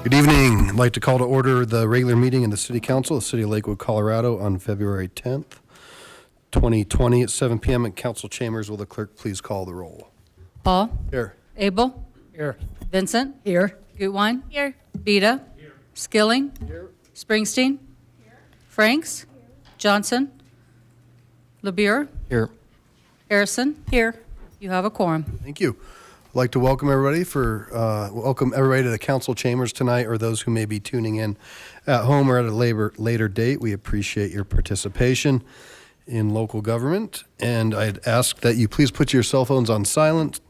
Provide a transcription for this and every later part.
Good evening. I'd like to call to order the regular meeting of the City Council of the City of Lakewood, Colorado on February 10th, 2020 at 7 p.m. in Council Chambers. Will the clerk please call the roll? Paul? Here. Abel? Here. Vincent? Here. Gutwein? Here. Beta? Here. Skilling? Here. Springsteen? Here. Franks? Here. Johnson? LeBure? Here. Harrison? Here. You have a quorum. Thank you. I'd like to welcome everybody to the council chambers tonight, or those who may be tuning in at home or at a later date. We appreciate your participation in local government, and I'd ask that you please put your cell phones on silent,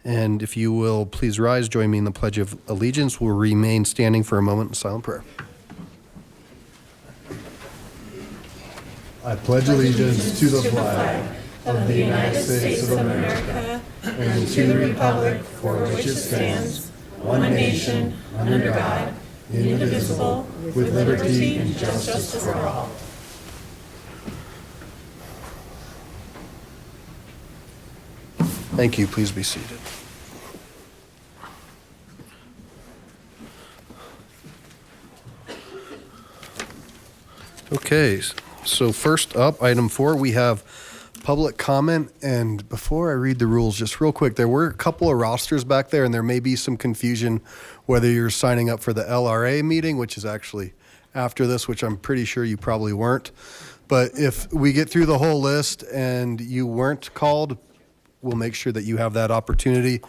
and if you will please rise, join me in the Pledge of Allegiance. We'll remain standing for a moment in silent prayer. I pledge allegiance to the flag of the United States of America and to the republic for which it stands, one nation, under God, indivisible, with liberty and justice for all. Thank you. Please be seated. Okay, so first up, item 4, we have public comment. And before I read the rules, just real quick, there were a couple of rosters back there, and there may be some confusion whether you're signing up for the LRA meeting, which is actually after this, which I'm pretty sure you probably weren't. But if we get through the whole list and you weren't called, we'll make sure that you have that opportunity.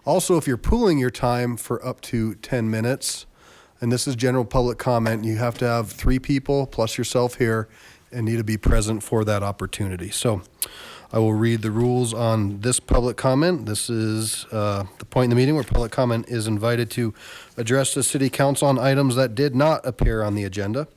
Also, if you're pooling your time for up to 10 minutes, and this is general public comment, you have to have 3 people plus yourself here and need to be present for that opportunity. So I will read the rules on this public comment. This is the point in the meeting where public comment is invited to address the City Council on items that did not appear on the agenda.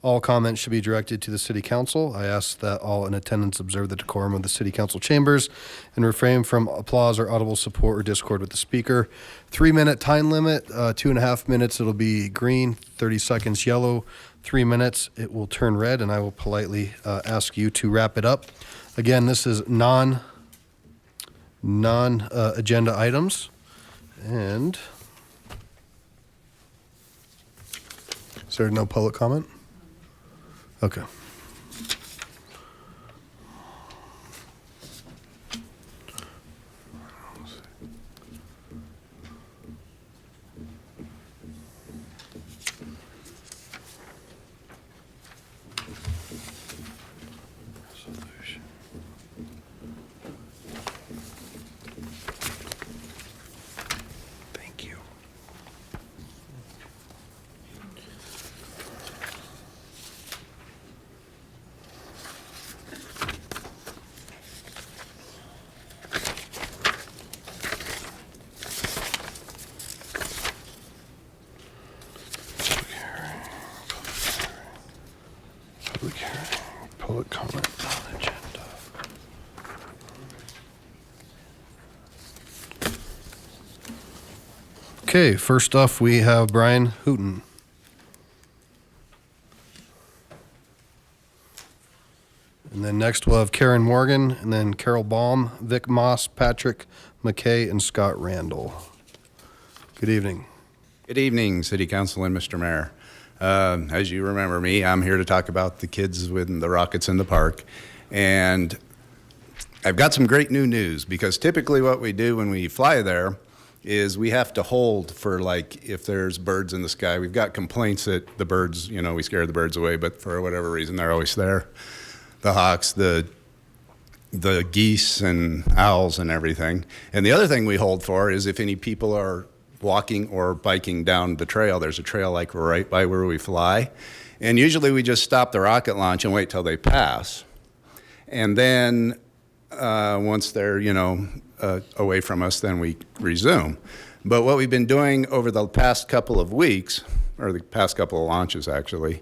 All comments should be directed to the City Council. I ask that all in attendance observe the decorum of the City Council chambers and refrain from applause or audible support or discord with the speaker. 3-minute time limit, 2.5 minutes it'll be green, 30 seconds yellow, 3 minutes it will turn red, and I will politely ask you to wrap it up. Again, this is non-agenda items. And is there no public comment? Okay. Thank you. Public comment on agenda. Okay, first off, we have Brian Hooten. And then next we'll have Karen Morgan, and then Carol Baum, Vic Moss, Patrick McKay, and Scott Randall. Good evening. Good evening, City Council and Mr. Mayor. As you remember me, I'm here to talk about the kids with the Rockets in the park. And I've got some great new news, because typically what we do when we fly there is we have to hold for, like, if there's birds in the sky. We've got complaints that the birds, you know, we scare the birds away, but for whatever reason, they're always there. The hawks, the geese and owls and everything. And the other thing we hold for is if any people are walking or biking down the trail, there's a trail like right by where we fly. And usually we just stop the rocket launch and wait till they pass. And then once they're, away from us, then we resume. But what we've been doing over the past couple of weeks or the past couple of launches actually,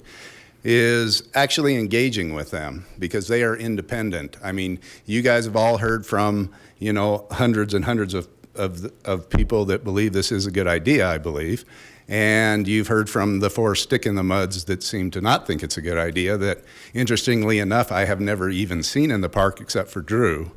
is actually engaging with them because they are independent. I mean, you guys have all heard from, hundreds and hundreds of people that believe this is a good idea, I believe. And you've heard from the 4 stick-in-the-muds that seem to not think it's a good idea that, interestingly enough, I have never even seen in the park except for Drew.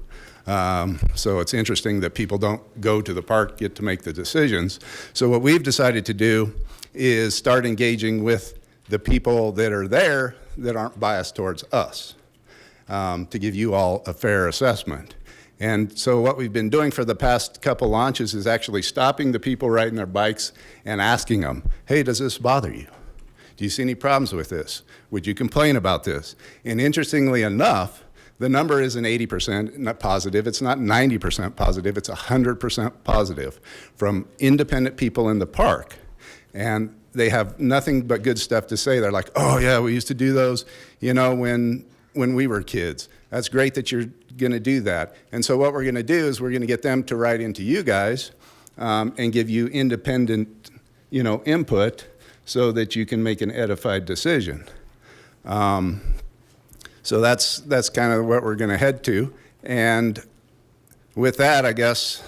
So it's interesting that people don't go to the park, get to make the decisions. So what we've decided to do is start engaging with the people that are there that aren't biased towards us, to give you all a fair assessment. And so what we've been doing for the past couple launches is actually stopping the people riding their bikes and asking them, hey, does this bother you? Do you see any problems with this? Would you complain about this? And interestingly enough, the number isn't 80% not positive, it's not 90% positive, it's 100% positive from independent people in the park. And they have nothing but good stuff to say. They're like, oh yeah, we used to do those, when we were kids. That's great that you're gonna do that. And so what we're gonna do is we're gonna get them to write into you guys and give you independent, input so that you can make an edified decision. So that's kind of what we're gonna head to. And with that, I guess,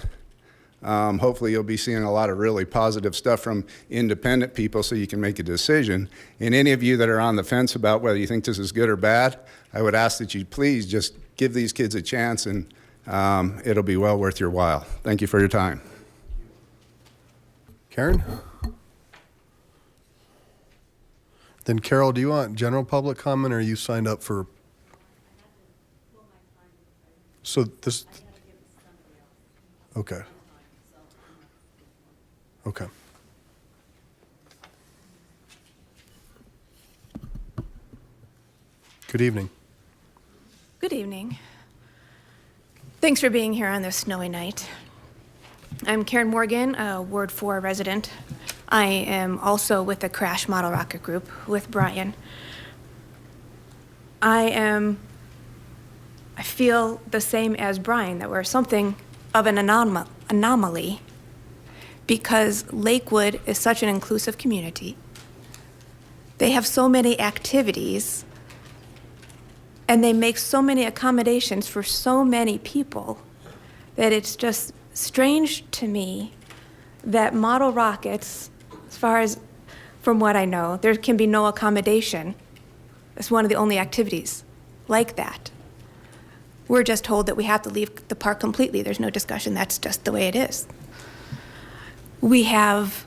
hopefully you'll be seeing a lot of really positive stuff from independent people so you can make a decision. And any of you that are on the fence about whether you think this is good or bad, I would ask that you please just give these kids a chance and it'll be well worth your while. Thank you for your time. Karen? Then Carol, do you want general public comment or are you signed up for? So this, okay. Okay. Good evening. Good evening. Thanks for being here on this snowy night. I'm Karen Morgan, a Ward 4 resident. I am also with the Crash Model Rocket Group with Brian. I feel the same as Brian, that we're something of an anomaly because Lakewood is such an inclusive community. They have so many activities and they make so many accommodations for so many people that it's just strange to me that model rockets, as far as from what I know, there can be no accommodation. It's one of the only activities like that. We're just told that we have to leave the park completely. There's no discussion. That's just the way it is. We have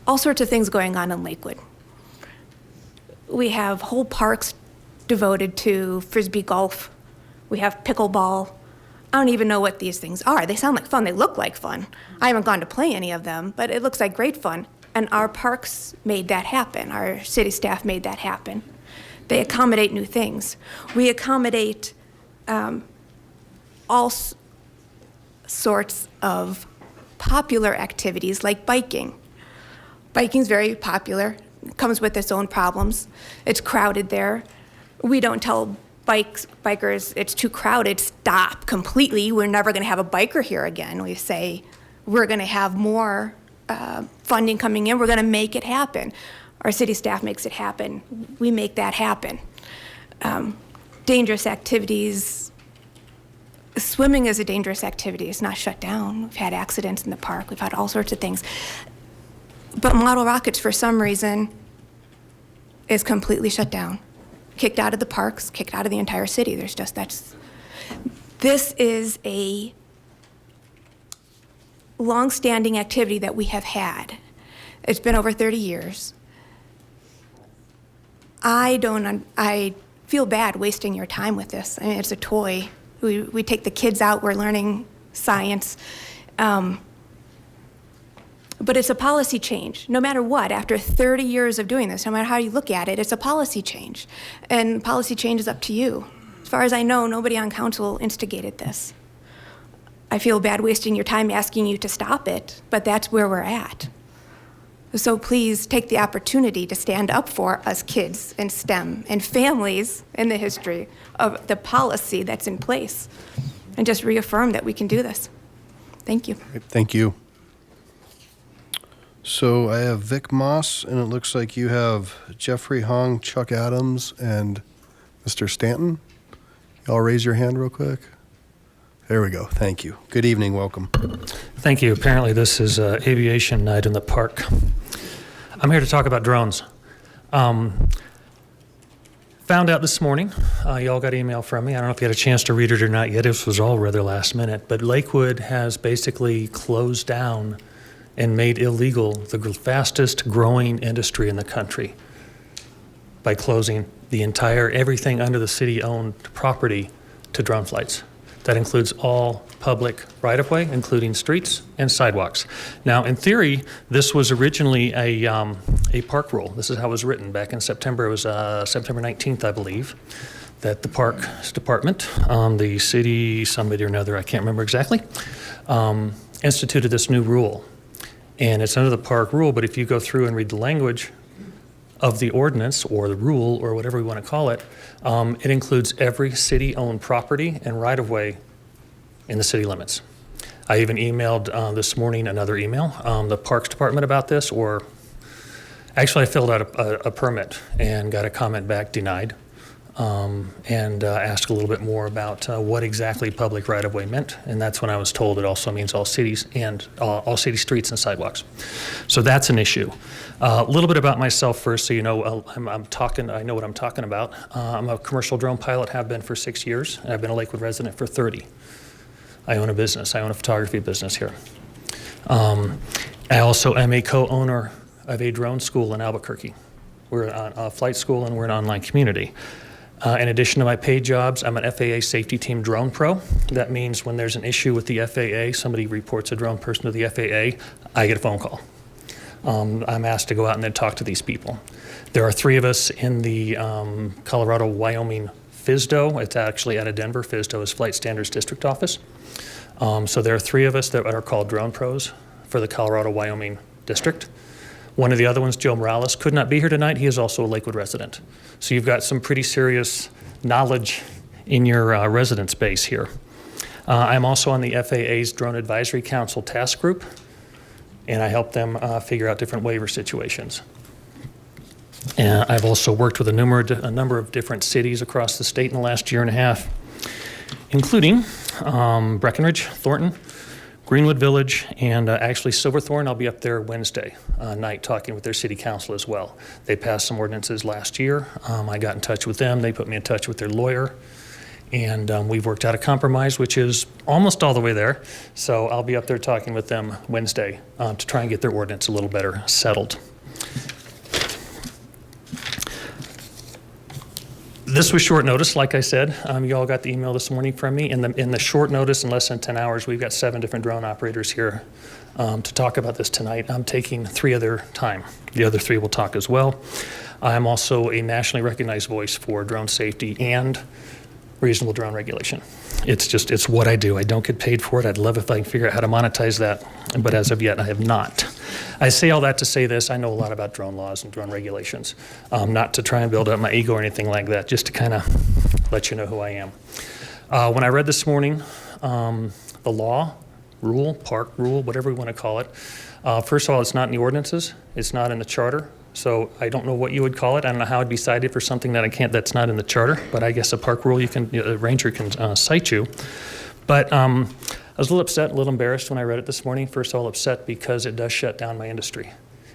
all sorts of things going on in Lakewood. We have whole parks devoted to Frisbee golf. We have pickleball. I don't even know what these things are. They sound like fun. They look like fun. I haven't gone to play any of them, but it looks like great fun. And our parks made that happen. Our city staff made that happen. They accommodate new things. We accommodate all sorts of popular activities like biking. Biking's very popular. It comes with its own problems. It's crowded there. We don't tell bikers it's too crowded, stop completely. We're never going to have a biker here again. We say we're going to have more funding coming in. We're going to make it happen. Our city staff makes it happen. We make that happen. Dangerous activities. Swimming is a dangerous activity. It's not shut down. We've had accidents in the park. We've had all sorts of things. But model rockets, for some reason, is completely shut down. Kicked out of the parks, kicked out of the entire city. This is a long-standing activity that we have had. It's been over 30 years. I feel bad wasting your time with this. I mean, it's a toy. We take the kids out, we're learning science. But it's a policy change. No matter what, after 30 years of doing this, no matter how you look at it, it's a policy change. And policy change is up to you. As far as I know, nobody on council instigated this. I feel bad wasting your time asking you to stop it, but that's where we're at. So please take the opportunity to stand up for us kids in STEM and families in the history of the policy that's in place and just reaffirm that we can do this. Thank you. Thank you. So I have Vic Moss, and it looks like you have Jeffrey Hong, Chuck Adams, and Mr. Stanton. Y'all raise your hand real quick. There we go. Thank you. Good evening. Welcome. Thank you. Apparently this is aviation night in the park. I'm here to talk about drones. Found out this morning, y'all got email from me. I don't know if you had a chance to read it or not yet. This was all rather last minute, but Lakewood has basically closed down and made illegal the fastest growing industry in the country by closing the entire, everything under the city-owned property to drone flights. That includes all public right-of-way, including streets and sidewalks. Now, in theory, this was originally a park rule. This is how it was written back in September. It was September 19th, I believe, that the Parks Department, the city, somebody or another, I can't remember exactly, instituted this new rule. And it's under the park rule, but if you go through and read the language of the ordinance or the rule or whatever we want to call it, it includes every city-owned property and right-of-way in the city limits. I even emailed this morning another email, the Parks Department about this, or actually I filled out a permit and got a comment back denied, and asked a little bit more about what exactly public right-of-way meant, and that's when I was told it also means all cities and all city streets and sidewalks. So that's an issue. A little bit about myself first, so you know I know what I'm talking about. I'm a commercial drone pilot, have been for 6 years, and I've been a Lakewood resident for 30. I own a business. I own a photography business here. I also am a co-owner of a drone school in Albuquerque. We're a flight school and we're an online community. In addition to my paid jobs, I'm an FAA Safety Team Drone Pro. That means when there's an issue with the FAA, somebody reports a drone person to the FAA, I get a phone call. I'm asked to go out and then talk to these people. There are 3 of us in the Colorado-Wyoming FSDO. It's actually out of Denver. FSDO is Flight Standards District Office. So there are 3 of us that are called Drone Pros for the Colorado-Wyoming District. One of the other ones, Joe Morales, could not be here tonight. He is also a Lakewood resident. So you've got some pretty serious knowledge in your residence base here. I'm also on the FAA's Drone Advisory Council Task Group, and I help them figure out different waiver situations. And I've also worked with a number of different cities across the state in the last year and a half, including Breckenridge, Thornton, Greenwood Village, and actually Silverthorne. I'll be up there Wednesday night talking with their city council as well. They passed some ordinances last year. I got in touch with them. They put me in touch with their lawyer, and we've worked out a compromise, which is almost all the way there. So I'll be up there talking with them Wednesday to try and get their ordinance a little better settled. This was short notice, like I said. You all got the email this morning from me. In the short notice, in less than 10 hours, we've got 7 different drone operators here to talk about this tonight. I'm taking 3 of their time. The other 3 will talk as well. I'm also a nationally recognized voice for drone safety and reasonable drone regulation. It's what I do. I don't get paid for it. I'd love if I could figure out how to monetize that, but as of yet, I have not. I say all that to say this: I know a lot about drone laws and drone regulations, not to try and build up my ego or anything like that, just to kind of let you know who I am. When I read this morning, the law, rule, park rule, whatever we want to call it, first of all, it's not in the ordinances. It's not in the charter. So I don't know what you would call it. I don't know how it'd be cited for something that's not in the charter, but I guess a park rule, a ranger can cite you. But I was a little upset, a little embarrassed when I read it this morning. First of all, upset because it does shut down my industry.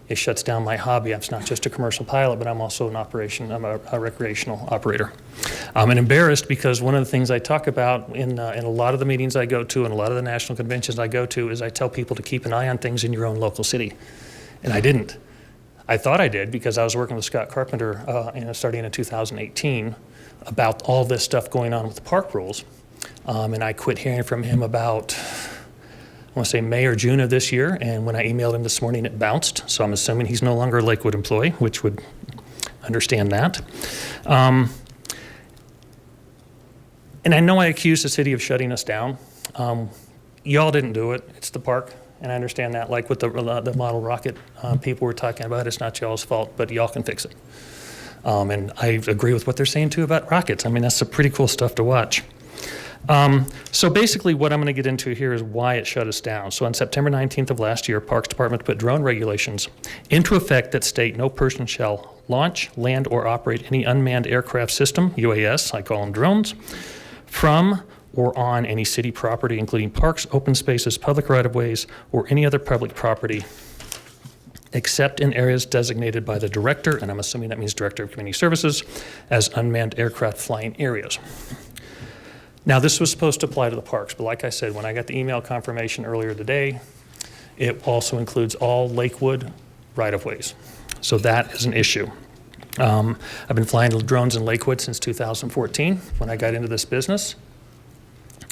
It shuts down my hobby. I'm not just a commercial pilot, but I'm also I'm a recreational operator. And embarrassed because one of the things I talk about in a lot of the meetings I go to and a lot of the national conventions I go to is I tell people to keep an eye on things in your own local city. And I didn't. I thought I did because I was working with Scott Carpenter starting in 2018 about all this stuff going on with the park rules. And I quit hearing from him about, I want to say May or June of this year. And when I emailed him this morning, it bounced. So I'm assuming he's no longer a Lakewood employee, which would understand that. And I know I accused the city of shutting us down. Y'all didn't do it. It's the park. And I understand that, like with the model rocket people were talking about, it's not y'all's fault, but y'all can fix it. And I agree with what they're saying too about rockets. I mean, that's some pretty cool stuff to watch. So basically what I'm going to get into here is why it shut us down. So on September 19th of last year, Parks Department put drone regulations into effect that state no person shall launch, land, or operate any unmanned aircraft system, UAS, I call them drones, from or on any city property, including parks, open spaces, public right-of-ways, or any other public property, except in areas designated by the director, and I'm assuming that means Director of Community Services, as unmanned aircraft flying areas. Now, this was supposed to apply to the parks, but like I said, when I got the email confirmation earlier today, it also includes all Lakewood right-of-ways. So that is an issue. I've been flying drones in Lakewood since 2014 when I got into this business.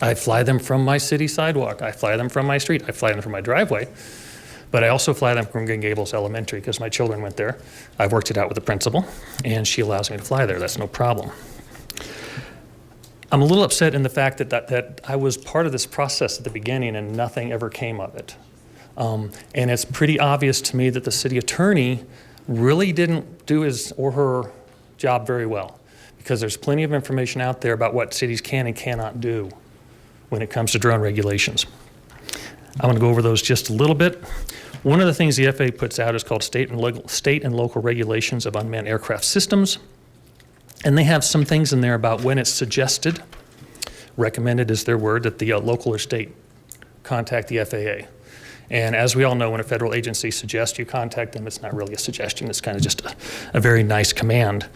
I fly them from my city sidewalk. I fly them from my street. I fly them from my driveway. But I also fly them from Green Gables Elementary because my children went there. I've worked it out with the principal, and she allows me to fly there. That's no problem. I'm a little upset in the fact that I was part of this process at the beginning and nothing ever came of it. And it's pretty obvious to me that the city attorney really didn't do his or her job very well, because there's plenty of information out there about what cities can and cannot do when it comes to drone regulations. I want to go over those just a little bit. One of the things the FAA puts out is called state and local regulations of unmanned aircraft systems. And they have some things in there about when it's suggested, recommended is their word, that the local or state contact the FAA. And as we all know, when a federal agency suggests you contact them, it's not really a suggestion, it's kind of just a very nice command.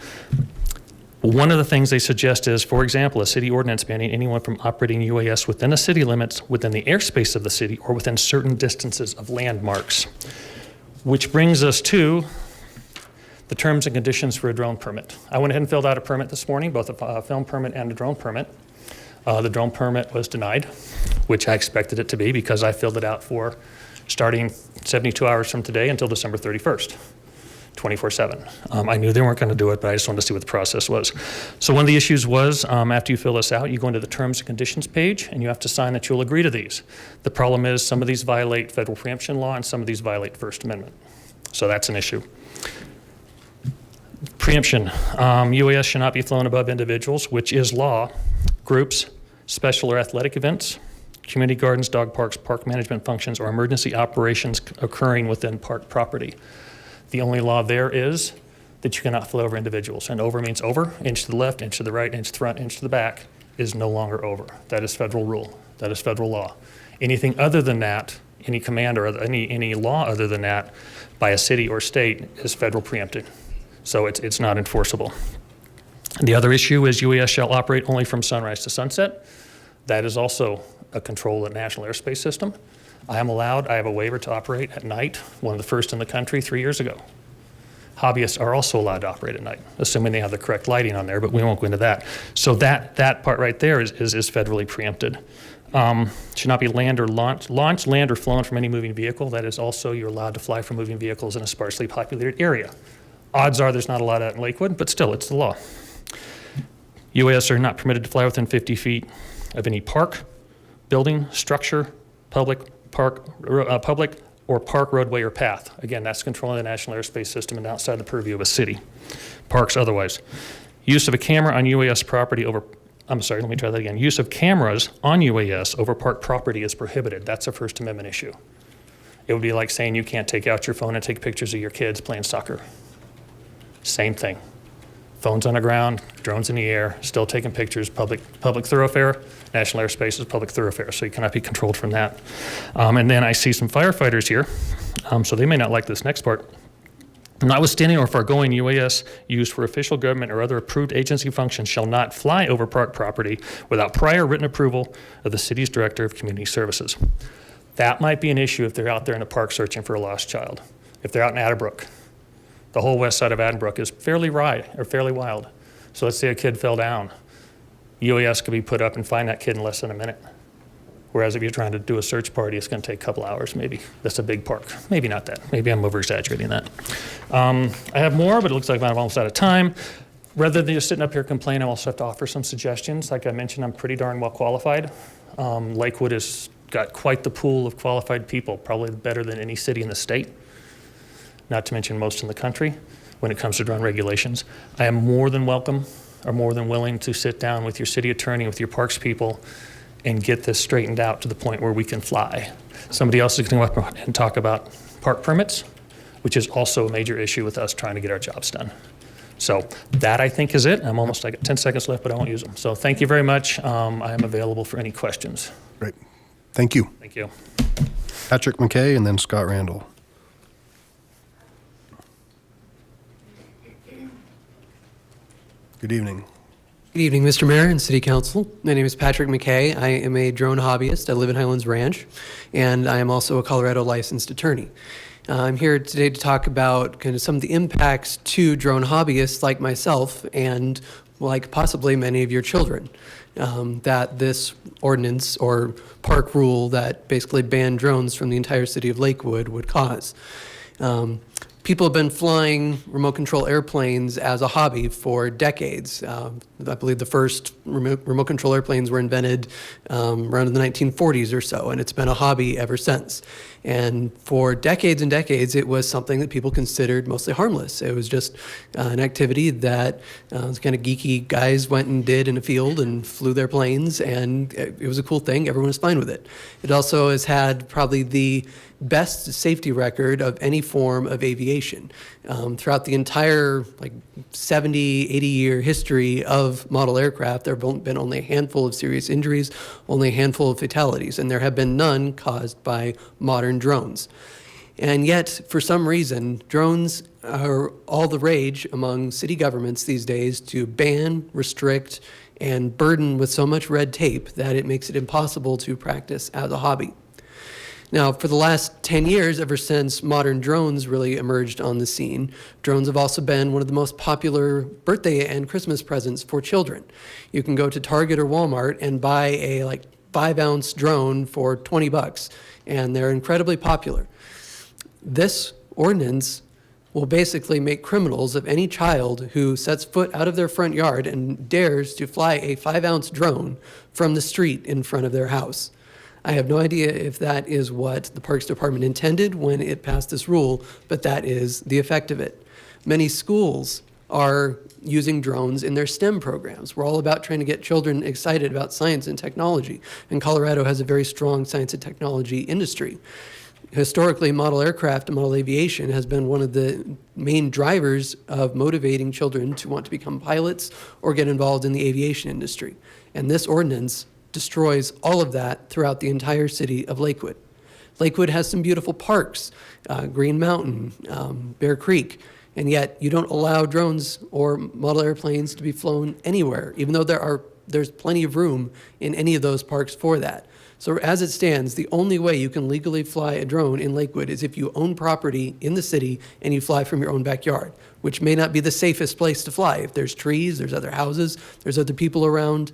One of the things they suggest is, for example, a city ordinance banning anyone from operating UAS within the city limits, within the airspace of the city, or within certain distances of landmarks. Which brings us to the terms and conditions for a drone permit. I went ahead and filled out a permit this morning, both a film permit and a drone permit. The drone permit was denied, which I expected it to be because I filled it out for starting 72 hours from today until December 31st. 24/7. I knew they weren't going to do it, but I just wanted to see what the process was. So one of the issues was, after you fill this out, you go into the terms and conditions page, and you have to sign that you'll agree to these. The problem is some of these violate federal preemption law, and some of these violate First Amendment. So that's an issue. Preemption. UAS should not be flown above individuals, which is law, groups, special or athletic events, community gardens, dog parks, park management functions, or emergency operations occurring within park property. The only law there is that you cannot fly over individuals. And over means over, inch to the left, inch to the right, inch to the front, inch to the back is no longer over. That is federal rule. That is federal law. Anything other than that, any command or any law other than that by a city or state is federal preempted. So it's not enforceable. The other issue is UAS shall operate only from sunrise to sunset. That is also a control of the National Airspace System. I have a waiver to operate at night, one of the first in the country 3 years ago. Hobbyists are also allowed to operate at night, assuming they have the correct lighting on there, but we won't go into that. So that part right there is federally preempted. Should not be land or launched, land, or flown from any moving vehicle. That is also, you're allowed to fly from moving vehicles in a sparsely populated area. Odds are there's not a lot of that in Lakewood, but still, it's the law. UAS are not permitted to fly within 50 feet of any park, building, structure, public or park roadway or path. Again, that's controlling the National Airspace System and outside the purview of a city. Parks otherwise. Use of a camera on UAS property over, Use of cameras on UAS over park property is prohibited. That's a First Amendment issue. It would be like saying you can't take out your phone and take pictures of your kids playing soccer. Same thing. Phones on the ground, drones in the air, still taking pictures, public thoroughfare. National airspace is public thoroughfare, so you cannot be controlled from that. And then I see some firefighters here, so they may not like this next part. Notwithstanding or foregoing, UAS used for official government or other approved agency functions shall not fly over park property without prior written approval of the city's Director of Community Services. That might be an issue if they're out there in the park searching for a lost child. If they're out in Addenbrook, the whole west side of Addenbrook is fairly wild. So let's say a kid fell down. UAS could be put up and find that kid in less than a minute. Whereas if you're trying to do a search party, it's going to take a couple hours maybe. That's a big park. Maybe not that. Maybe I'm over-exaggerating that. I have more, but it looks like I'm almost out of time. Rather than just sitting up here complaining, I also have to offer some suggestions. Like I mentioned, I'm pretty darn well qualified. Lakewood has got quite the pool of qualified people, probably better than any city in the state, not to mention most in the country when it comes to drone regulations. I am more than welcome are more than willing to sit down with your city attorney, with your parks people, and get this straightened out to the point where we can fly. Somebody else is going to come up and talk about park permits, which is also a major issue with us trying to get our jobs done. So that, I think, is it. I got 10 seconds left, but I won't use them. So thank you very much. I am available for any questions. Great. Thank you. Thank you. Patrick McKay and then Scott Randall. Good evening. Good evening, Mr. Mayor and City Council. My name is Patrick McKay. I am a drone hobbyist. I live in Highlands Ranch, and I am also a Colorado licensed attorney. I'm here today to talk about kind of some of the impacts to drone hobbyists like myself and like possibly many of your children that this ordinance or park rule that basically banned drones from the entire city of Lakewood would cause. People have been flying remote control airplanes as a hobby for decades. I believe the first remote control airplanes were invented around the 1940s or so, and it's been a hobby ever since. And for decades and decades, it was something that people considered mostly harmless. It was just an activity that kind of geeky guys went and did in a field and flew their planes, and it was a cool thing. Everyone was fine with it. It also has had probably the best safety record of any form of aviation. Throughout the entire 70, 80-year history of model aircraft, there have been only a handful of serious injuries, only a handful of fatalities, and there have been none caused by modern drones. And yet, for some reason, drones are all the rage among city governments these days to ban, restrict, and burden with so much red tape that it makes it impossible to practice as a hobby. Now, for the last 10 years, ever since modern drones really emerged on the scene, drones have also been one of the most popular birthday and Christmas presents for children. You can go to Target or Walmart and buy a 5-ounce drone for $20, and they're incredibly popular. This ordinance will basically make criminals of any child who sets foot out of their front yard and dares to fly a 5-ounce drone from the street in front of their house. I have no idea if that is what the Parks Department intended when it passed this rule, but that is the effect of it. Many schools are using drones in their STEM programs. We're all about trying to get children excited about science and technology, and Colorado has a very strong science and technology industry. Historically, model aircraft and model aviation has been one of the main drivers of motivating children to want to become pilots or get involved in the aviation industry. And this ordinance destroys all of that throughout the entire city of Lakewood. Lakewood has some beautiful parks, Green Mountain, Bear Creek, and yet you don't allow drones or model airplanes to be flown anywhere, even though there's plenty of room in any of those parks for that. So as it stands, the only way you can legally fly a drone in Lakewood is if you own property in the city and you fly from your own backyard, which may not be the safest place to fly. If there's trees, there's other houses, there's other people around,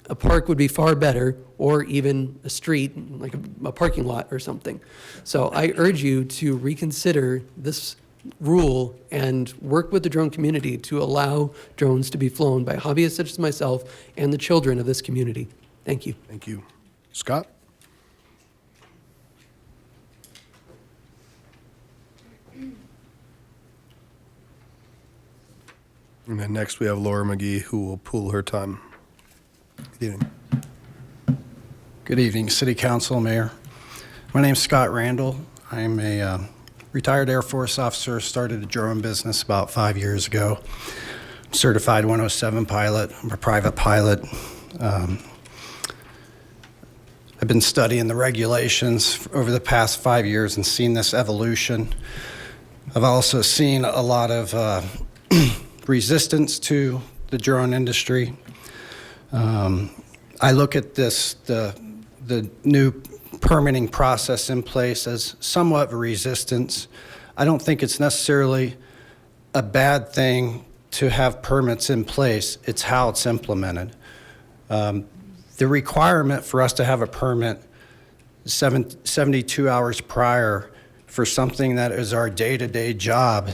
a park would be far better, or even a street, like a parking lot or something. So I urge you to reconsider this rule and work with the drone community to allow drones to be flown by hobbyists such as myself and the children of this community. Thank you. Thank you. Scott? And then next we have Laura McGee, who will pool her time. Good evening. Good evening, City Council, Mayor. My name's Scott Randall. I'm a retired Air Force officer, started a drone business about 5 years ago. Certified 107 pilot, I'm a private pilot. I've been studying the regulations over the past 5 years and seen this evolution. I've also seen a lot of resistance to the drone industry. I look at this, the new permitting process in place as somewhat of a resistance. I don't think it's necessarily a bad thing to have permits in place. It's how it's implemented. The requirement for us to have a permit 72 hours prior for something that is our day-to-day job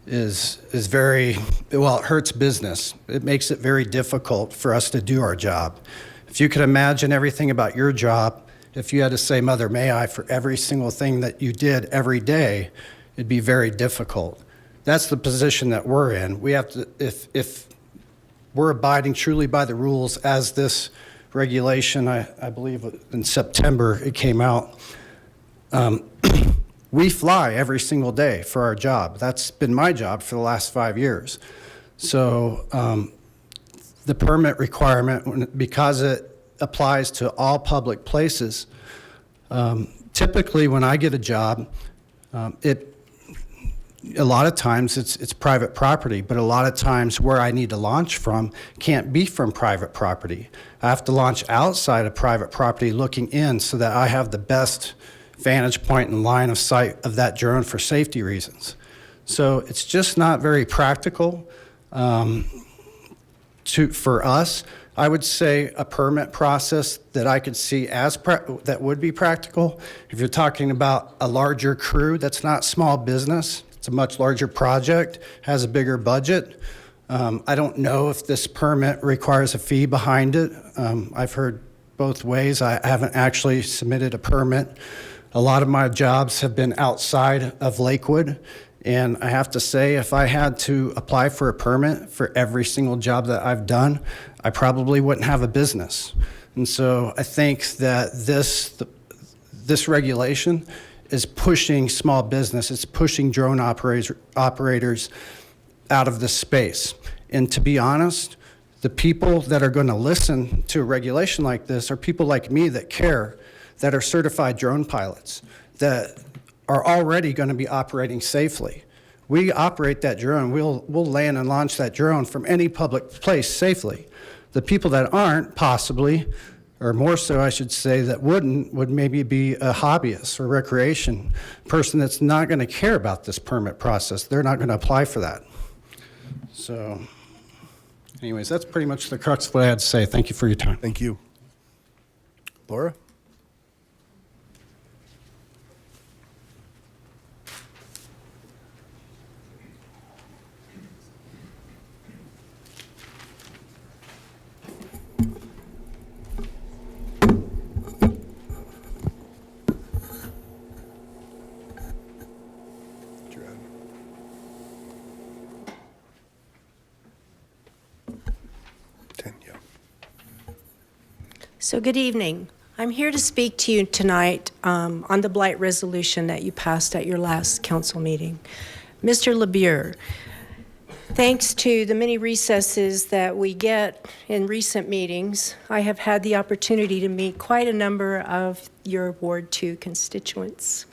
is very, well, it hurts business. It makes it very difficult for us to do our job. If you could imagine everything about your job, if you had to say, Mother, may I, for every single thing that you did every day, it'd be very difficult. That's the position that we're in. We have to, if we're abiding truly by the rules as this regulation, I believe in September it came out. We fly every single day for our job. That's been my job for the last 5 years. So the permit requirement, because it applies to all public places, typically when I get a job, a lot of times it's private property, but a lot of times where I need to launch from can't be from private property. I have to launch outside of private property looking in so that I have the best vantage point and line of sight of that drone for safety reasons. So it's just not very practical for us. I would say a permit process that I could see as that would be practical. If you're talking about a larger crew, that's not small business. It's a much larger project, has a bigger budget. I don't know if this permit requires a fee behind it. I've heard both ways. I haven't actually submitted a permit. A lot of my jobs have been outside of Lakewood, and I have to say, if I had to apply for a permit for every single job that I've done, I probably wouldn't have a business. And so I think that this regulation is pushing small business. It's pushing drone operators out of this space. And to be honest, the people that are going to listen to a regulation like this are people like me that care, that are certified drone pilots, that are already going to be operating safely. We operate that drone. We'll land and launch that drone from any public place safely. The people that aren't, possibly, or more so I should say, that would maybe be a hobbyist or recreation person that's not going to care about this permit process. They're not going to apply for that. So anyways, that's pretty much the crux of what I had to say. Thank you for your time. Thank you. Laura? So good evening. I'm here to speak to you tonight on the blight resolution that you passed at your last council meeting. Mr. LeBure, thanks to the many recesses that we get in recent meetings, I have had the opportunity to meet quite a number of your Ward 2 constituents.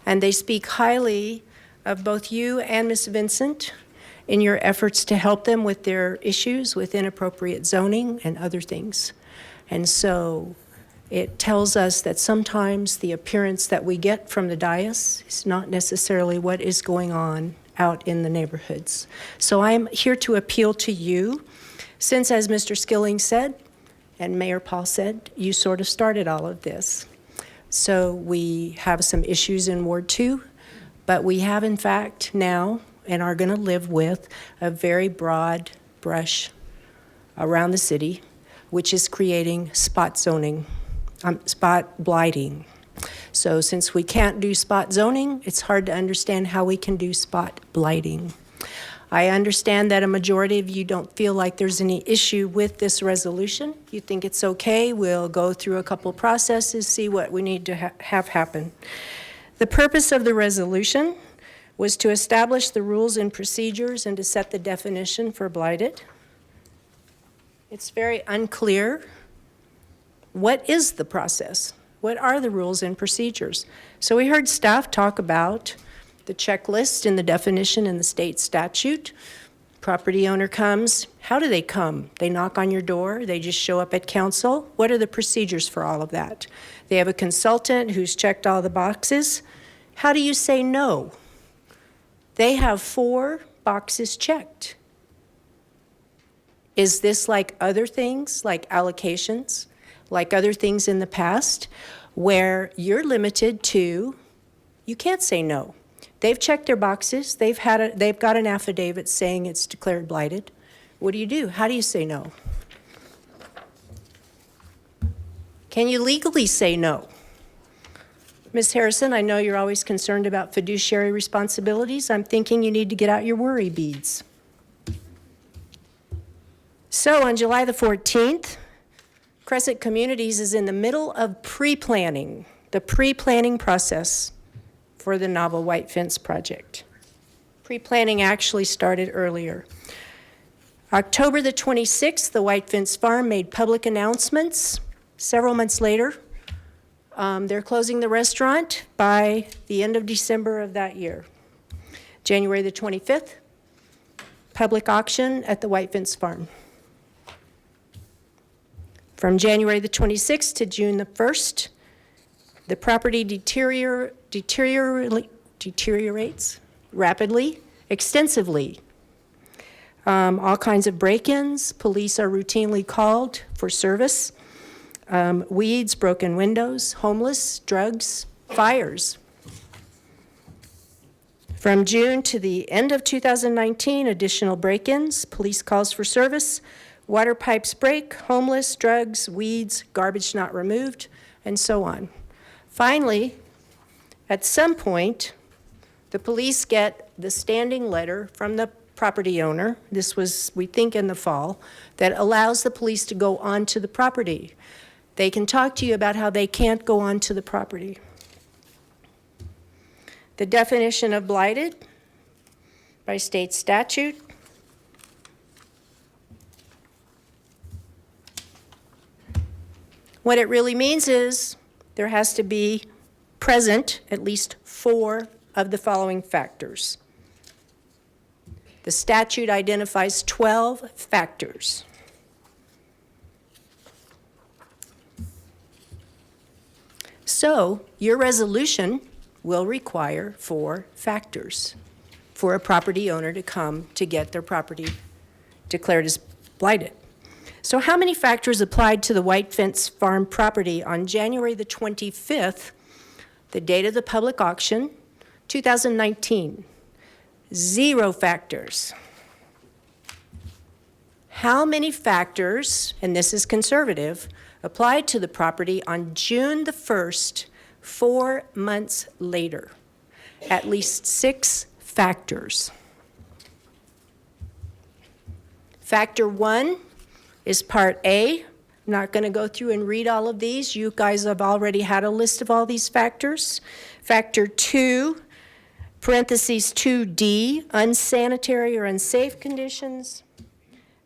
And they speak highly of both you and Ms. Vincent in your efforts to help them with their issues with inappropriate zoning and other things. And so it tells us that sometimes the appearance that we get from the dais is not necessarily what is going on out in the neighborhoods. So I'm here to appeal to you, since, as Mr. Skilling said, and Mayor Paul said, you sort of started all of this. So we have some issues in Ward 2, but we have in fact now and are going to live with a very broad brush around the city, which is creating spot zoning, spot blighting. So since we can't do spot zoning, it's hard to understand how we can do spot blighting. I understand that a majority of you don't feel like there's any issue with this resolution. You think it's okay. We'll go through a couple processes, see what we need to have happen. The purpose of the resolution was to establish the rules and procedures and to set the definition for blighted. It's very unclear. What is the process? What are the rules and procedures? So we heard staff talk about the checklist and the definition in the state statute. Property owner comes. How do they come? They knock on your door? They just show up at council? What are the procedures for all of that? They have a consultant who's checked all the boxes. How do you say no? They have 4 boxes checked. Is this like other things, like allocations, like other things in the past, where you're limited to, you can't say no. They've checked their boxes. They've got an affidavit saying it's declared blighted. What do? How do you say no? Can you legally say no? Ms. Harrison, I know you're always concerned about fiduciary responsibilities. I'm thinking you need to get out your worry beads. So on July the 14th, Crescent Communities is in the middle of pre-planning, the pre-planning process for the novel white fence project. Pre-planning actually started earlier. October the 26th, the White Fence Farm made public announcements. Several months later, they're closing the restaurant by the end of December of that year. January the 25th, public auction at the White Fence Farm. From January the 26th to June the 1st, the property deteriorates rapidly, extensively. All kinds of break-ins. Police are routinely called for service. Weeds, broken windows, homeless, drugs, fires. From June to the end of 2019, additional break-ins, police calls for service, water pipes break, homeless, drugs, weeds, garbage not removed, and so on. Finally, at some point, the police get the standing letter from the property owner, this was, we think, in the fall, that allows the police to go onto the property. They can talk to you about how they can't go onto the property. The definition of blighted by state statute. What it really means is there has to be present at least 4 of the following factors. The statute identifies 12 factors. So your resolution will require 4 factors for a property owner to come to get their property declared as blighted. So how many factors applied to the White Fence Farm property on January the 25th, the date of the public auction, 2019? 0 factors. How many factors, and this is conservative, applied to the property on June the 1st, 4 months later? At least 6 factors. Factor 1 is Part A. I'm not going to go through and read all of these. You guys have already had a list of all these factors. Factor 2, parentheses 2D, unsanitary or unsafe conditions.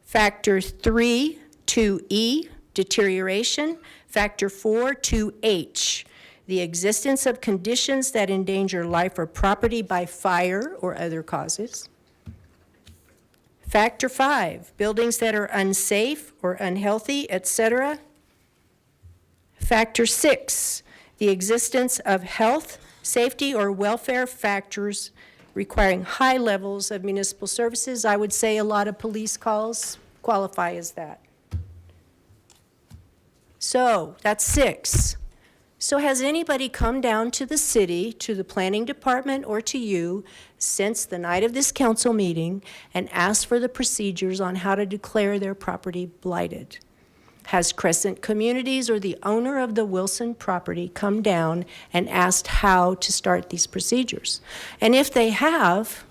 Factor 3, 2E, deterioration. Factor 4, 2H, the existence of conditions that endanger life or property by fire or other causes. Factor 5, buildings that are unsafe or unhealthy, etc. Factor 6, the existence of health, safety, or welfare factors requiring high levels of municipal services. I would say a lot of police calls qualify as that. So that's 6. So has anybody come down to the city, to the planning department, or to you since the night of this council meeting and asked for the procedures on how to declare their property blighted? Has Crescent Communities or the owner of the Wilson property come down and asked how to start these procedures? And if they have,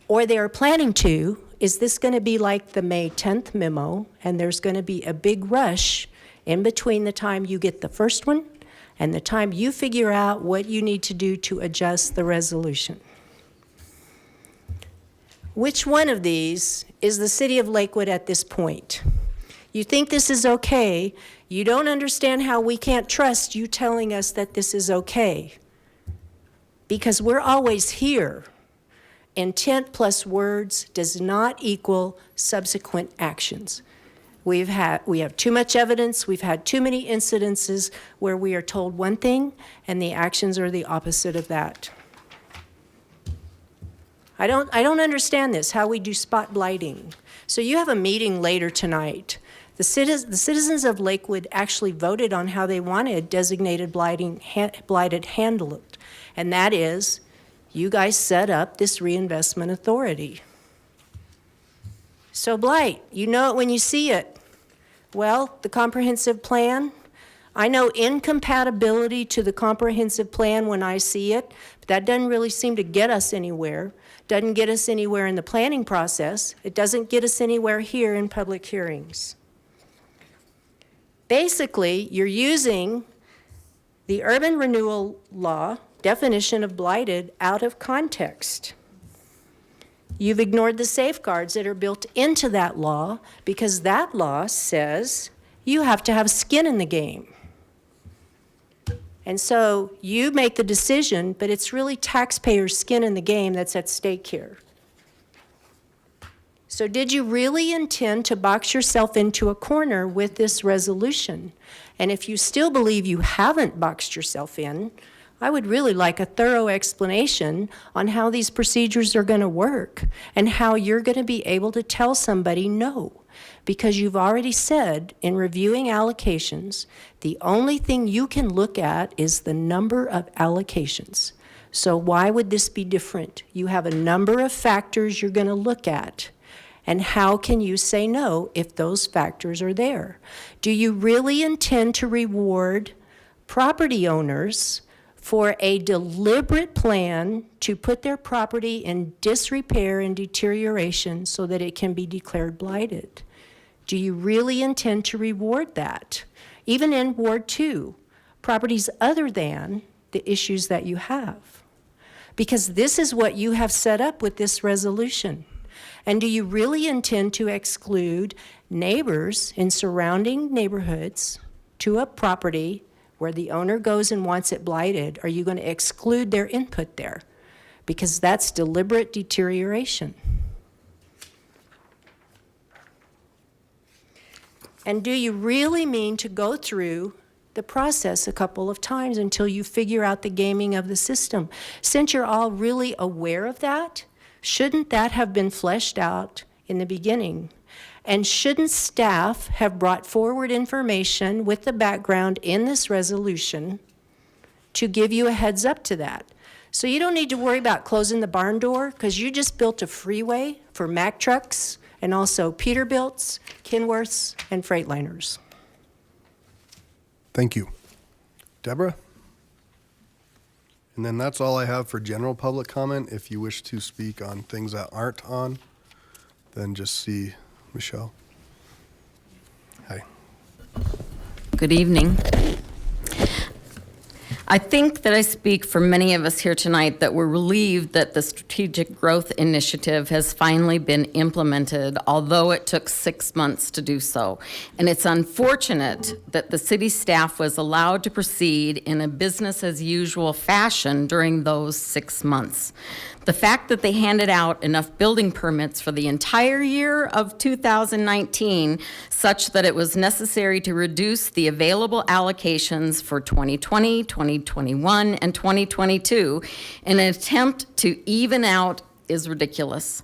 or they are planning to, is this going to be like the May 10th memo, and there's going to be a big rush in between the time you get the first one and the time you figure out what you need to do to adjust the resolution? Which one of these is the city of Lakewood at this point? You think this is okay. You don't understand how we can't trust you telling us that this is okay. Because we're always here. Intent plus words does not equal subsequent actions. We have too much evidence. We've had too many incidences where we are told one thing and the actions are the opposite of that. I don't understand this, how we do spot blighting. So you have a meeting later tonight. The citizens of Lakewood actually voted on how they wanted designated blighted handled, and that is, you guys set up this reinvestment authority. So blight, you know it when you see it. Well, the comprehensive plan, I know incompatibility to the comprehensive plan when I see it, but that doesn't really seem to get us anywhere. Doesn't get us anywhere in the planning process. It doesn't get us anywhere here in public hearings. Basically, you're using the urban renewal law definition of blighted out of context. You've ignored the safeguards that are built into that law because that law says you have to have skin in the game. And so you make the decision, but it's really taxpayers' skin in the game that's at stake here. So did you really intend to box yourself into a corner with this resolution? And if you still believe you haven't boxed yourself in, I would really like a thorough explanation on how these procedures are going to work and how you're going to be able to tell somebody no. Because you've already said in reviewing allocations, the only thing you can look at is the number of allocations. So why would this be different? You have a number of factors you're going to look at. And how can you say no if those factors are there? Do you really intend to reward property owners for a deliberate plan to put their property in disrepair and deterioration so that it can be declared blighted? Do you really intend to reward that? Even in Ward 2, properties other than the issues that you have. Because this is what you have set up with this resolution. And do you really intend to exclude neighbors in surrounding neighborhoods to a property where the owner goes and wants it blighted? Are you going to exclude their input there? Because that's deliberate deterioration. And do you really mean to go through the process a couple of times until you figure out the gaming of the system? Since you're all really aware of that, shouldn't that have been fleshed out in the beginning? And shouldn't staff have brought forward information with the background in this resolution to give you a heads up to that? So you don't need to worry about closing the barn door because you just built a freeway for Mack trucks and also Peterbilts, Kenworths, and Freightliners. Thank you. Deborah? And then that's all I have for general public comment. If you wish to speak on things that aren't on, then just see Michelle. Hi. Good evening. I think that I speak for many of us here tonight that we're relieved that the Strategic Growth Initiative has finally been implemented, although it took 6 months to do so. And it's unfortunate that the city staff was allowed to proceed in a business-as-usual fashion during those 6 months. The fact that they handed out enough building permits for the entire year of 2019 such that it was necessary to reduce the available allocations for 2020, 2021, and 2022 in an attempt to even out is ridiculous.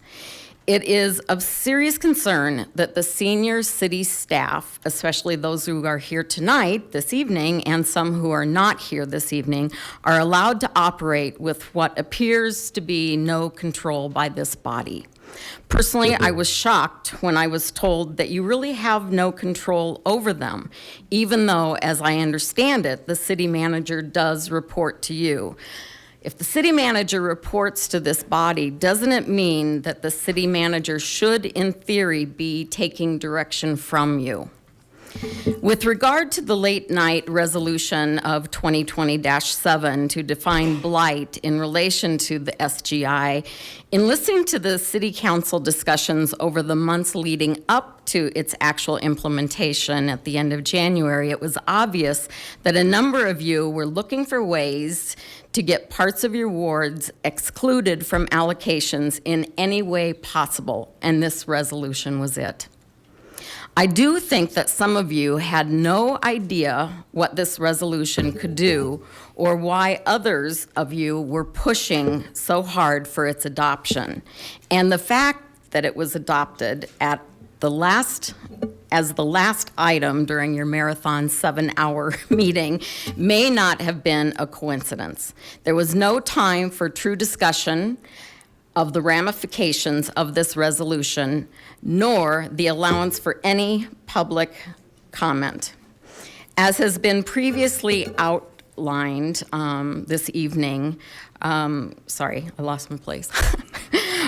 It is of serious concern that the senior city staff, especially those who are here tonight, this evening, and some who are not here this evening, are allowed to operate with what appears to be no control by this body. Personally, I was shocked when I was told that you really have no control over them, even though, as I understand it, the city manager does report to you. If the city manager reports to this body, doesn't it mean that the city manager should, in theory, be taking direction from you? With regard to the late night resolution of 2020-7 to define blight in relation to the SGI, in listening to the city council discussions over the months leading up to its actual implementation at the end of January, it was obvious that a number of you were looking for ways to get parts of your wards excluded from allocations in any way possible, and this resolution was it. I do think that some of you had no idea what this resolution could do or why others of you were pushing so hard for its adoption. And the fact that it was adopted at as the last item during your marathon 7-hour meeting may not have been a coincidence. There was no time for true discussion of the ramifications of this resolution, nor the allowance for any public comment. As has been previously outlined this evening, sorry, I lost my place.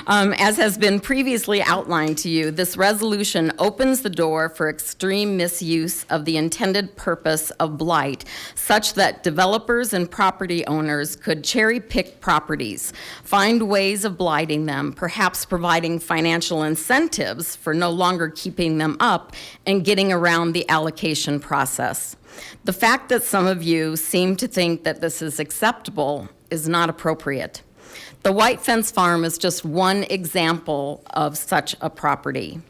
As has been previously outlined to you, this resolution opens the door for extreme misuse of the intended purpose of blight, such that developers and property owners could cherry-pick properties, find ways of blighting them, perhaps providing financial incentives for no longer keeping them up and getting around the allocation process. The fact that some of you seem to think that this is acceptable is not appropriate. The White Fence Farm is just one example of such a property.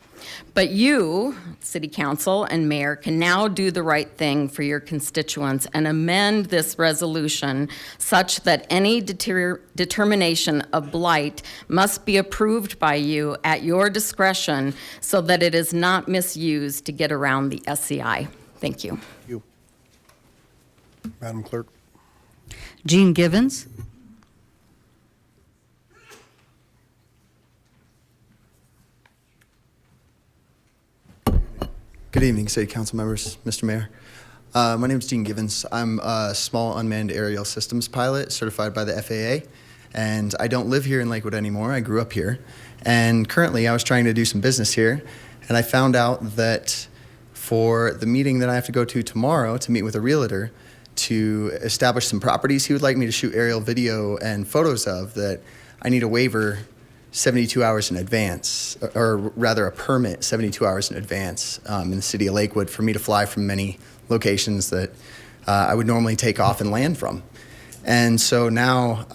But you, City Council and Mayor, can now do the right thing for your constituents and amend this resolution such that any determination of blight must be approved by you at your discretion so that it is not misused to get around the SCI. Thank you. Thank you. Madam Clerk. Gene Givens. Good evening, City Council members, Mr. Mayor. My name is Gene Givens. I'm a small unmanned aerial systems pilot certified by the FAA, and I don't live here in Lakewood anymore. I grew up here, and currently I was trying to do some business here, and I found out that for the meeting that I have to go to tomorrow to meet with a realtor to establish some properties he would like me to shoot aerial video and photos of, that I need a waiver 72 hours in advance, or rather a permit 72 hours in advance in the city of Lakewood for me to fly from many locations that I would normally take off and land from. And so now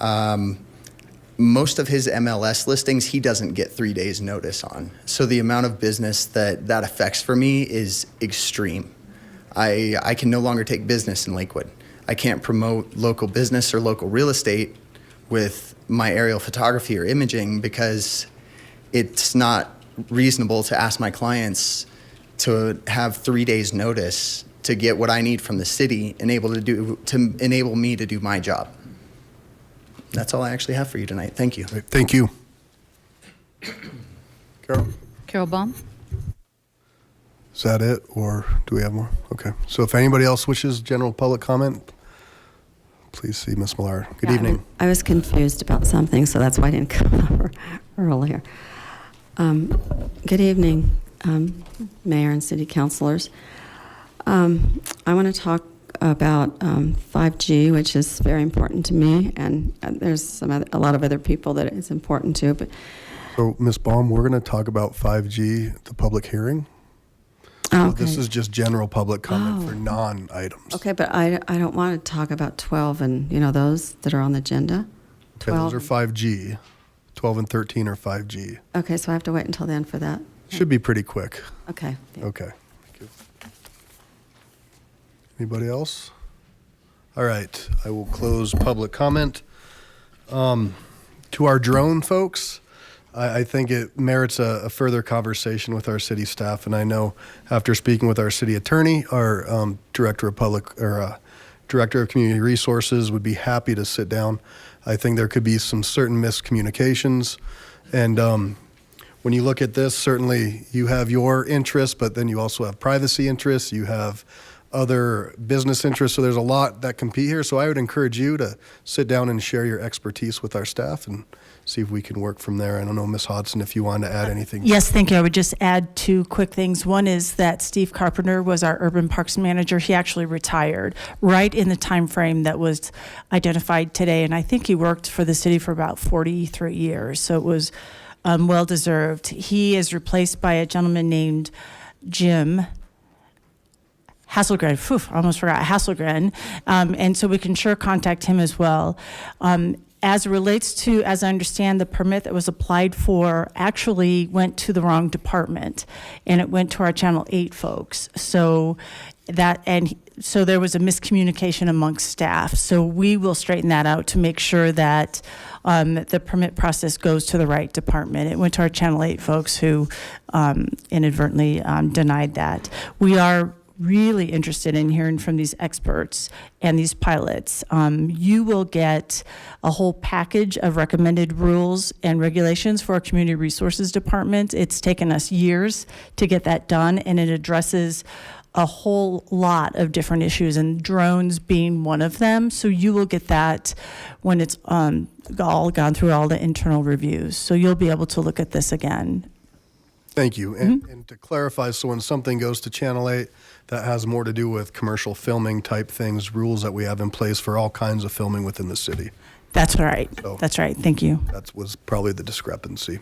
most of his MLS listings, he doesn't get 3 days notice on. So the amount of business that affects for me is extreme. I can no longer take business in Lakewood. I can't promote local business or local real estate with my aerial photography or imaging because it's not reasonable to ask my clients to have 3 days notice to get what I need from the city and to enable me to do my job. That's all I actually have for you tonight. Thank you. Great. Thank you. Carol? Carol Baum. Is that it, or do we have more? Okay. So if anybody else wishes general public comment, please see Ms. Millard. Good evening. I was confused about something, so that's why I didn't come over earlier. Good evening, Mayor and City Councilors. I want to talk about 5G, which is very important to me, and there's a lot of other people that it's important to. But So, Ms. Baum, we're going to talk about 5G at the public hearing. oh, So this okay. is just general public comment Oh. for non-items. Okay, but I don't want to talk about 12 and those that are on the agenda. Okay, those are 5G. 12 and 13 are 5G. Okay, so I have to wait until then for that. Should be pretty quick. Okay. Okay. Thank you. Anybody else? All right, I will close public comment. To our drone folks, I think it merits a further conversation with our city staff. And I know after speaking with our city attorney, our director of community resources would be happy to sit down. I think there could be some certain miscommunications. And when you look at this, certainly you have your interests, but then you also have privacy interests. You have other business interests. So there's a lot that compete here. So I would encourage you to sit down and share your expertise with our staff and see if we can work from there. I don't know, Ms. Hodson, if you want to add anything. Yes, thank you. I would just add two quick things. One is that Steve Carpenter was our urban parks manager. He actually retired right in the time frame that was identified today, and I think he worked for the city for about 43 years, so it was well deserved. He is replaced by a gentleman named Jim Hasselgren. Phew, I almost forgot Hasselgren, and so we can sure contact him as well. As it relates to, as I understand, the permit that was applied for actually went to the wrong department, and it went to our Channel 8 folks. So so there was a miscommunication amongst staff. So we will straighten that out to make sure that the permit process goes to the right department. It went to our Channel 8 folks who inadvertently denied that. We are really interested in hearing from these experts and these pilots. You will get a whole package of recommended rules and regulations for our Community Resources Department. It's taken us years to get that done, and it addresses a whole lot of different issues, and drones being one of them. So you will get that when it's all gone through all the internal reviews. So you'll be able to look at this again. Thank you. And to clarify, so when something goes to Channel 8, that has more to do with commercial filming type things, rules that we have in place for all kinds of filming within the city. That's right. So- That's right. Thank you. That was probably the discrepancy.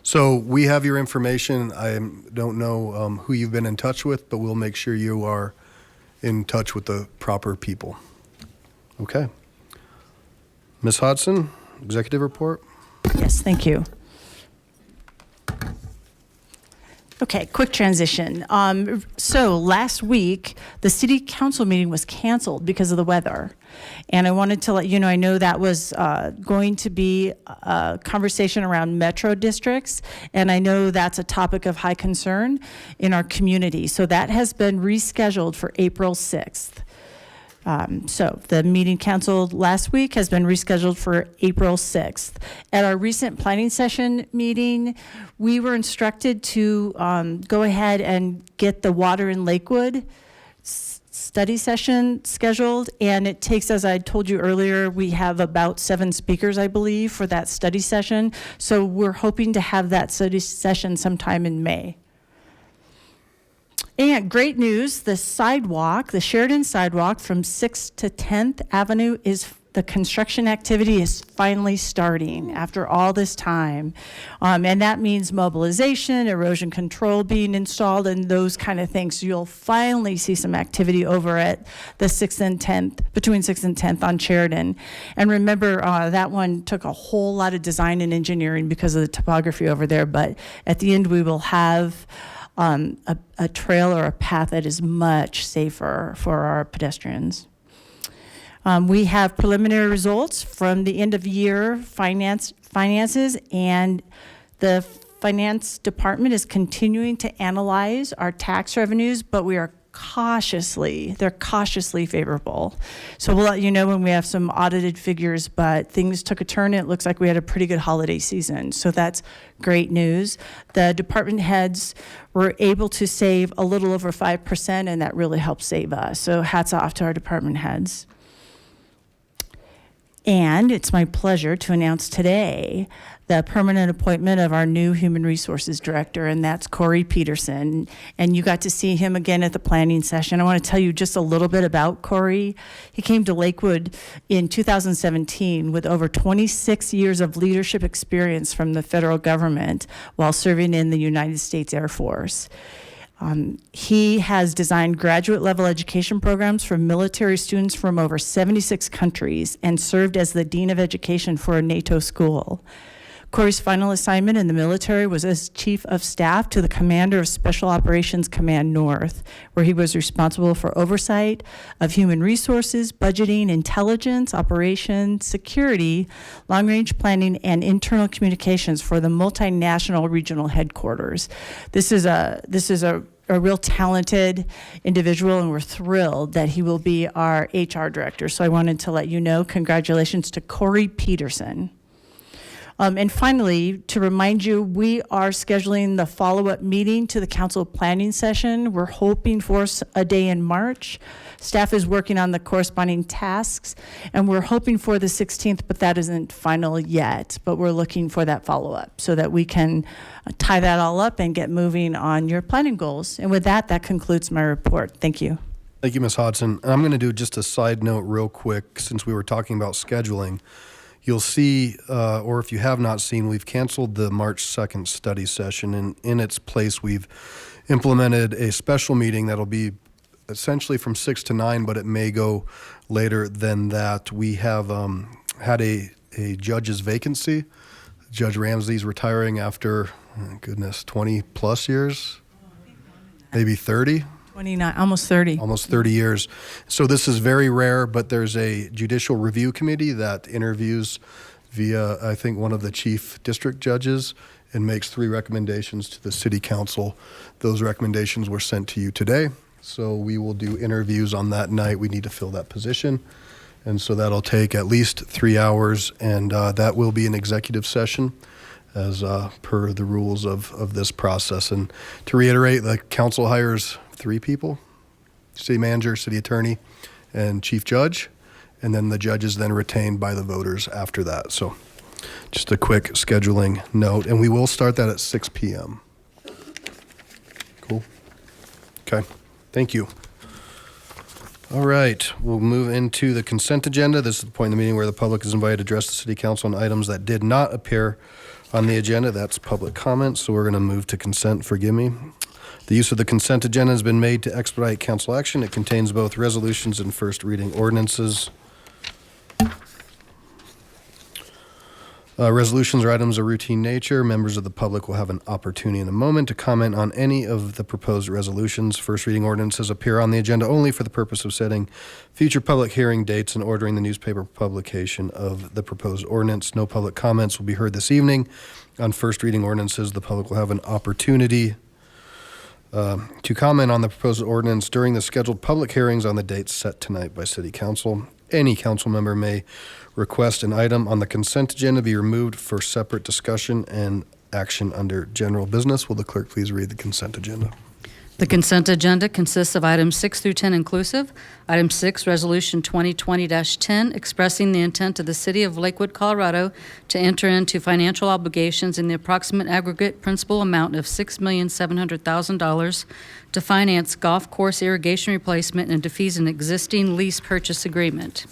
So we have your information. I don't know who you've been in touch with, but we'll make sure you are in touch with the proper people. Okay. Ms. Hodson, executive report. Yes, thank you. Okay, quick transition. So last week, the city council meeting was canceled because of the weather. And I wanted to let you know, I know that was going to be a conversation around metro districts, and I know that's a topic of high concern in our community. So that has been rescheduled for April 6th. So the meeting canceled last week has been rescheduled for April 6th. At our recent planning session meeting, we were instructed to go ahead and get the water in Lakewood study session scheduled. And it takes, as I told you earlier, we have about 7 speakers, I believe, for that study session. So we're hoping to have that study session sometime in May. And great news, the sidewalk, the Sheridan sidewalk from 6th to 10th Avenue the construction activity is finally starting after all this time. And that means mobilization, erosion control being installed, and those kind of things. So you'll finally see some activity over at the 6th and 10th, between 6th and 10th on Sheridan. And remember, that one took a whole lot of design and engineering because of the topography over there. But at the end, we will have a trail or a path that is much safer for our pedestrians. We have preliminary results from the end of year finances, and the finance department is continuing to analyze our tax revenues, but they're cautiously favorable. So we'll let you know when we have some audited figures, but things took a turn. It looks like we had a pretty good holiday season. So that's great news. The department heads were able to save a little over 5%, and that really helped save us. So hats off to our department heads. And it's my pleasure to announce today the permanent appointment of our new Human Resources Director, and that's Corey Peterson. And you got to see him again at the planning session. I want to tell you just a little bit about Corey. He came to Lakewood in 2017 with over 26 years of leadership experience from the federal government while serving in the United States Air Force. He has designed graduate level education programs for military students from over 76 countries and served as the Dean of Education for a NATO school. Corey's final assignment in the military was as Chief of Staff to the Commander of Special Operations Command North, where he was responsible for oversight of human resources, budgeting, intelligence, operations, security, long-range planning, and internal communications for the multinational regional headquarters. This is a real talented individual, and we're thrilled that he will be our HR director. So I wanted to let you know, congratulations to Corey Peterson. And finally, to remind you, we are scheduling the follow-up meeting to the council planning session. We're hoping for a day in March. Staff is working on the corresponding tasks, and we're hoping for the 16th, but that isn't final yet. But we're looking for that follow-up so that we can tie that all up and get moving on your planning goals. And with that, that concludes my report. Thank you. Thank you, Ms. Hodson. And I'm going to do just a side note real quick, since we were talking about scheduling. You'll see, or if you have not seen, we've canceled the March 2nd study session, and in its place, we've implemented a special meeting that'll be essentially from 6 to 9, but it may go later than that. We have had a judge's vacancy. Judge Ramsey's retiring after, oh, goodness, 20 plus years, maybe 30. 29, almost 30. Almost 30 years. So this is very rare, but there's a judicial review committee that interviews via, I think, one of the chief district judges and makes 3 recommendations to the city council. Those recommendations were sent to you today. So we will do interviews on that night. We need to fill that position. And so that'll take at least 3 hours, and that will be an executive session as per the rules of this process. And to reiterate, the council hires 3 people city manager, city attorney, and chief judge. And then the judge is then retained by the voters after that. So just a quick scheduling note. And we will start that at 6 p.m. Cool. Okay. Thank you. All right. We'll move into the consent agenda. This is the point in the meeting where the public is invited to address the city council on items that did not appear on the agenda. That's public comment. So we're going to move to consent. Forgive me. The use of the consent agenda has been made to expedite council action. It contains both resolutions and first reading ordinances. Resolutions are items of routine nature. Members of the public will have an opportunity in a moment to comment on any of the proposed resolutions. First reading ordinances appear on the agenda only for the purpose of setting future public hearing dates and ordering the newspaper publication of the proposed ordinance. No public comments will be heard this evening. On first reading ordinances, the public will have an opportunity to comment on the proposed ordinance during the scheduled public hearings on the dates set tonight by City Council. Any council member may request an item on the consent agenda be removed for separate discussion and action under general business. Will the clerk please read the consent agenda? The consent agenda consists of items 6 through 10 inclusive. Item 6, Resolution 2020-10, expressing the intent of the City of Lakewood, Colorado to enter into financial obligations in the approximate aggregate principal amount of $6,700,000 to finance golf course irrigation replacement and defease an existing lease purchase agreement.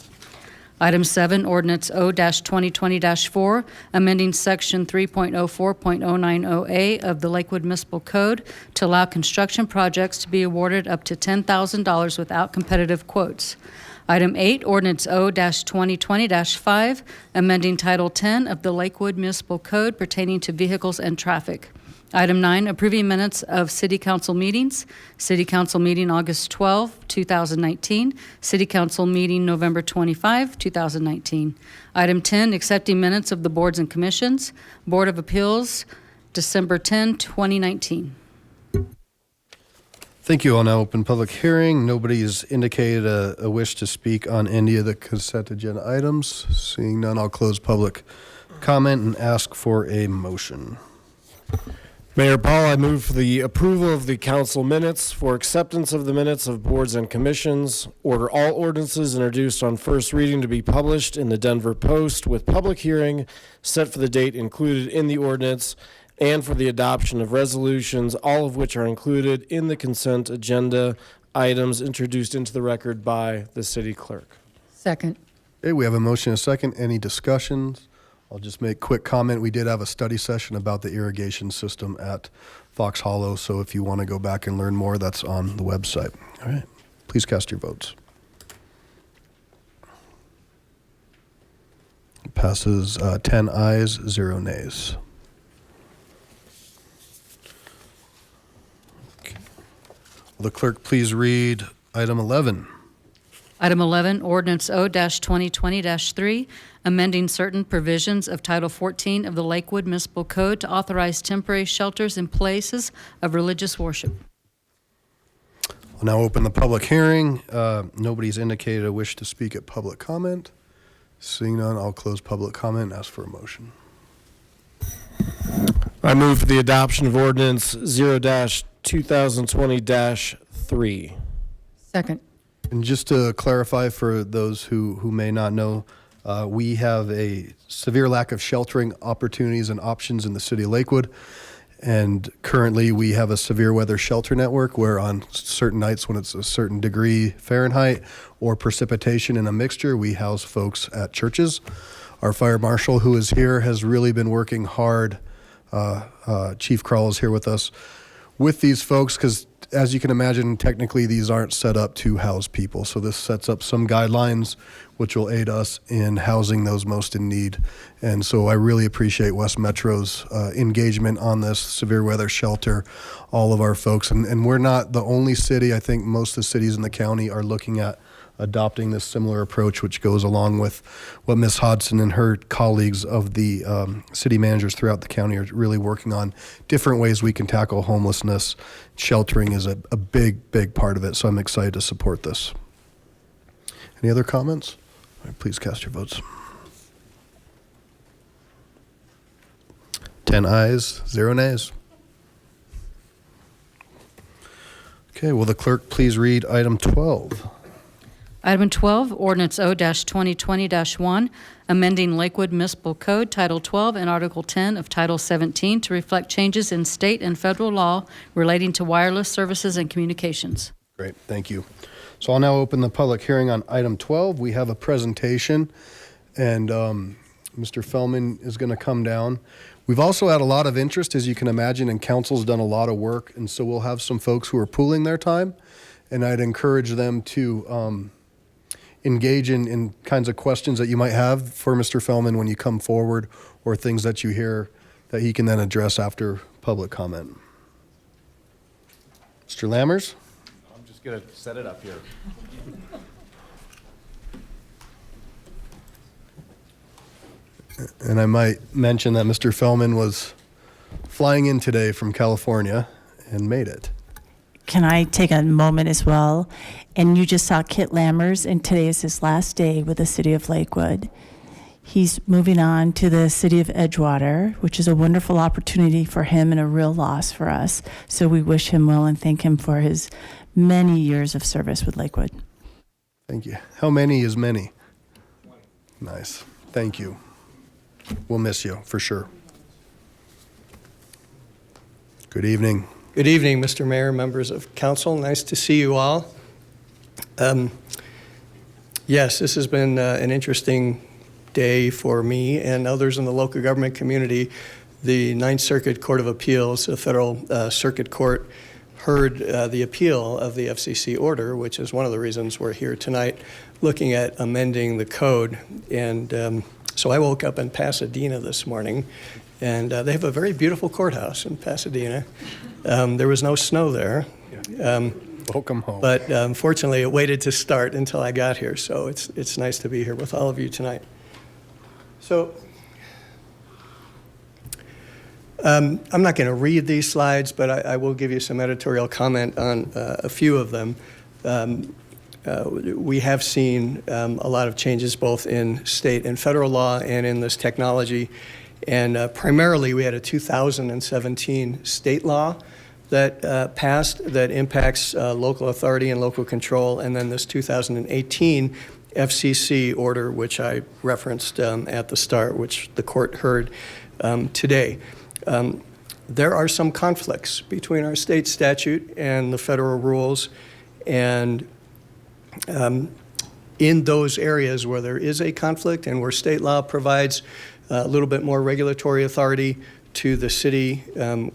Item 7, Ordinance O-2020-4, amending Section 3.04.090A of the Lakewood Municipal Code to allow construction projects to be awarded up to $10,000 without competitive quotes. Item 8, Ordinance O-2020-5, amending Title 10 of the Lakewood Municipal Code pertaining to vehicles and traffic. Item 9, approving minutes of City Council meetings. City Council meeting August 12, 2019. City Council meeting November 25, 2019. Item 10, accepting minutes of the boards and commissions. Board of Appeals, December 10, 2019. Thank you. I'll now open public hearing. Nobody's indicated a wish to speak on any of the consent agenda items. Seeing none, I'll close public comment and ask for a motion. Mayor Paul, I move for the approval of the council minutes, for acceptance of the minutes of boards and commissions, order all ordinances introduced on first reading to be published in the Denver Post with public hearing set for the date included in the ordinance, and for the adoption of resolutions, all of which are included in the consent agenda items introduced into the record by the city clerk. Second. Okay, we have a motion and a second. Any discussions? I'll just make quick comment. We did have a study session about the irrigation system at Fox Hollow, so if you want to go back and learn more, that's on the website. All right, please cast your votes. It passes 10 ayes, 0 nays. Okay. Will the clerk please read item 11? Item 11, Ordinance O-2020-3, amending certain provisions of Title 14 of the Lakewood Municipal Code to authorize temporary shelters in places of religious worship. I'll now open the public hearing. Nobody's indicated a wish to speak at public comment. Seeing none, I'll close public comment and ask for a motion. I move for the adoption of ordinance 0-2020-3. Second. And just to clarify for those who may not know, we have a severe lack of sheltering opportunities and options in the city of Lakewood. And currently we have a severe weather shelter network where on certain nights when it's a certain degree Fahrenheit or precipitation in a mixture, we house folks at churches. Our fire marshal who is here has really been working hard. Chief Krull is here with us with these folks because as you can imagine, technically these aren't set up to house people. So this sets up some guidelines which will aid us in housing those most in need. And so I really appreciate West Metro's engagement on this severe weather shelter, all of our folks. And we're not the only city. I think most of the cities in the county are looking at adopting this similar approach, which goes along with what Ms. Hodson and her colleagues of the city managers throughout the county are really working on different ways we can tackle homelessness. Sheltering is a big part of it, so I'm excited to support this. Any other comments? All right, please cast your votes. 10 ayes, 0 nays. Okay, will the clerk please read item 12? Item 12, ordinance O-2020-1, amending Lakewood Municipal Code, Title 12 and Article 10 of Title 17 to reflect changes in state and federal law relating to wireless services and communications. Great, thank you. So I'll now open the public hearing on item 12. We have a presentation, and Mr. Fellman is going to come down. We've also had a lot of interest, as you can imagine, and council's done a lot of work, and so we'll have some folks who are pooling their time, and I'd encourage them to engage in kinds of questions that you might have for Mr. Fellman when you come forward, or things that you hear that he can then address after public comment. Mr. Lammers? I'm just going to set it up here. And I might mention that Mr. Fellman was flying in today from California and made it. Can I take a moment as well? And you just saw Kit Lammers, and today is his last day with the city of Lakewood. He's moving on to the city of Edgewater, which is a wonderful opportunity for him and a real loss for us. So we wish him well and thank him for his many years of service with Lakewood. Thank you. How many is many? 20. Nice. Thank you. We'll miss you for sure. Good evening. Good evening, Mr. Mayor, members of council. Nice to see you all. Yes, this has been an interesting day for me and others in the local government community. The Ninth Circuit Court of Appeals, the Federal Circuit Court, heard the appeal of the FCC order, which is one of the reasons we're here tonight, looking at amending the code. And so I woke up in Pasadena this morning, and they have a very beautiful courthouse in Pasadena. There was no snow there. Welcome home. But unfortunately, it waited to start until I got here, so it's nice to be here with all of you tonight. So I'm not going to read these slides, but I will give you some editorial comment on a few of them. We have seen a lot of changes both in state and federal law and in this technology. And primarily, we had a 2017 state law that passed that impacts local authority and local control, and then this 2018 FCC order, which I referenced at the start, which the court heard today. There are some conflicts between our state statute and the federal rules, and in those areas where there is a conflict and where state law provides a little bit more regulatory authority to the city,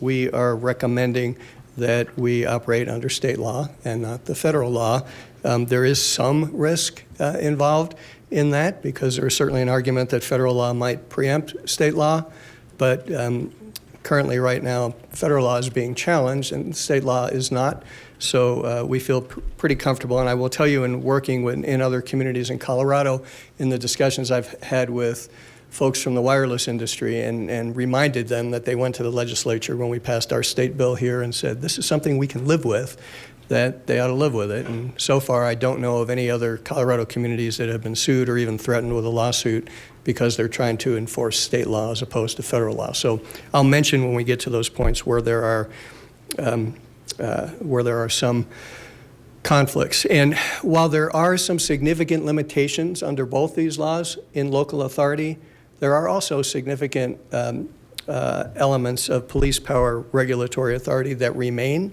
we are recommending that we operate under state law and not the federal law. There is some risk involved in that, because there is certainly an argument that federal law might preempt state law, but currently right now federal law is being challenged and state law is not. So we feel pretty comfortable, and I will tell you, in working in other communities in Colorado, in the discussions I've had with folks from the wireless industry and reminded them that they went to the legislature when we passed our state bill here and said, this is something we can live with, that they ought to live with it. And so far, I don't know of any other Colorado communities that have been sued or even threatened with a lawsuit because they're trying to enforce state law as opposed to federal law. So I'll mention when we get to those points where there are some conflicts. And while there are some significant limitations under both these laws in local authority, there are also significant elements of police power regulatory authority that remain.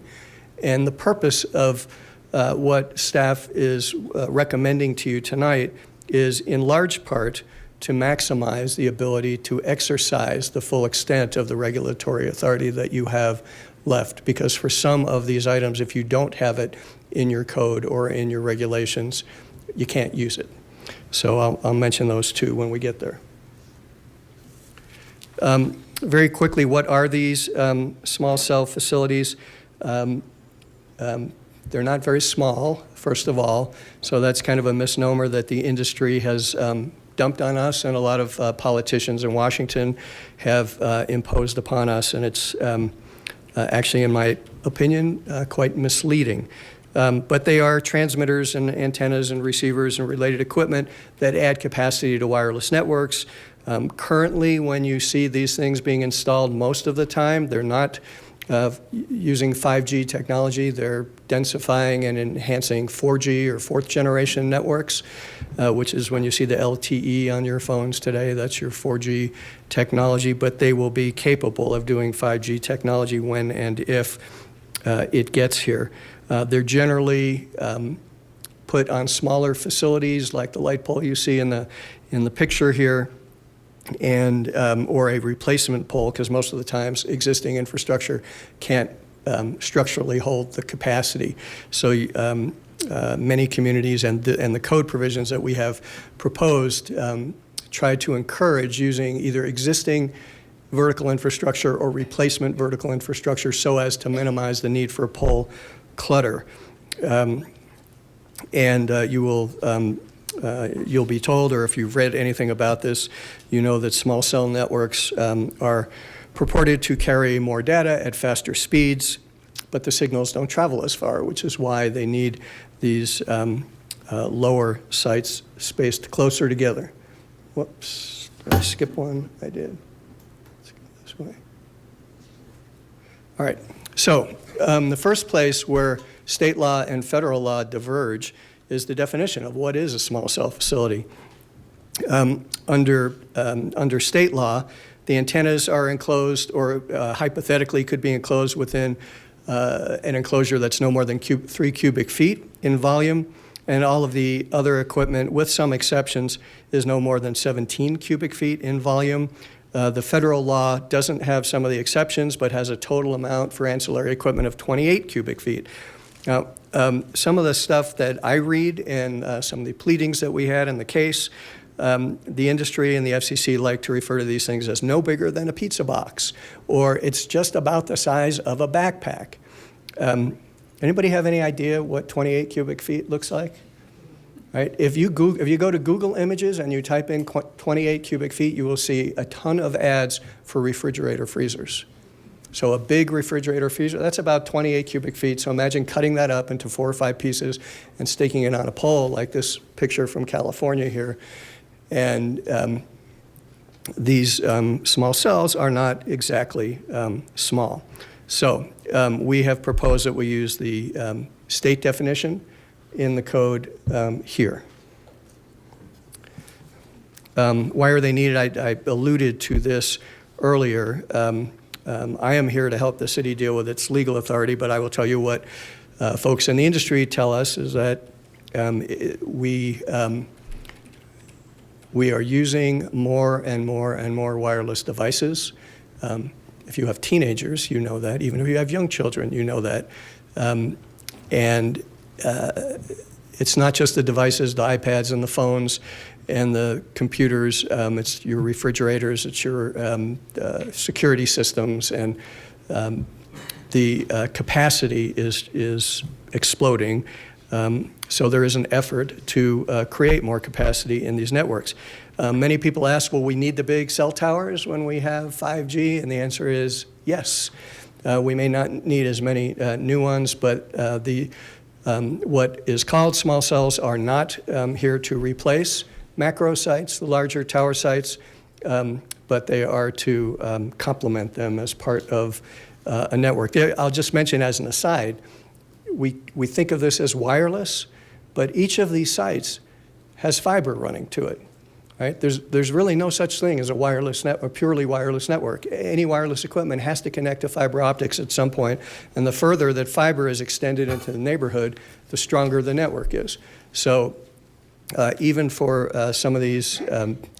And the purpose of what staff is recommending to you tonight is in large part to maximize the ability to exercise the full extent of the regulatory authority that you have left. Because for some of these items, if you don't have it in your code or in your regulations, you can't use it. So I'll mention those too when we get there. Very quickly, what are these small cell facilities? They're not very small, first of all, so that's kind of a misnomer that the industry has dumped on us, and a lot of politicians in Washington have imposed upon us, and it's actually, in my opinion, quite misleading. But they are transmitters and antennas and receivers and related equipment that add capacity to wireless networks. Currently, when you see these things being installed, most of the time, they're not using 5G technology. They're densifying and enhancing 4G or fourth generation networks, which is when you see the LTE on your phones today, that's your 4G technology, but they will be capable of doing 5G technology when and if it gets here. They're generally put on smaller facilities like the light pole you see in the picture here, and or a replacement pole, because most of the times existing infrastructure can't structurally hold the capacity. So many communities and the code provisions that we have proposed try to encourage using either existing vertical infrastructure or replacement vertical infrastructure so as to minimize the need for pole clutter. You'll be told, or if you've read anything about this, you know that small cell networks are purported to carry more data at faster speeds, but the signals don't travel as far, which is why they need these lower sites spaced closer together. Whoops, did I skip one? I did. Let's go this way. All right, so the first place where state law and federal law diverge is the definition of what is a small cell facility. Under state law, the antennas are enclosed, or hypothetically could be enclosed within an enclosure that's no more than 3 cubic feet in volume, and all of the other equipment, with some exceptions, is no more than 17 cubic feet in volume. The federal law doesn't have some of the exceptions, but has a total amount for ancillary equipment of 28 cubic feet. Now, some of the stuff that I read and some of the pleadings that we had in the case, the industry and the FCC like to refer to these things as no bigger than a pizza box, or it's just about the size of a backpack. Anybody have any idea what 28 cubic feet looks like? Right? If you go to Google Images and you type in 28 cubic feet, you will see a ton of ads for refrigerator freezers. So a big refrigerator freezer, that's about 28 cubic feet. So imagine cutting that up into 4 or 5 pieces and sticking it on a pole like this picture from California here. And these small cells are not exactly small. So we have proposed that we use the state definition in the code here. Why are they needed? I alluded to this earlier. I am here to help the city deal with its legal authority, but I will tell you what folks in the industry tell us is that we are using more and more and more wireless devices. If you have teenagers, you know that. Even if you have young children, you know that. It's not just the devices, the iPads and the phones and the computers, it's your refrigerators, it's your security systems, and the capacity is exploding. So there is an effort to create more capacity in these networks. Many people ask, will we need the big cell towers when we have 5G? And the answer is yes. We may not need as many new ones, but what is called small cells are not here to replace macro sites, the larger tower sites, but they are to complement them as part of a network. I'll just mention as an aside, we think of this as wireless, but each of these sites has fiber running to it. Right? There's really no such thing as a purely wireless network. Any wireless equipment has to connect to fiber optics at some point, and the further that fiber is extended into the neighborhood, the stronger the network is. So even for some of these,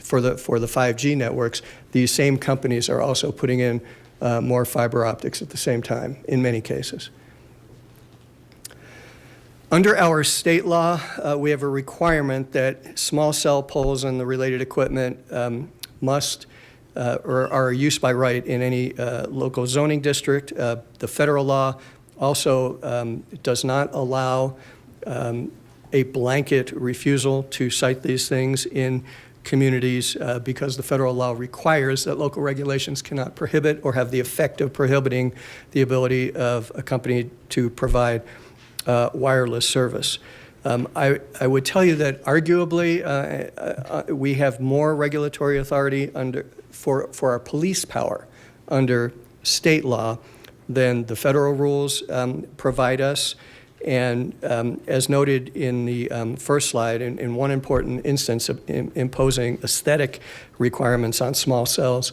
for the 5G networks, these same companies are also putting in more fiber optics at the same time in many cases. Under our state law, we have a requirement that small cell poles and the related equipment must or are used by right in any local zoning district. The federal law also does not allow a blanket refusal to cite these things in communities because the federal law requires that local regulations cannot prohibit or have the effect of prohibiting the ability of a company to provide wireless service. I would tell you that arguably we have more regulatory authority for our police power under state law than the federal rules provide us. And as noted in the first slide, in one important instance of imposing aesthetic requirements on small cells,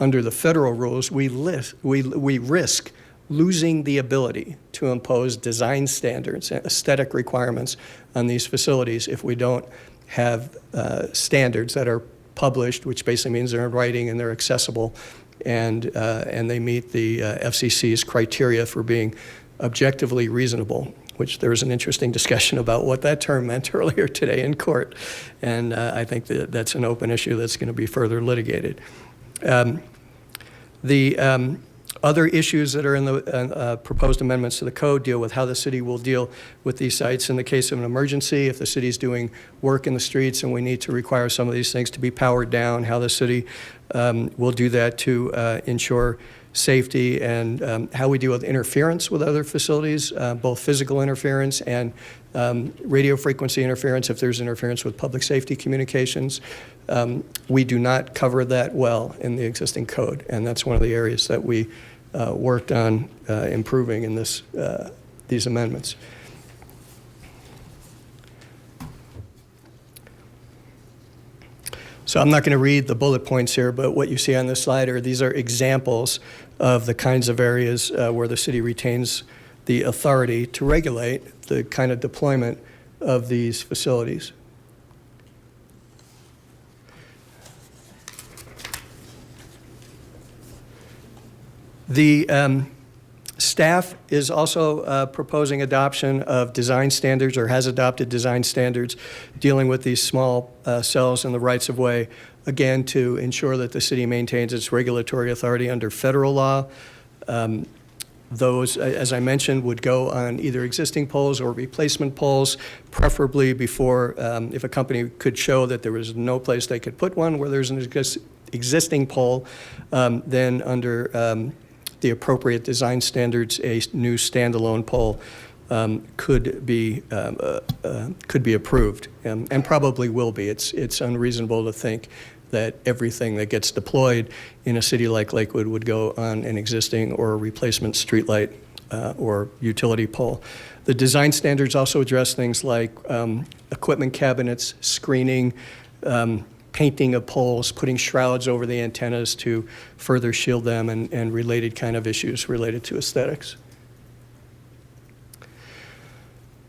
under the federal rules, we risk losing the ability to impose design standards and aesthetic requirements on these facilities if we don't have standards that are published, which basically means they're in writing and they're accessible, and they meet the FCC's criteria for being objectively reasonable, which there was an interesting discussion about what that term meant earlier today in court. And I think that's an open issue that's going to be further litigated. The other issues that are in the proposed amendments to the code deal with how the city will deal with these sites in the case of an emergency. If the city's doing work in the streets and we need to require some of these things to be powered down, how the city will do that to ensure safety, and how we deal with interference with other facilities, both physical interference and radio frequency interference if there's interference with public safety communications. We do not cover that well in the existing code, and that's one of the areas that we worked on improving in these amendments. So I'm not going to read the bullet points here, but what you see on this slide these are examples of the kinds of areas where the city retains the authority to regulate the kind of deployment of these facilities. The staff is also proposing adoption of design standards, or has adopted design standards dealing with these small cells in the rights of way, again, to ensure that the city maintains its regulatory authority under federal law. Those, as I mentioned, would go on either existing poles or replacement poles, preferably before, if a company could show that there was no place they could put one where there's an existing pole, then under the appropriate design standards, a new standalone pole could be approved, and probably will be. It's unreasonable to think that everything that gets deployed in a city like Lakewood would go on an existing or a replacement streetlight or utility pole. The design standards also address things like equipment cabinets, screening, painting of poles, putting shrouds over the antennas to further shield them, and related kind of issues related to aesthetics.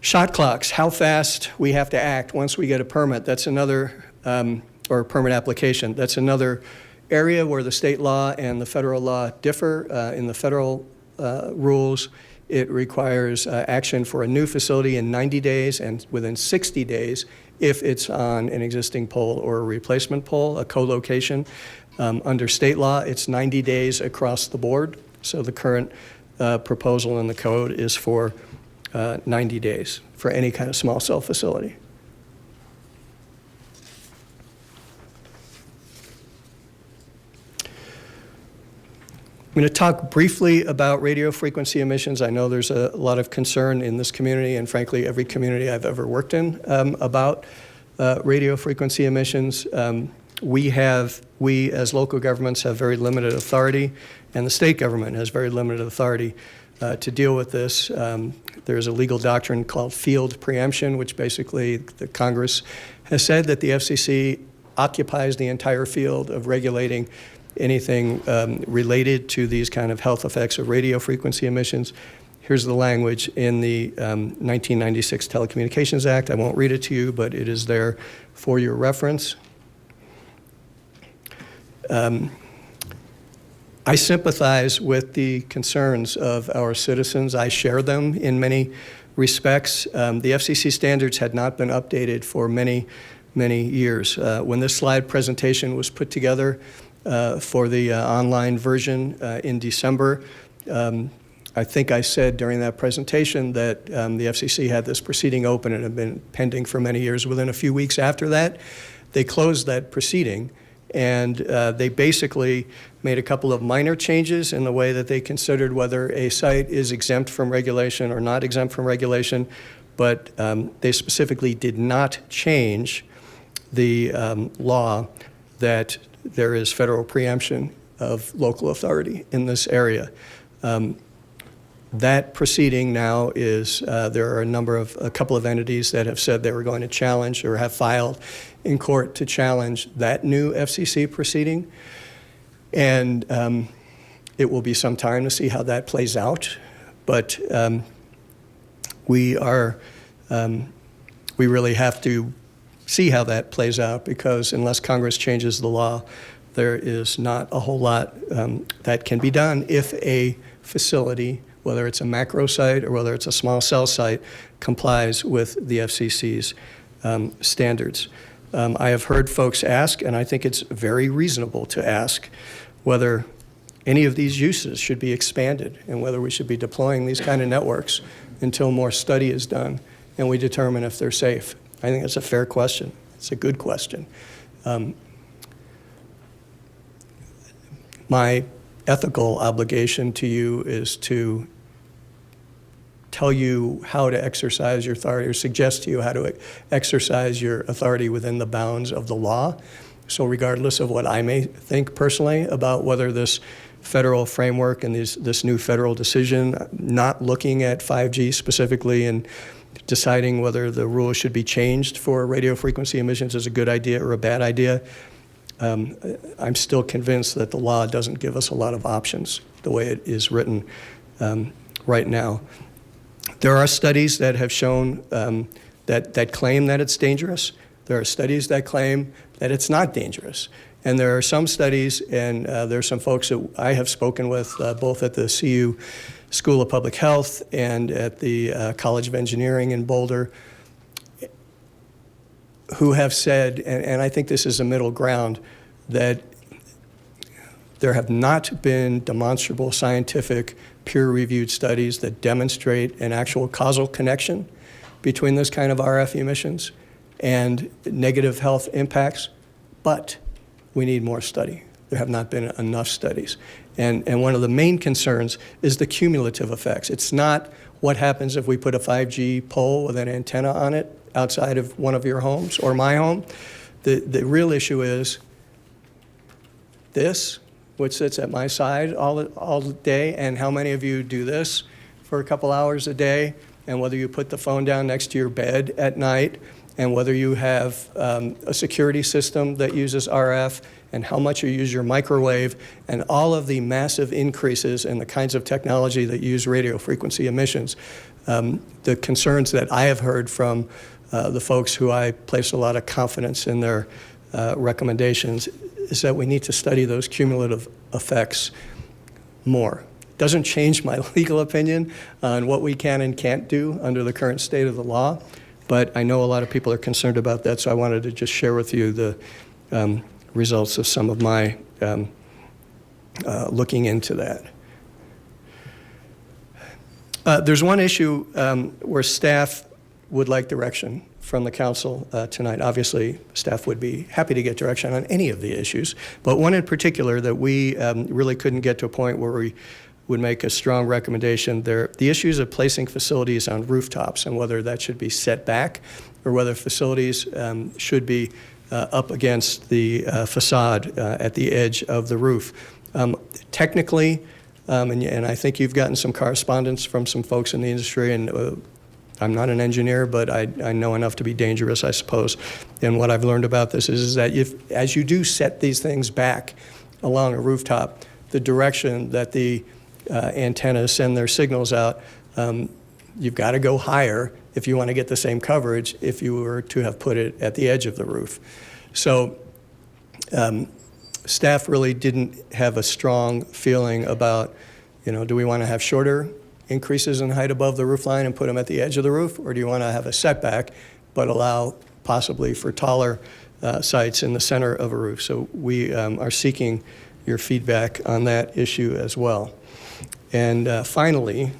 Shot clocks, how fast we have to act once we get a permit. That's another, or a permit application. That's another area where the state law and the federal law differ. In the federal rules, it requires action for a new facility in 90 days and within 60 days if it's on an existing pole or a replacement pole, a co-location. Under state law, it's 90 days across the board. So the current proposal in the code is for 90 days for any kind of small cell facility. I'm going to talk briefly about radio frequency emissions. I know there's a lot of concern in this community, and frankly, every community I've ever worked in, about radio frequency emissions. We as local governments have very limited authority, and the state government has very limited authority to deal with this. There's a legal doctrine called field preemption, which basically the Congress has said that the FCC occupies the entire field of regulating anything related to these kind of health effects of radio frequency emissions. Here's the language in the 1996 Telecommunications Act. I won't read it to you, but it is there for your reference. I sympathize with the concerns of our citizens. I share them in many respects. The FCC standards had not been updated for many, many years. When this slide presentation was put together for the online version in December, I think I said during that presentation that the FCC had this proceeding open and had been pending for many years. Within a few weeks after that, they closed that proceeding, and they basically made a couple of minor changes in the way that they considered whether a site is exempt from regulation or not exempt from regulation, but they specifically did not change the law that there is federal preemption of local authority in this area. That proceeding now is, there are a couple of entities that have said they were going to challenge or have filed in court to challenge that new FCC proceeding. And it will be some time to see how that plays out. But we really have to see how that plays out, because unless Congress changes the law, there is not a whole lot that can be done if a facility, whether it's a macro site or whether it's a small cell site, complies with the FCC's standards. I have heard folks ask, and I think it's very reasonable to ask, whether any of these uses should be expanded and whether we should be deploying these kind of networks until more study is done and we determine if they're safe. I think it's a fair question. It's a good question. My ethical obligation to you is to tell you how to exercise your authority, or suggest to you how to exercise your authority within the bounds of the law. So regardless of what I may think personally about whether this federal framework and this new federal decision, not looking at 5G specifically and deciding whether the rules should be changed for radio frequency emissions is a good idea or a bad idea, I'm still convinced that the law doesn't give us a lot of options the way it is written right now. There are studies that have shown that claim that it's dangerous. There are studies that claim that it's not dangerous. And there are some studies, and there are some folks that I have spoken with, both at the CU School of Public Health and at the College of Engineering in Boulder, who have said, and I think this is a middle ground, that there have not been demonstrable scientific peer-reviewed studies that demonstrate an actual causal connection between this kind of RF emissions and negative health impacts, but we need more study. There have not been enough studies. And one of the main concerns is the cumulative effects. It's not what happens if we put a 5G pole with an antenna on it outside of one of your homes or my home. The real issue is this, which sits at my side all day, and how many of you do this for a couple hours a day, and whether you put the phone down next to your bed at night, and whether you have a security system that uses RF, and how much you use your microwave, and all of the massive increases in the kinds of technology that use radio frequency emissions. The concerns that I have heard from the folks who I place a lot of confidence in their recommendations is that we need to study those cumulative effects more. Doesn't change my legal opinion on what we can and can't do under the current state of the law, but I know a lot of people are concerned about that, so I wanted to just share with you the results of some of my looking into that. There's one issue where staff would like direction from the council tonight. Obviously, staff would be happy to get direction on any of the issues, but one in particular that we really couldn't get to a point where we would make a strong recommendation there. The issues of placing facilities on rooftops and whether that should be set back or whether facilities should be up against the facade at the edge of the roof. Technically, and I think you've gotten some correspondence from some folks in the industry, and I'm not an engineer, but I know enough to be dangerous, I suppose. And what I've learned about this is that as you do set these things back along a rooftop, the direction that the antennas send their signals out, you've got to go higher if you want to get the same coverage if you were to have put it at the edge of the roof. So staff really didn't have a strong feeling about, do we want to have shorter increases in height above the roof line and put them at the edge of the roof, or do you want to have a setback but allow possibly for taller sites in the center of a roof? So we are seeking your feedback on that issue as well. And finally,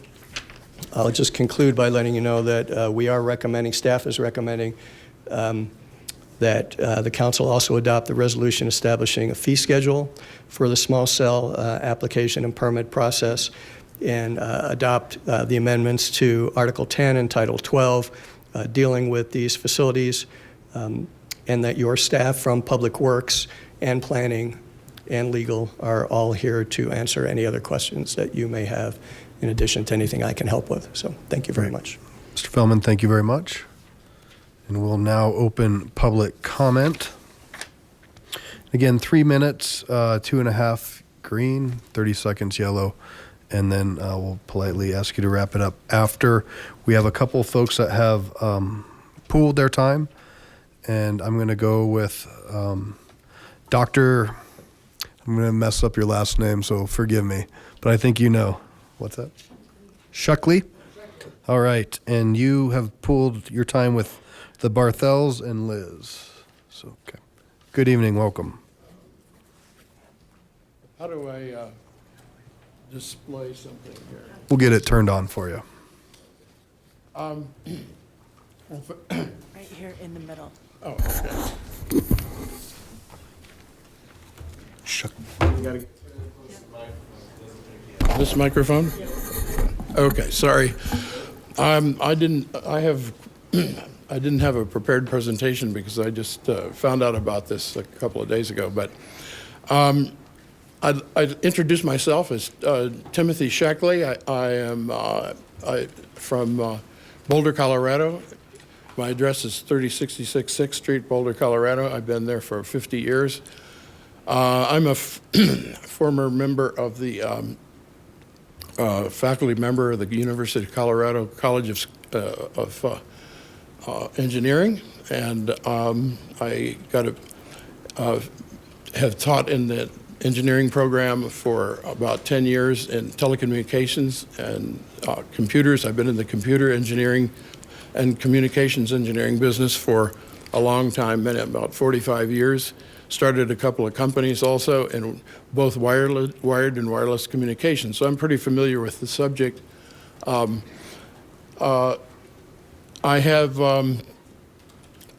I'll just conclude by letting you know that we are recommending, staff is recommending that the council also adopt the resolution establishing a fee schedule for the small cell application and permit process, and adopt the amendments to Article 10 and Title 12 dealing with these facilities, and that your staff from Public Works and Planning and Legal are all here to answer any other questions that you may have in addition to anything I can help with. So thank you very much. Mr. Feldman, thank you very much. And we'll now open public comment. Again, 3 minutes, 2.5 green, 30 seconds yellow, and then we'll politely ask you to wrap it up after. We have a couple folks that have pooled their time, and I'm going to go with Dr. I'm going to mess up your last name, so forgive me, but I think you know. What's that? Shuckley? All right, and you have pooled your time with the Barthels and Liz. So, okay. Good evening, welcome. How do I display something here? We'll get it turned on for you. Right here in the middle. Oh, okay. This microphone? Okay, sorry. I didn't have a prepared presentation because I just found out about this a couple of days ago. But I'd introduce myself as Timothy Shackley. I am from Boulder, Colorado. My address is 3066 6th Street, Boulder, Colorado. I've been there for 50 years. I'm a former member of the faculty member of the University of Colorado College of Engineering, and I have taught in the engineering program for about 10 years in telecommunications and computers. I've been in the computer engineering and communications engineering business for a long time, been about 45 years. Started a couple of companies also in both wired and wireless communications. So I'm pretty familiar with the subject. I have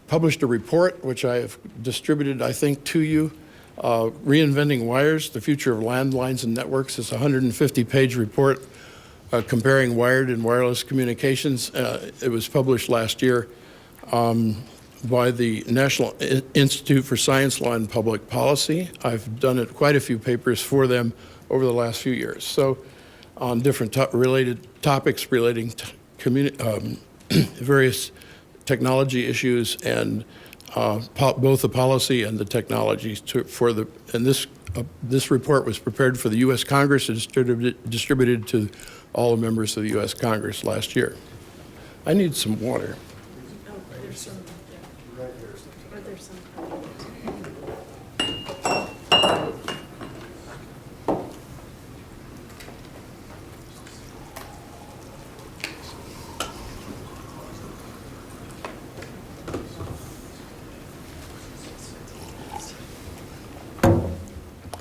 published a report, which I have distributed, I think, to you. Reinventing Wires, The Future of Landlines and Networks. It's a 150-page report comparing wired and wireless communications. It was published last year by the National Institute for Science, Law, and Public Policy. I've done quite a few papers for them over the last few years. So on different related topics relating to various technology issues and both the policy and the technologies this report was prepared for the U.S. Congress and distributed to all the members of the U.S. Congress last year. I need some water.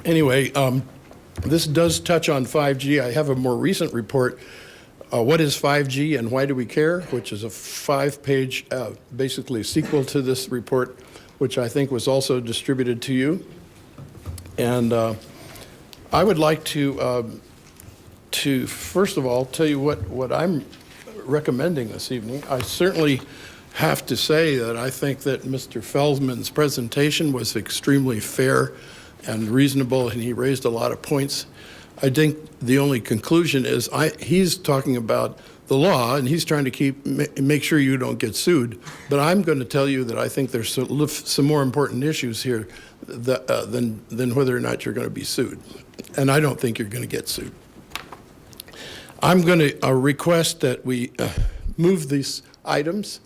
Anyway, this does touch on 5G. I have a more recent report, What is 5G and Why Do We Care?, which is a 5-page, basically sequel to this report, which I think was also distributed to you. And I would like to first of all, tell you what I'm recommending this evening. I certainly have to say that I think that Mr. Feldman's presentation was extremely fair and reasonable, and he raised a lot of points. I think the only conclusion is he's talking about the law, and he's trying to make sure you don't get sued. But I'm going to tell you that I think there's some more important issues here than whether or not you're going to be sued. And I don't think you're going to get sued. I'm going to request that we move these items,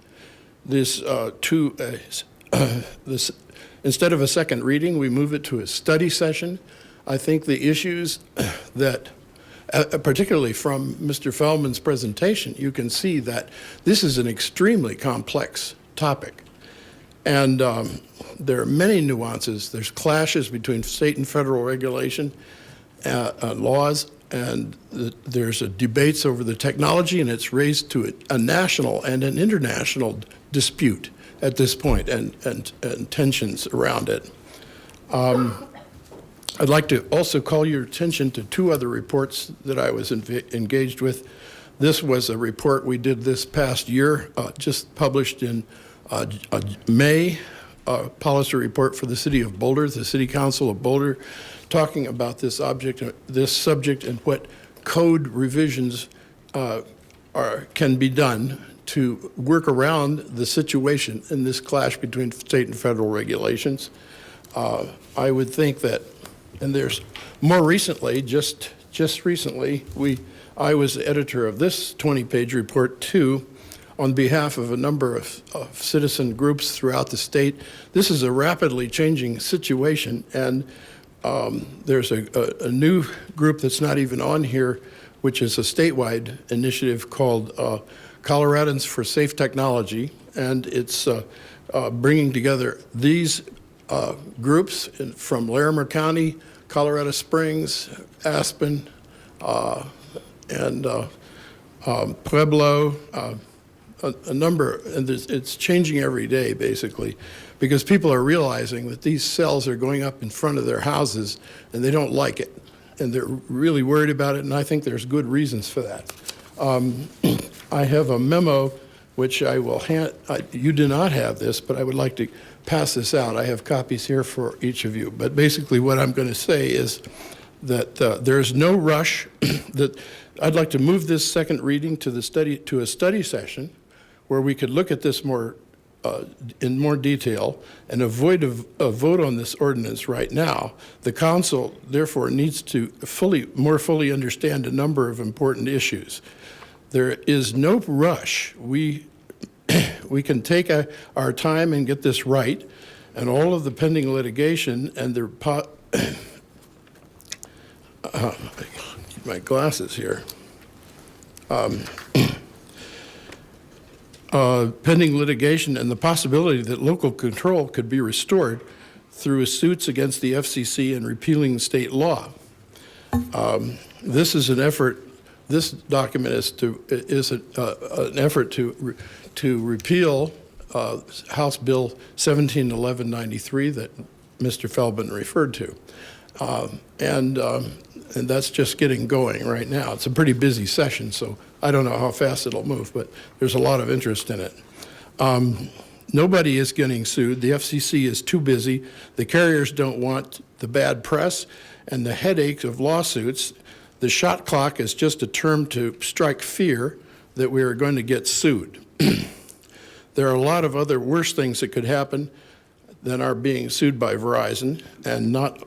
instead of a second reading, we move it to a study session. I think the issues that, particularly from Mr. Feldman's presentation, you can see that this is an extremely complex topic. And there are many nuances. There's clashes between state and federal regulation, laws, and there's debates over the technology, and it's raised to a national and an international dispute at this point, and tensions around it. I'd like to also call your attention to two other reports that I was engaged with. This was a report we did this past year, just published in May, a policy report for the City of Boulder, the City Council of Boulder, talking about this subject and what code revisions can be done to work around the situation in this clash between state and federal regulations. I would think that, and there's more recently, just recently, I was editor of this 20-page report too, on behalf of a number of citizen groups throughout the state. This is a rapidly changing situation, and there's a new group that's not even on here, which is a statewide initiative called Coloradans for Safe Technology, and it's bringing together these groups from Larimer County, Colorado Springs, Aspen, and Pueblo, a number, and it's changing every day basically, because people are realizing that these cells are going up in front of their houses and they don't like it, and they're really worried about it, and I think there's good reasons for that. I have a memo which I will hand, you do not have this, but I would like to pass this out. I have copies here for each of you, but basically what I'm going to say is that there's no rush, that I'd like to move this second reading to a study session where we could look at this more in more detail and avoid a vote on this ordinance right now. The council therefore needs to more fully understand a number of important issues. There is no rush. We can take our time and get this right, and all of the pending litigation and the my glasses here. Pending litigation and the possibility that local control could be restored through suits against the FCC and repealing state law. This is an effort. This document is an effort to repeal House Bill 171193 that Mr. Feldman referred to, and that's just getting going right now. It's a pretty busy session, so I don't know how fast it'll move, but there's a lot of interest in it. Nobody is getting sued. The FCC is too busy. The carriers don't want the bad press and the headaches of lawsuits. The shot clock is just a term to strike fear that we are going to get sued. There are a lot of other worse things that could happen than our being sued by Verizon and not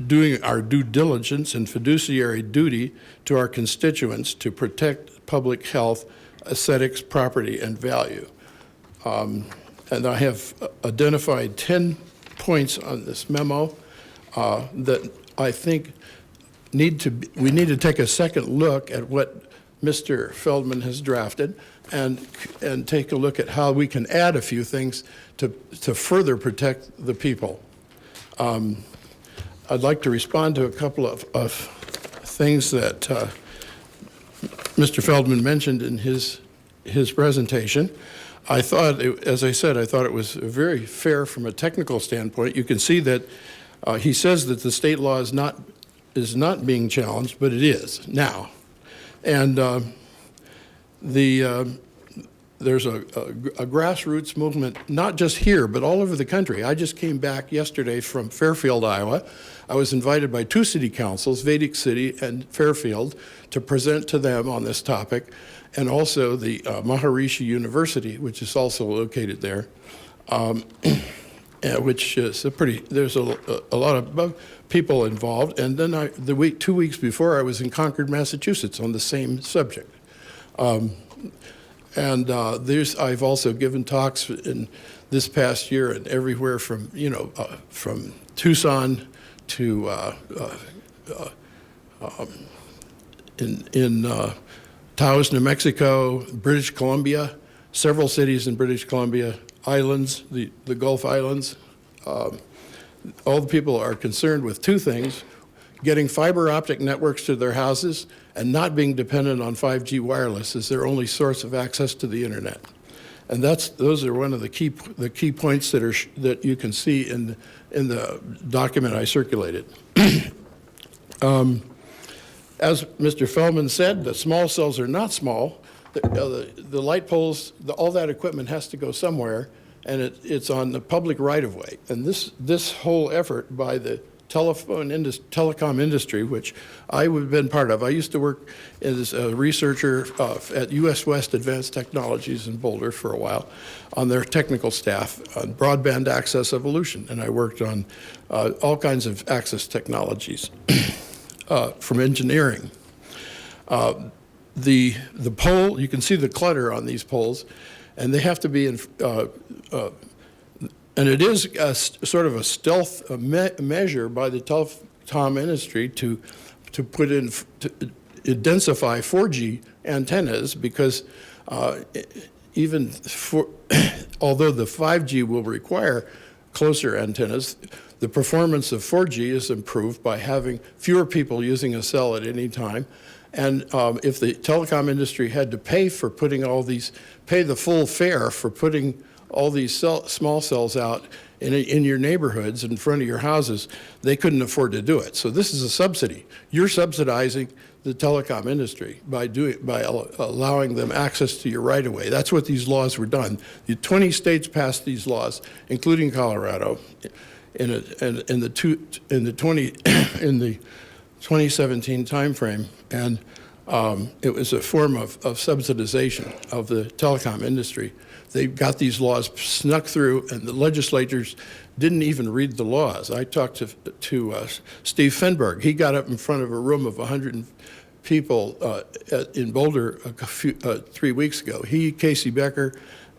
doing our due diligence and fiduciary duty to our constituents to protect public health, aesthetics, property, and value. And I have identified 10 points on this memo that I think we need to take a second look at what Mr. Feldman has drafted and take a look at how we can add a few things to further protect the people. I'd like to respond to a couple of things that Mr. Feldman mentioned in his presentation. I thought, as I said, I thought it was very fair from a technical standpoint. You can see that he says that the state law is not being challenged, but it is now. And there's a grassroots movement, not just here, but all over the country. I just came back yesterday from Fairfield, Iowa. I was invited by two city councils, Vedic City and Fairfield, to present to them on this topic, and also the Maharishi University, which is also located there, which is there's a lot of people involved. And then 2 weeks before, I was in Concord, Massachusetts on the same subject. I've also given talks in this past year and everywhere from, from Tucson to in Taos, New Mexico, British Columbia, several cities in British Columbia, islands, the Gulf Islands. All the people are concerned with two things: getting fiber optic networks to their houses and not being dependent on 5G wireless as their only source of access to the internet. And those are one of the key points that you can see in the document I circulated. As Mr. Feldman said, the small cells are not small. The light poles, all that equipment has to go somewhere, and it's on the public right-of-way. And this whole effort by the telecom industry, which I have been part of. I used to work as a researcher at US West Advanced Technologies in Boulder for a while on their technical staff on broadband access evolution, and I worked on all kinds of access technologies from engineering. The pole, you can see the clutter on these poles, and they have to be in, and it is sort of a stealth measure by the telecom industry to put in, to densify 4G antennas, because even for, although the 5G will require closer antennas, the performance of 4G is improved by having fewer people using a cell at any time. And if the telecom industry had to pay for putting all these, pay the full fare for putting all these small cells out in your neighborhoods, in front of your houses, they couldn't afford to do it. So this is a subsidy. You're subsidizing the telecom industry by allowing them access to your right-of-way. That's what these laws were done. The 20 states passed these laws, including Colorado, in the 2017 timeframe, and it was a form of subsidization of the telecom industry. They got these laws snuck through, and the legislators didn't even read the laws. I talked to Steve Fenberg. He got up in front of a room of 100 people in Boulder 3 weeks ago. He, Casey Becker,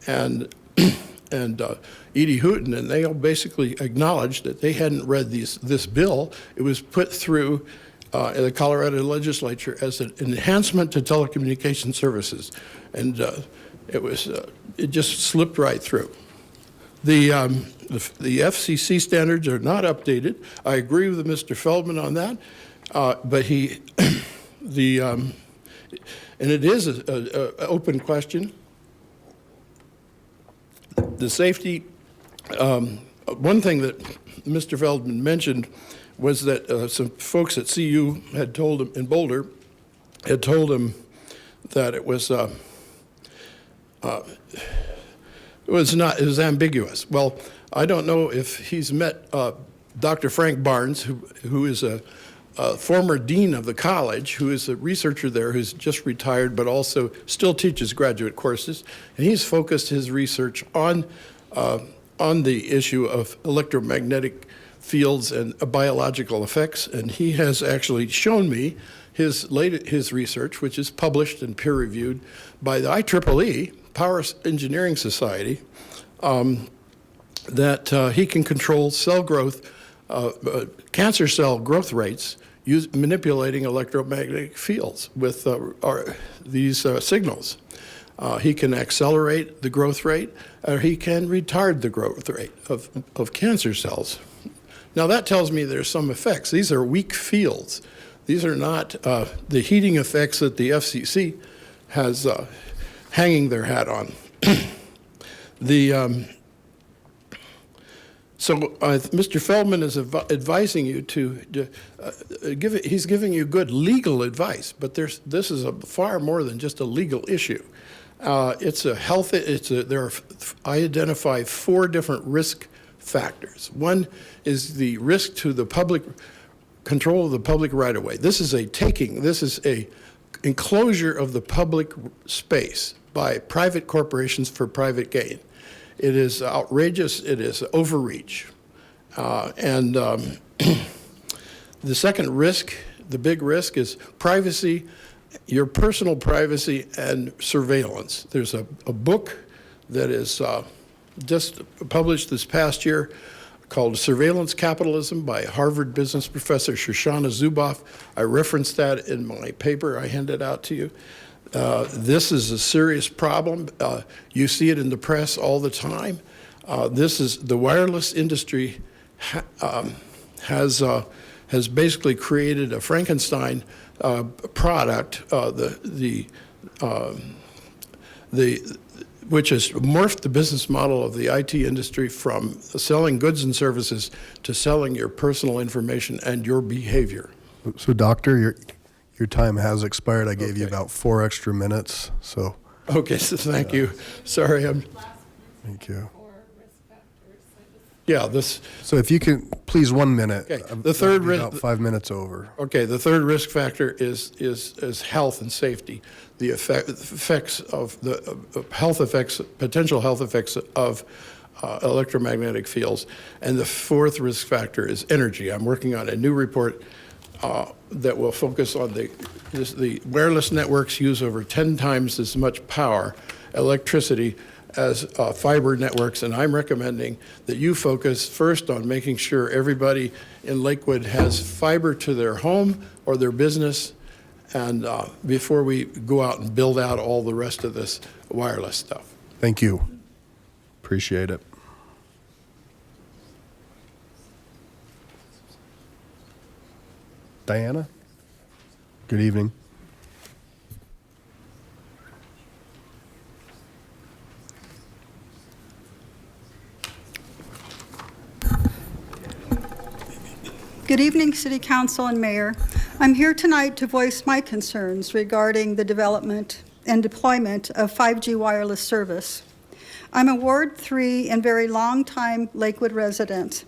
and Edie Hooten, and they all basically acknowledged that they hadn't read this bill. It was put through the Colorado legislature as an enhancement to telecommunication services, and it just slipped right through. The FCC standards are not updated. I agree with Mr. Feldman on that, but and it is an open question. The safety, one thing that Mr. Feldman mentioned was that some folks at CU had told him, in Boulder, had told him that it was ambiguous. Well, I don't know if he's met Dr. Frank Barnes, who is a former dean of the college, who is a researcher there, who's just retired, but also still teaches graduate courses, and he's focused his research on the issue of electromagnetic fields and biological effects, and he has actually shown me his research, which is published and peer-reviewed by the IEEE, Power Engineering Society, that he can control cell growth, cancer cell growth rates, manipulating electromagnetic fields with these signals. He can accelerate the growth rate, or he can retard the growth rate of cancer cells. Now that tells me there's some effects. These are weak fields. These are not the heating effects that the FCC has hanging their hat on. So Mr. Feldman is advising you he's giving you good legal advice, but this is far more than just a legal issue. It's a health, I identify 4 different risk factors. One is the risk to the public, control of the public right-of-way. This is a enclosure of the public space by private corporations for private gain. It is outrageous, it is overreach. The second risk, the big risk, is privacy, your personal privacy and surveillance. There's a book that is just published this past year called Surveillance Capitalism by Harvard business professor Shoshana Zuboff. I referenced that in my paper I handed out to you. This is a serious problem. You see it in the press all the time. The wireless industry has basically created a Frankenstein product, which has morphed the business model of the IT industry from selling goods and services to selling your personal information and your behavior. So, Doctor, your time has expired. I gave you about 4 extra minutes, so. Okay, so thank you. Sorry, Thank you. Yeah, this. So if you can, please, 1 minute. Okay, the third We're risk. about 5 minutes over. Okay, the third risk factor is health and safety. The effects of potential health effects of electromagnetic fields. And the fourth risk factor is energy. I'm working on a new report that will focus on the wireless networks use over 10 times as much power, electricity, as fiber networks, and I'm recommending that you focus first on making sure everybody in Lakewood has fiber to their home or their business, and before we go out and build out all the rest of this wireless stuff. Thank you. Appreciate it. Diana? Good evening. Good evening, City Council and Mayor. I'm here tonight to voice my concerns regarding the development and deployment of 5G wireless service. I'm a Ward 3 and very long-time Lakewood resident.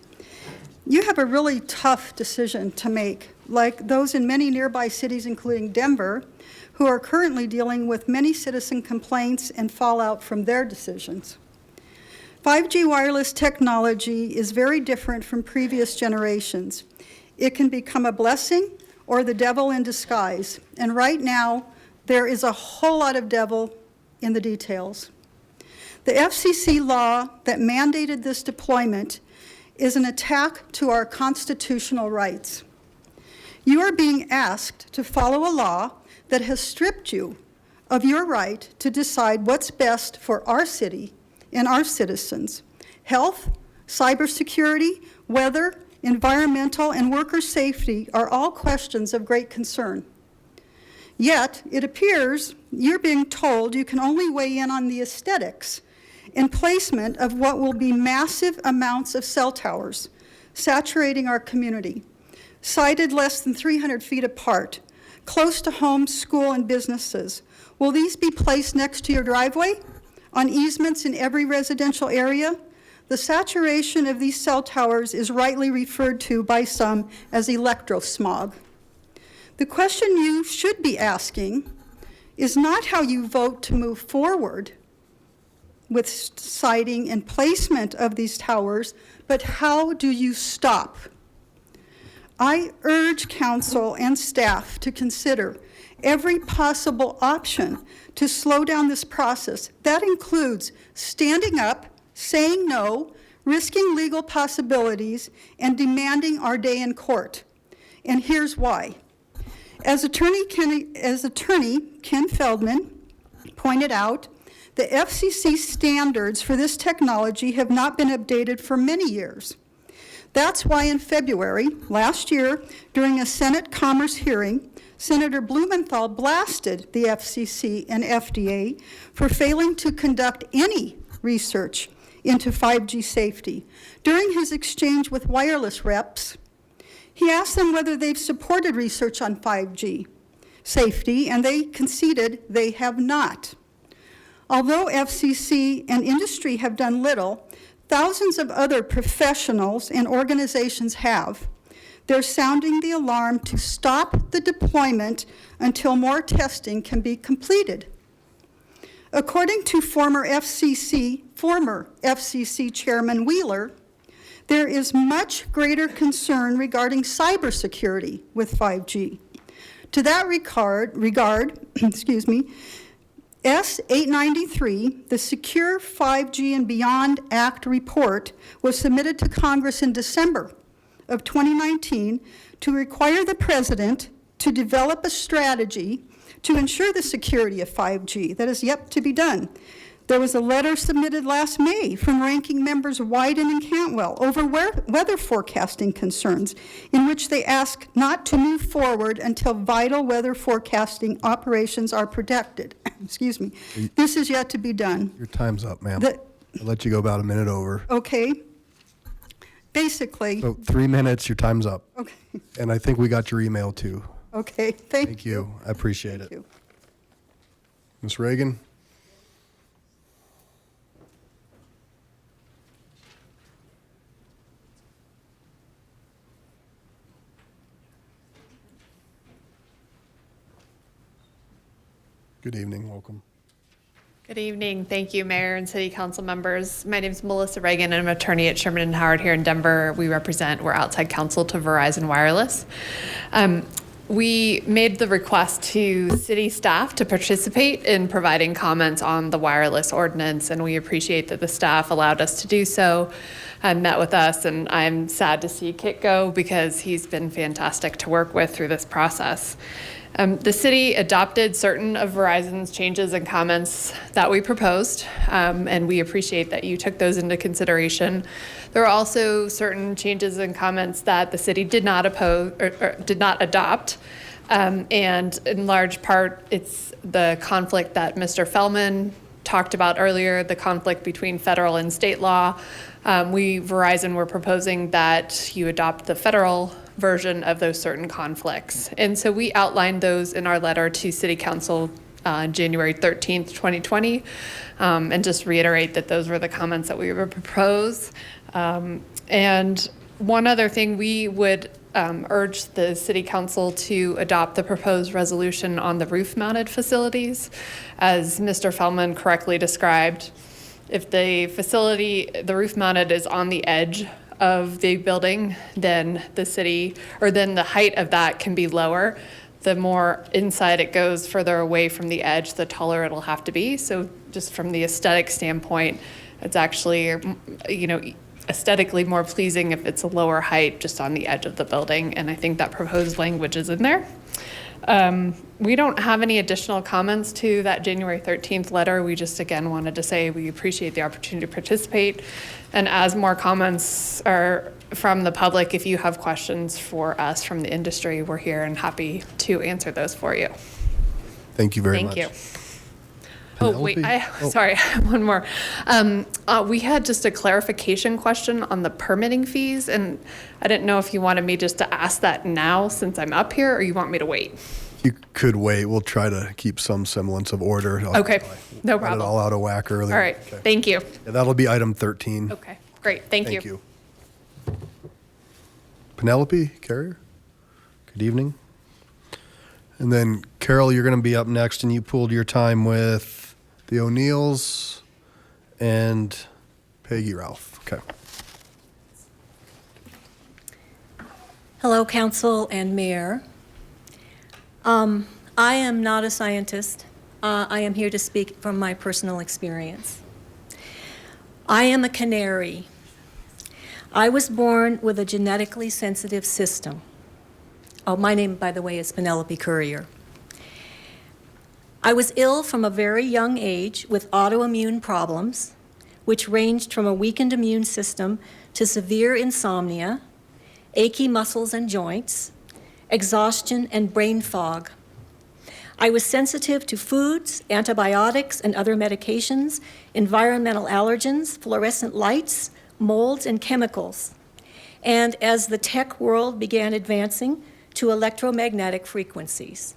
You have a really tough decision to make, like those in many nearby cities, including Denver, who are currently dealing with many citizen complaints and fallout from their decisions. 5G wireless technology is very different from previous generations. It can become a blessing or the devil in disguise. And right now, there is a whole lot of devil in the details. The FCC law that mandated this deployment is an attack to our constitutional rights. You are being asked to follow a law that has stripped you of your right to decide what's best for our city and our citizens. Health, cybersecurity, weather, environmental, and worker safety are all questions of great concern. Yet, it appears you're being told you can only weigh in on the aesthetics and placement of what will be massive amounts of cell towers saturating our community, sited less than 300 feet apart, close to homes, school, and businesses. Will these be placed next to your driveway, on easements in every residential area? The saturation of these cell towers is rightly referred to by some as electrosmog. The question you should be asking is not how you vote to move forward with siting and placement of these towers, but how do you stop? I urge council and staff to consider every possible option to slow down this process. That includes standing up, saying no, risking legal possibilities, and demanding our day in court. And here's why. As Attorney Ken Feldman pointed out, the FCC standards for this technology have not been updated for many years. That's why in February last year, during a Senate Commerce hearing, Senator Blumenthal blasted the FCC and FDA for failing to conduct any research into 5G safety. During his exchange with wireless reps, he asked them whether they've supported research on 5G safety, and they conceded they have not. Although FCC and industry have done little, thousands of other professionals and organizations have. They're sounding the alarm to stop the deployment until more testing can be completed. According to former FCC Chairman Wheeler, there is much greater concern regarding cybersecurity with 5G. To that regard, excuse me, S-893, the Secure 5G and Beyond Act report, was submitted to Congress in December of 2019 to require the president to develop a strategy to ensure the security of 5G. That is yet to be done. There was a letter submitted last May from ranking members Wyden and Cantwell over weather forecasting concerns, in which they ask not to move forward until vital weather forecasting operations are protected. Excuse me. This is yet to be done. Your time's up, ma'am. I'll let you go about a minute over. Okay. Basically. So 3 minutes, your time's up. Okay. And I think we got your email too. Okay, thank you. Thank you. I appreciate it. You. Ms. Reagan? Good evening. Welcome. Good evening. Thank you, Mayor and City Council members. My name is Melissa Reagan, and I'm an attorney at Sherman and Howard here in Denver. We're outside counsel to Verizon Wireless. We made the request to city staff to participate in providing comments on the wireless ordinance, and we appreciate that the staff allowed us to do so and met with us. And I'm sad to see Kit go because he's been fantastic to work with through this process. The city adopted certain of Verizon's changes and comments that we proposed, and we appreciate that you took those into consideration. There are also certain changes and comments that the city did not oppose or did not adopt, and in large part, it's the conflict that Mr. Fellman talked about earlier, the conflict between federal and state law. Verizon, were proposing that you adopt the federal version of those certain conflicts. And so we outlined those in our letter to City Council January 13th, 2020, and just reiterate that those were the comments that we would propose. And one other thing, we would urge the City Council to adopt the proposed resolution on the roof-mounted facilities. As Mr. Fellman correctly described, if the facility, the roof-mounted, is on the edge of the building, then the height of that can be lower. The more inside it goes, further away from the edge, the taller it'll have to be. So just from the aesthetic standpoint, it's actually, aesthetically more pleasing if it's a lower height just on the edge of the building. And I think that proposed language is in there. We don't have any additional comments to that January 13th letter. We just, again, wanted to say we appreciate the opportunity to participate. And as more comments are from the public, if you have questions for us from the industry, we're here and happy to answer those for you. Thank you very much. Thank you. Oh, wait, sorry, one more. We had just a clarification question on the permitting fees, and I didn't know if you wanted me just to ask that now since I'm up here, or you want me to wait? You could wait. We'll try to keep some semblance of order. Okay, no Got problem. it all out of whack earlier. All right, Okay. thank you. Yeah, that'll be item 13. Okay, great, thank you. Penelope Carrier, good evening. And then Carol, you're going to be up next, and you pooled your time with the O'Neills and Peggy Ralph. Okay. Hello, Council and Mayor. I am not a scientist. I am here to speak from my personal experience. I am a canary. I was born with a genetically sensitive system. Oh, my name, by the way, is Penelope Courier. I was ill from a very young age with autoimmune problems, which ranged from a weakened immune system to severe insomnia, achy muscles and joints, exhaustion, and brain fog. I was sensitive to foods, antibiotics, and other medications, environmental allergens, fluorescent lights, molds, and chemicals. And as the tech world began advancing, to electromagnetic frequencies.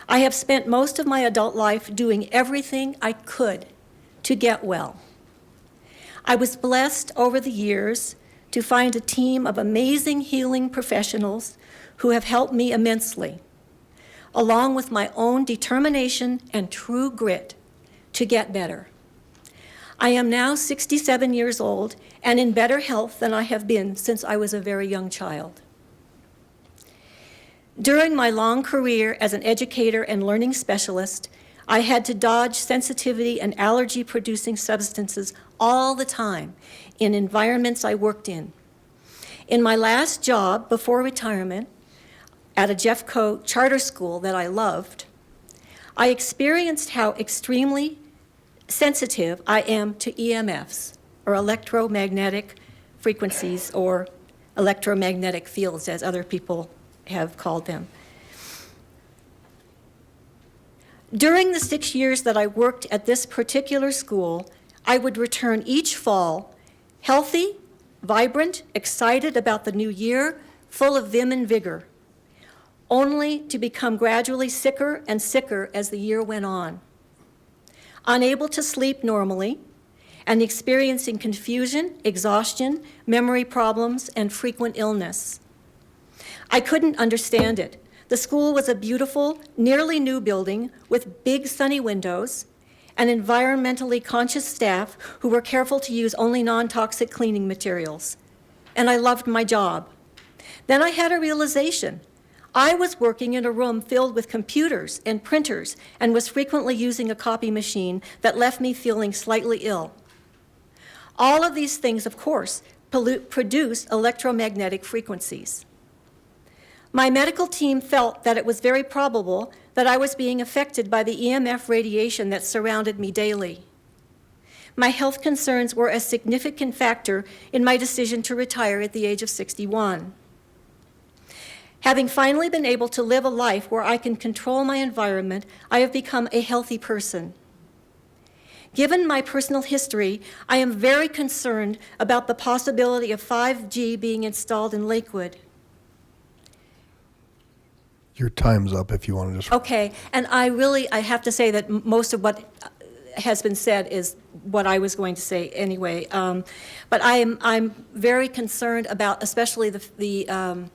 I have spent most of my adult life doing everything I could to get well. I was blessed over the years to find a team of amazing healing professionals who have helped me immensely, along with my own determination and true grit to get better. I am now 67 years old and in better health than I have been since I was a very young child. During my long career as an educator and learning specialist, I had to dodge sensitivity and allergy-producing substances all the time in environments I worked in. In my last job before retirement, at a Jeffco charter school that I loved, I experienced how extremely sensitive I am to EMFs, or electromagnetic frequencies, or electromagnetic fields, as other people have called them. During the 6 years that I worked at this particular school, I would return each fall healthy, vibrant, excited about the new year, full of vim and vigor, only to become gradually sicker and sicker as the year went on. Unable to sleep normally, and experiencing confusion, exhaustion, memory problems, and frequent illness. I couldn't understand it. The school was a beautiful, nearly new building with big sunny windows and environmentally conscious staff who were careful to use only non-toxic cleaning materials. And I loved my job. Then I had a realization. I was working in a room filled with computers and printers and was frequently using a copy machine that left me feeling slightly ill. All of these things, of course, produce electromagnetic frequencies. My medical team felt that it was very probable that I was being affected by the EMF radiation that surrounded me daily. My health concerns were a significant factor in my decision to retire at the age of 61. Having finally been able to live a life where I can control my environment, I have become a healthy person. Given my personal history, I am very concerned about the possibility of 5G being installed in Lakewood. Your time's up if you want to just... Okay, and I have to say that most of what has been said is what I was going to say anyway. But I'm very concerned about especially the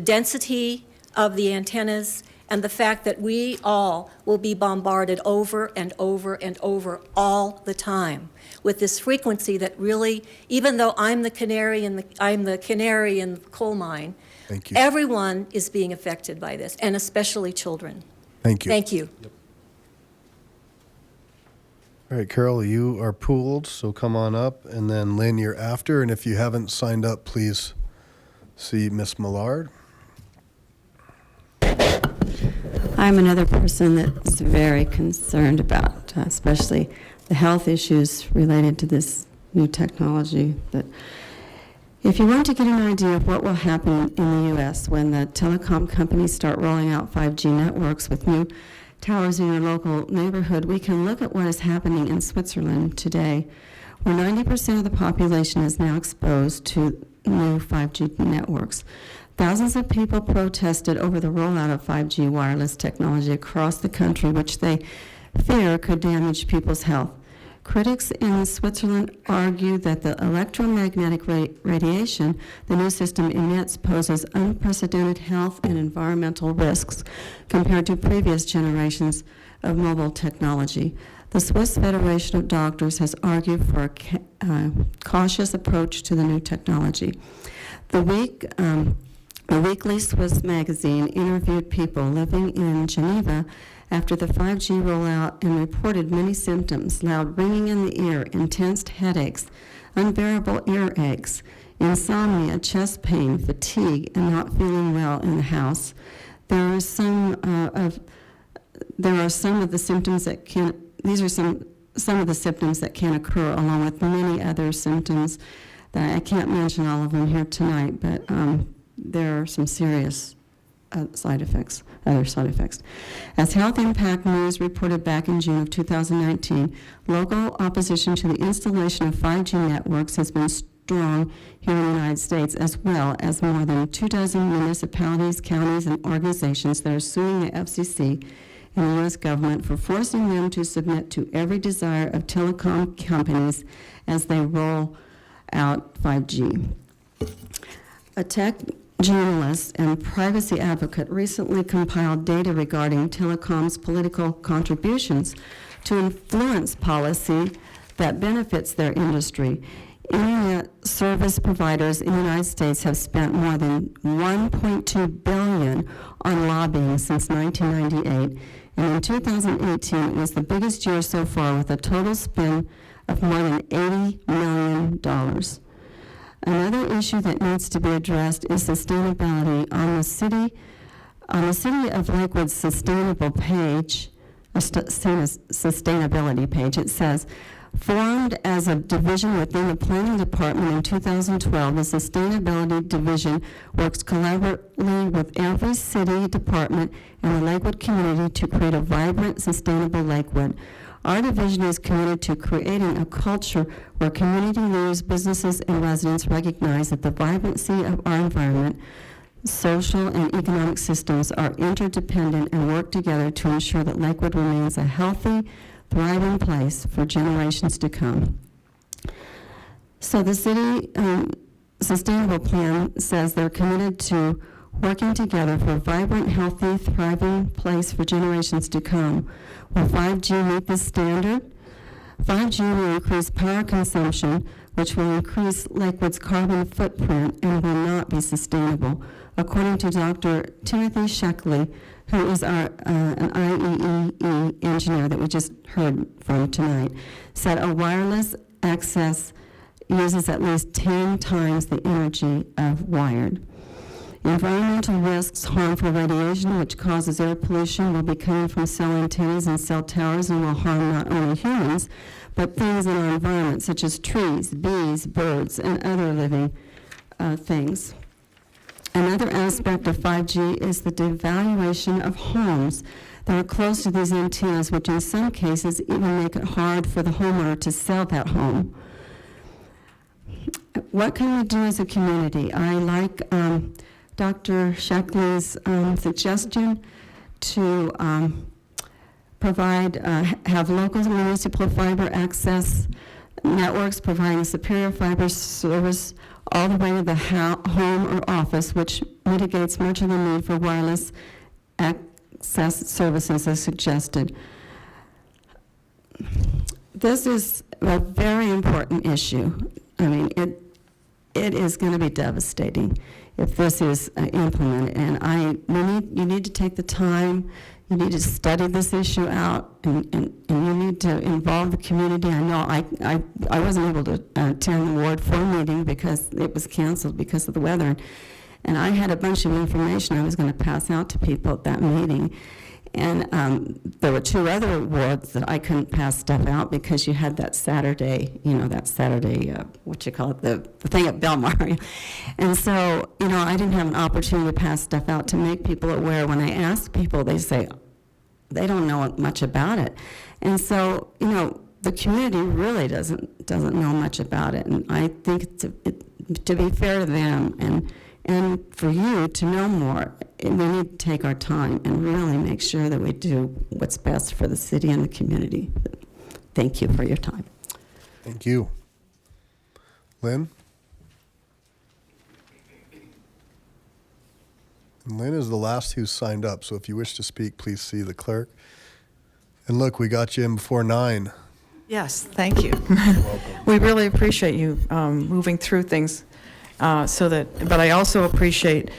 density of the antennas and the fact that we all will be bombarded over and over and over all the time with this frequency that really, even though I'm the canary in the coal mine, Thank you. everyone is being affected by this, and especially children. Thank you. Thank you. All right, Carol, you are pooled, so come on up. And then Lynn, you're after. And if you haven't signed up, please see Miss Millard. I'm another person that's very concerned about, especially the health issues related to this new technology. That if you want to get an idea of what will happen in the U.S. when the telecom companies start rolling out 5G networks with new towers in your local neighborhood, we can look at what is happening in Switzerland today, where 90% of the population is now exposed to new 5G networks. Thousands of people protested over the rollout of 5G wireless technology across the country, which they fear could damage people's health. Critics in Switzerland argue that the electromagnetic radiation the new system emits poses unprecedented health and environmental risks compared to previous generations of mobile technology. The Swiss Federation of Doctors has argued for a cautious approach to the new technology. The weekly Swiss magazine interviewed people living in Geneva after the 5G rollout and reported many symptoms: loud ringing in the ear, intense headaches, unbearable earaches, insomnia, chest pain, fatigue, and not feeling well in the house. There are some of the symptoms that can. These are some of the symptoms that can occur, along with many other symptoms that I can't mention all of them here tonight, but there are some serious other side effects. As Health Impact News reported back in June of 2019, local opposition to the installation of 5G networks has been strong here in the United States, as well as more than 24 municipalities, counties, and organizations that are suing the FCC and the U.S. government for forcing them to submit to every desire of telecom companies as they roll out 5G. A tech journalist and privacy advocate recently compiled data regarding telecom's political contributions to influence policy that benefits their industry. Internet service providers in the United States have spent more than $1.2 billion on lobbying since 1998, and in 2018 it was the biggest year so far, with a total spend of more than $80 million. Another issue that needs to be addressed is sustainability. On the City of Lakewood's sustainable page, sustainability page, it says, formed as a division within the Planning Department in 2012, the Sustainability Division works collaboratively with every city department and the Lakewood community to create a vibrant, sustainable Lakewood. Our division is committed to creating a culture where community leaders, businesses, and residents recognize that the vibrancy of our environment, social and economic systems are interdependent and work together to ensure that Lakewood remains a healthy, thriving place for generations to come. So the city sustainable plan says they're committed to working together for a vibrant, healthy, thriving place for generations to come. Will 5G meet this standard? 5G will increase power consumption, which will increase Lakewood's carbon footprint and will not be sustainable. According to Dr. Timothy Sheckley, who is an IEEE engineer that we just heard from tonight, said a wireless access uses at least 10 times the energy of wired. Environmental risks, harmful radiation, which causes air pollution, will be coming from cell antennas and cell towers and will harm not only humans, but things in our environment, such as trees, bees, birds, and other living things. Another aspect of 5G is the devaluation of homes that are close to these antennas, which in some cases even make it hard for the homeowner to sell that home. What can we do as a community? I like Dr. Sheckley's suggestion to have local municipal fiber access networks providing superior fiber service all the way to the home or office, which mitigates much of the need for wireless access services as suggested. This is a very important issue. I mean, it is going to be devastating if this is implemented. And you need to take the time. You need to study this issue out, and you need to involve the community. I know I wasn't able to attend the Ward 4 meeting because it was canceled because of the weather. And I had a bunch of information I was going to pass out to people at that meeting. And there were 2 other wards that I couldn't pass stuff out because you had that Saturday, what you call it, the thing at Belmar. And so, I didn't have an opportunity to pass stuff out to make people aware. When I ask people, they say they don't know much about it. And so, the community really doesn't know much about it. And I think to be fair to them and for you to know more, we need to take our time and really make sure that we do what's best for the city and the community. Thank you for your time. Thank you. Lynn? And Lynn is the last who signed up, so if you wish to speak, please see the clerk. And look, we got you in before 9. Yes, thank you. We really appreciate you moving through things but I also appreciate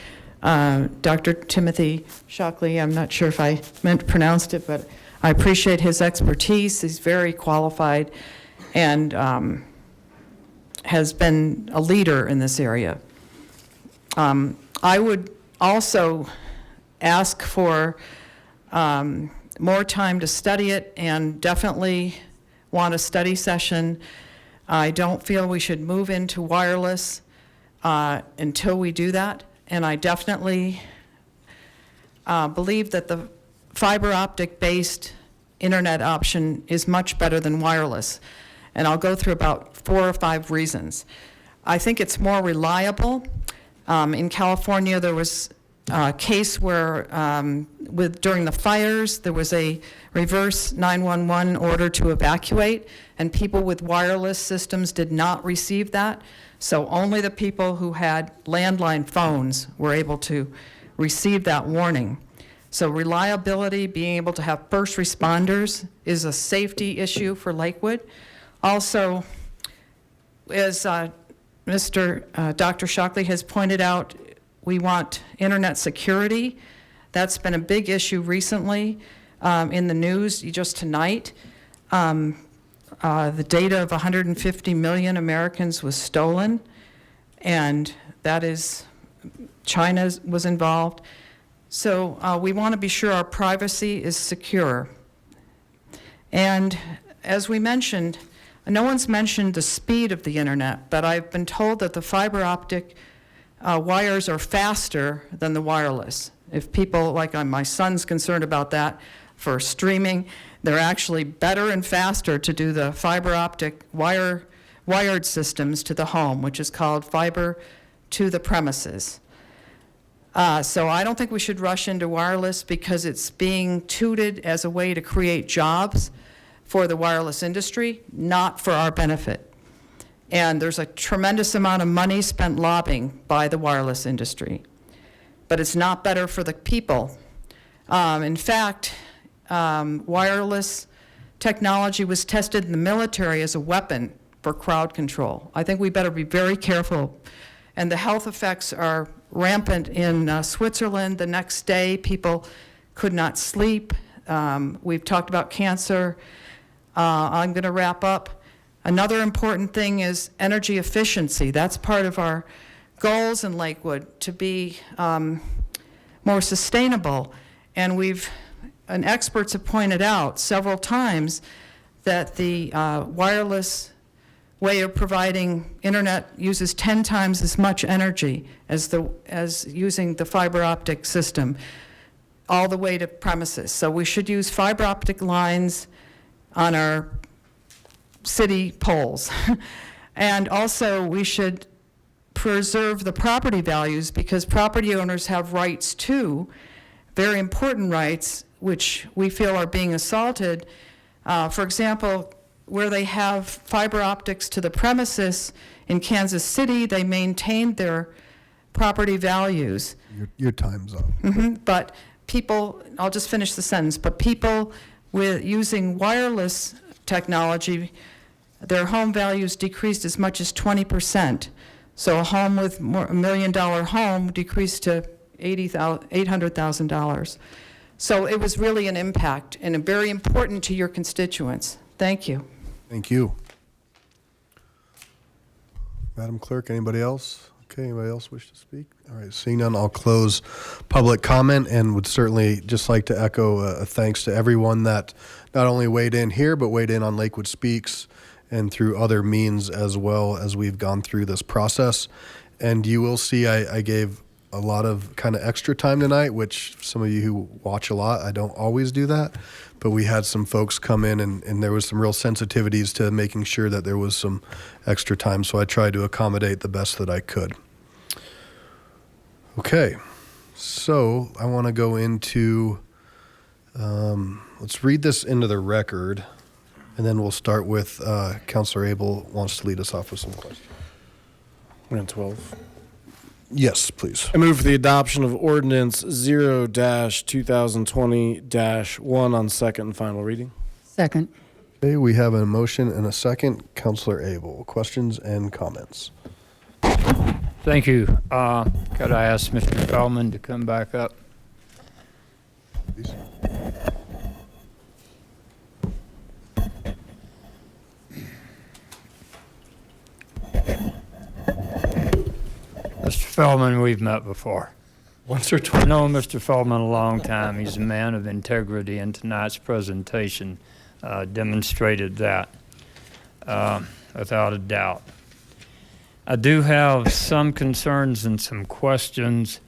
Dr. Timothy Shockley. I'm not sure if I pronounced it, but I appreciate his expertise. He's very qualified and has been a leader in this area. I would also ask for more time to study it and definitely want a study session. I don't feel we should move into wireless until we do that. And I definitely believe that the fiber optic based internet option is much better than wireless. And I'll go through about 4 or 5 reasons. I think it's more reliable. In California, there was a case where during the fires, there was a reverse 911 order to evacuate, and people with wireless systems did not receive that. So only the people who had landline phones were able to receive that warning. So reliability, being able to have first responders is a safety issue for Lakewood. Also, as Dr. Shockley has pointed out, we want internet security. That's been a big issue recently in the news just tonight. The data of 150 million Americans was stolen, and that is, China was involved. So we want to be sure our privacy is secure. And as we mentioned, no one's mentioned the speed of the internet, but I've been told that the fiber optic wires are faster than the wireless. If people, like my son's concerned about that for streaming, they're actually better and faster to do the fiber optic wired systems to the home, which is called fiber to the premises. So I don't think we should rush into wireless because it's being touted as a way to create jobs for the wireless industry, not for our benefit. And there's a tremendous amount of money spent lobbying by the wireless industry. but it's not better for the people. In fact, wireless technology was tested in the military as a weapon for crowd control. I think we better be very careful. And the health effects are rampant in Switzerland. The next day, people could not sleep. We've talked about cancer. I'm going to wrap up. Another important thing is energy efficiency. That's part of our goals in Lakewood, to be more sustainable. And experts have pointed out several times that the wireless way of providing internet uses 10 times as much energy as using the fiber optic system all the way to premises. So we should use fiber optic lines on our city poles. And also we should preserve the property values, because property owners have rights too, very important rights, which we feel are being assaulted. For example, where they have fiber optics to the premises in Kansas City, they maintained their property values. Your time's up. But people, I'll just finish the sentence, but people with using wireless technology, their home values decreased as much as 20%. So a home with $1 million home decreased to $800,000. So it was really an impact, and very important to your constituents. Thank you. Thank you. Madam Clerk, anybody else? Okay, anybody else wish to speak? All right, seeing none, I'll close public comment, and would certainly just like to echo a thanks to everyone that not only weighed in here, but weighed in on Lakewood Speaks and through other means as well as we've gone through this process. And you will see I gave a lot of kind of extra time tonight, which some of you who watch a lot, I don't always do that, but we had some folks come in and there was some real sensitivities to making sure that there was some extra time. So I tried to accommodate the best that I could. Okay, so I want to go into, let's read this into the record, and then we'll start with Councilor Abel wants to lead us off with some questions. We're on 12. Yes, please. I move for the adoption of ordinance 0-2020-1 on second and final reading. Second. Okay, we have a motion and a second. Councilor Abel, questions and comments? Thank you. Could I ask Mr. Feldman to come back up? Please. Mr. Feldman, we've met before. Once or twice. I've known Mr. Feldman a long time. He's a man of integrity, and tonight's presentation demonstrated that without a doubt. I do have some concerns and some questions.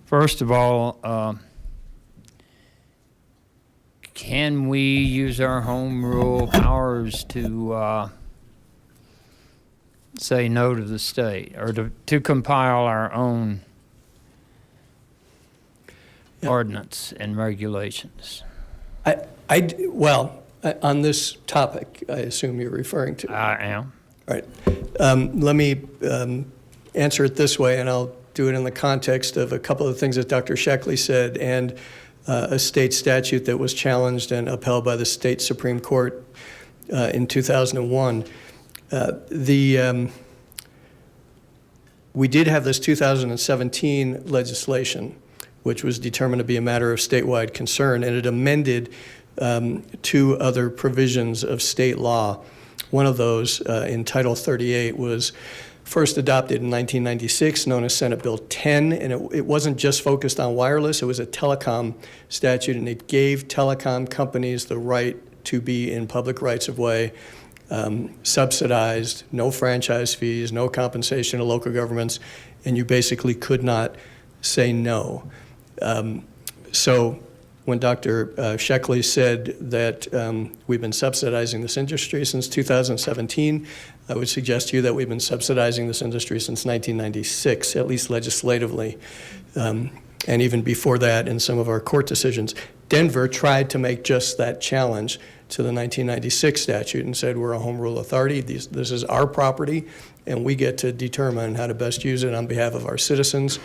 First of all, can we use our home rule powers to say no to the state, or to compile our own ordinance and regulations? Well, on this topic, I assume you're referring to. I am. All right. Let me answer it this way, and I'll do it in the context of a couple of things that Dr. Sheckley said and a state statute that was challenged and upheld by the state Supreme Court in 2001. We did have this 2017 legislation, which was determined to be a matter of statewide concern, and it amended two other provisions of state law. One of those, in Title 38, was first adopted in 1996, known as Senate Bill 10, and it wasn't just focused on wireless. It was a telecom statute, and it gave telecom companies the right to be in public rights of way, subsidized, no franchise fees, no compensation to local governments, and you basically could not say no. So when Dr. Sheckley said that we've been subsidizing this industry since 2017, I would suggest to you that we've been subsidizing this industry since 1996, at least legislatively, and even before that in some of our court decisions. Denver tried to make just that challenge to the 1996 statute and said we're a home rule authority. This is our property, and we get to determine how to best use it on behalf of our citizens.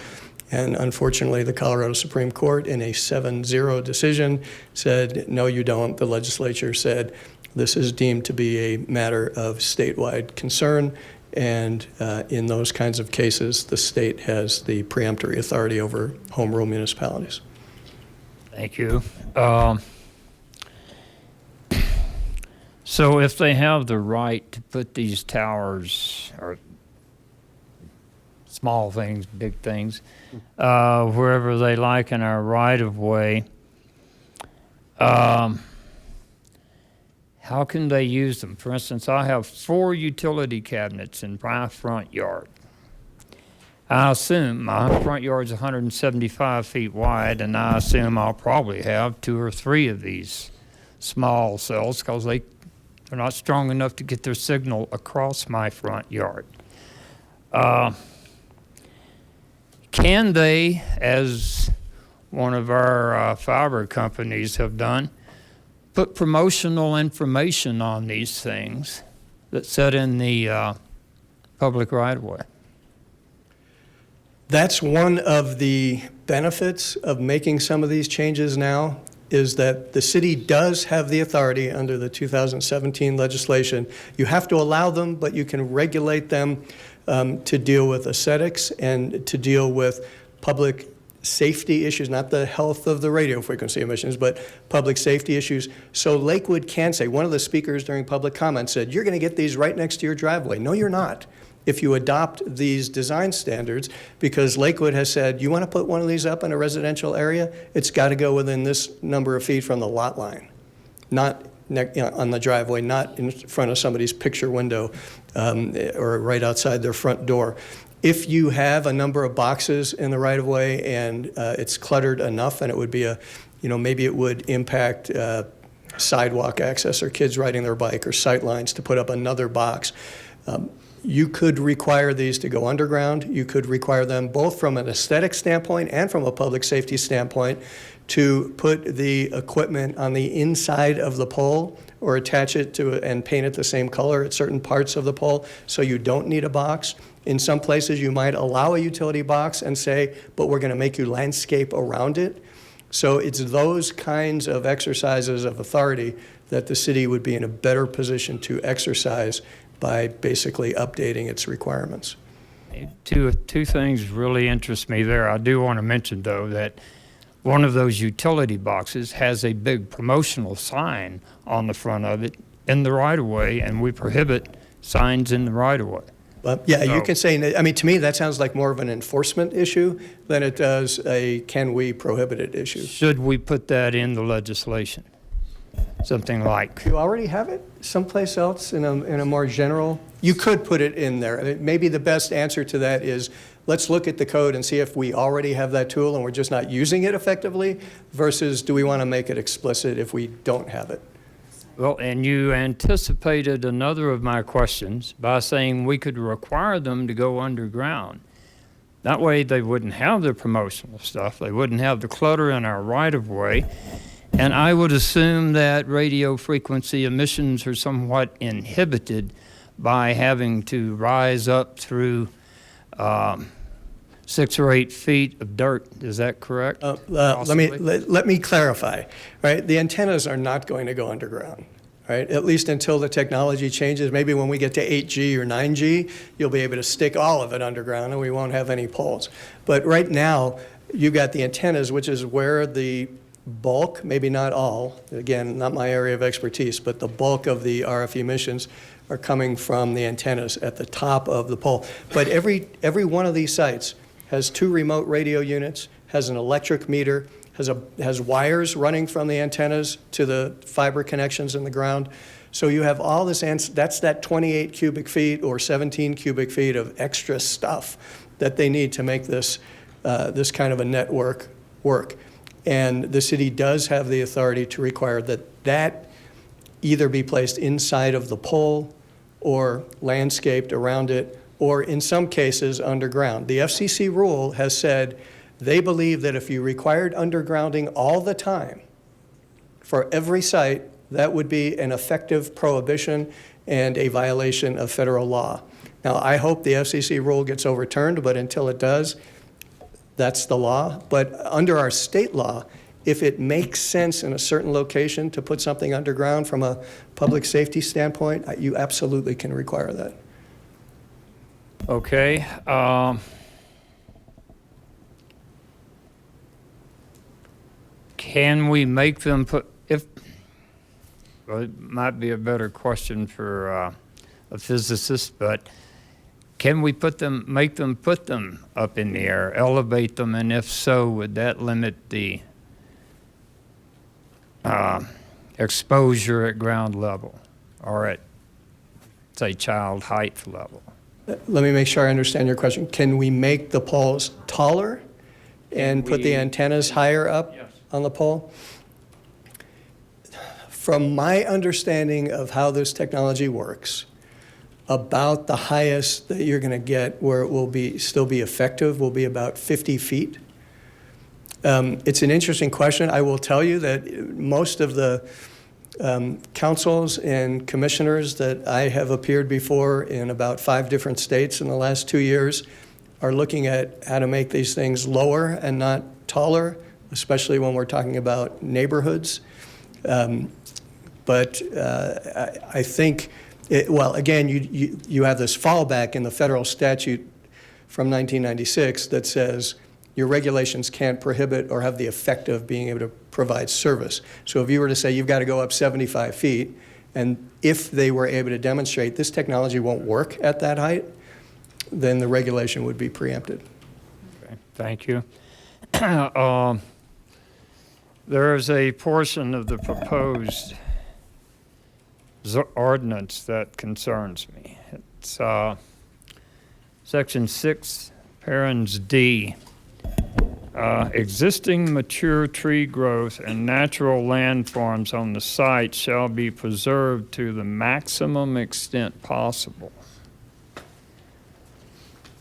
And unfortunately, the Colorado Supreme Court, in a 7-0 decision, said, no, you don't. The legislature said this is deemed to be a matter of statewide concern, and in those kinds of cases, the state has the preemptory authority over home rule municipalities. Thank you. So if they have the right to put these towers, or small things, big things, wherever they like in our right-of-way, how can they use them? For instance, I have 4 utility cabinets in my front yard. I assume my front yard's 175 feet wide, and I assume I'll probably have 2 or 3 of these small cells because they're not strong enough to get their signal across my front yard. Can they, as one of our fiber companies have done, put promotional information on these things that set in the public right-of-way? That's one of the benefits of making some of these changes now, is that the city does have the authority under the 2017 legislation. You have to allow them, but you can regulate them to deal with aesthetics and to deal with public safety issues, not the health of the radio frequency emissions, but public safety issues. So Lakewood can say, one of the speakers during public comment said, you're going to get these right next to your driveway. No, you're not, if you adopt these design standards, because Lakewood has said, you want to put one of these up in a residential area, it's got to go within this number of feet from the lot line, not on the driveway, not in front of somebody's picture window or right outside their front door. If you have a number of boxes in the right-of-way and it's cluttered enough, and it would be maybe it would impact sidewalk access or kids riding their bike or sight lines, to put up another box. You could require these to go underground. You could require them both from an aesthetic standpoint and from a public safety standpoint to put the equipment on the inside of the pole or attach it to and paint it the same color at certain parts of the pole, so you don't need a box. In some places, you might allow a utility box and say, but we're going to make you landscape around it. So it's those kinds of exercises of authority that the city would be in a better position to exercise by basically updating its requirements. Two things really interest me there. I do want to mention, though, that one of those utility boxes has a big promotional sign on the front of it in the right-of-way, and we prohibit signs in the right-of-way. Yeah, you can say, I mean, to me, that sounds like more of an enforcement issue than it does a can we prohibit it issue. Should we put that in the legislation? Something like. You already have it someplace else in a more general? You could put it in there. I mean, maybe the best answer to that is, let's look at the code and see if we already have that tool and we're just not using it effectively, versus do we want to make it explicit if we don't have it? Well, and you anticipated another of my questions by saying we could require them to go underground. That way they wouldn't have the promotional stuff. They wouldn't have the clutter in our right-of-way. And I would assume that radio frequency emissions are somewhat inhibited by having to rise up through 6 or 8 feet of dirt. Is that correct? Let me clarify. Right, the antennas are not going to go underground. Right, at least until the technology changes. Maybe when we get to 8G or 9G, you'll be able to stick all of it underground, and we won't have any poles. But right now, you've got the antennas, which is where the bulk, maybe not all, again, not my area of expertise, but the bulk of the RF emissions are coming from the antennas at the top of the pole. But every one of these sites has 2 remote radio units, has an electric meter, has wires running from the antennas to the fiber connections in the ground. So you have all this, that's that 28 cubic feet or 17 cubic feet of extra stuff that they need to make this kind of a network work. And the city does have the authority to require that either be placed inside of the pole or landscaped around it, or in some cases underground. The FCC rule has said they believe that if you required undergrounding all the time for every site, that would be an effective prohibition and a violation of federal law. Now, I hope the FCC rule gets overturned, but until it does, that's the law. But under our state law, if it makes sense in a certain location to put something underground from a public safety standpoint, you absolutely can require that. Okay. Can we make them put, well, it might be a better question for a physicist, but can we make them put them up in the air, elevate them, and if so, would that limit the exposure at ground level or at, say, child height level? Let me make sure I understand your question. Can we make the poles taller and put the antennas higher up on the pole? From my understanding of how this technology works, about the highest that you're going to get where it will still be effective will be about 50 feet. It's an interesting question. I will tell you that most of the councils and commissioners that I have appeared before in about 5 different states in the last 2 years are looking at how to make these things lower and not taller, especially when we're talking about neighborhoods. But I think, well, again, you have this fallback in the federal statute from 1996 that says your regulations can't prohibit or have the effect of being able to provide service. So if you were to say you've got to go up 75 feet, and if they were able to demonstrate this technology won't work at that height, then the regulation would be preempted. Okay, thank you. There is a portion of the proposed ordinance that concerns me. It's section 6, parens D. Existing mature tree growth and natural landforms on the site shall be preserved to the maximum extent possible.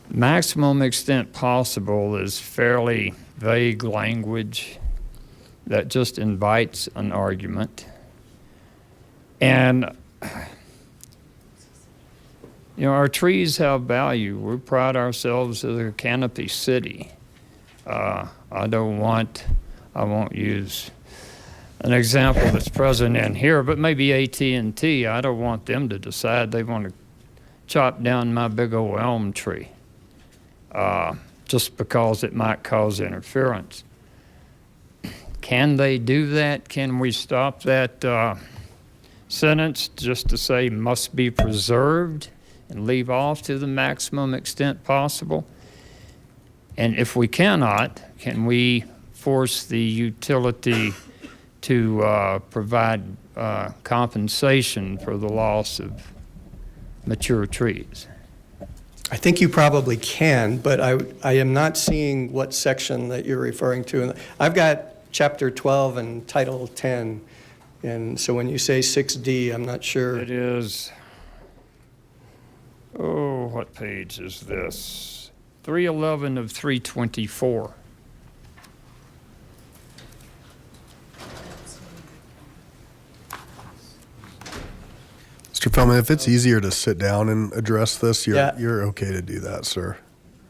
Maximum extent possible is fairly vague language that just invites an argument. And, you know, our trees have value. We pride ourselves as a canopy city. I won't use an example that's present in here, but maybe AT&T, I don't want them to decide they want to chop down my big old elm tree just because it might cause interference. Can they do that? Can we stop that sentence just to say must be preserved and leave off to the maximum extent possible? And if we cannot, can we force the utility to provide compensation for the loss of mature trees? I think you probably can, but I am not seeing what section that you're referring to. I've got Chapter 12 and Title 10, and so when you say 6D, I'm not sure. It is, oh, what page is this? 311 of 324. Mr. Feldman, if it's easier to sit down and address this, you're okay to do that, sir.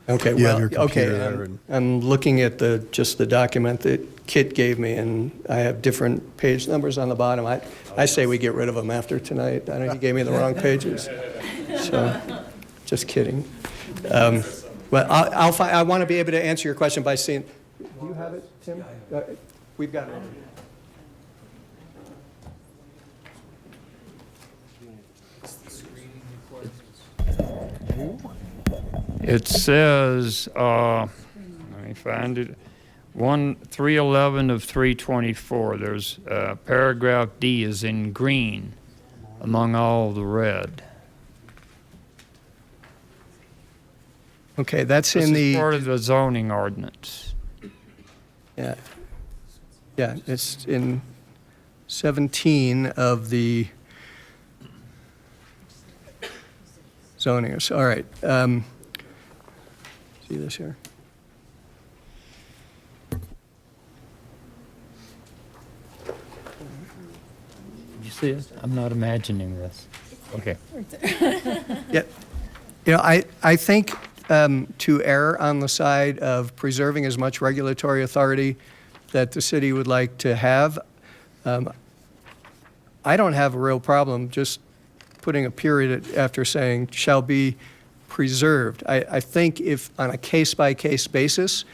Okay, You have well, your computer there okay, and- I'm looking at just the document that Kit gave me, and I have different page numbers on the bottom. I say we get rid of them after tonight. I know he gave me the wrong pages, so, just kidding. Well, I want to be able to answer your question by seeing, do you have it, Tim? We've got it. It says, let me find it, 311 of 324. There's paragraph D is in green among all the red. Okay, that's This in is the. part of the zoning ordinance. Yeah. Yeah, it's in 17 of the zoning. All right. See this here? see it? I'm not imagining this. Okay. Yeah. You know, I think to err on the side of preserving as much regulatory authority that the city would like to have, I don't have a real problem just putting a period after saying shall be preserved. I think if on a case-by-case basis,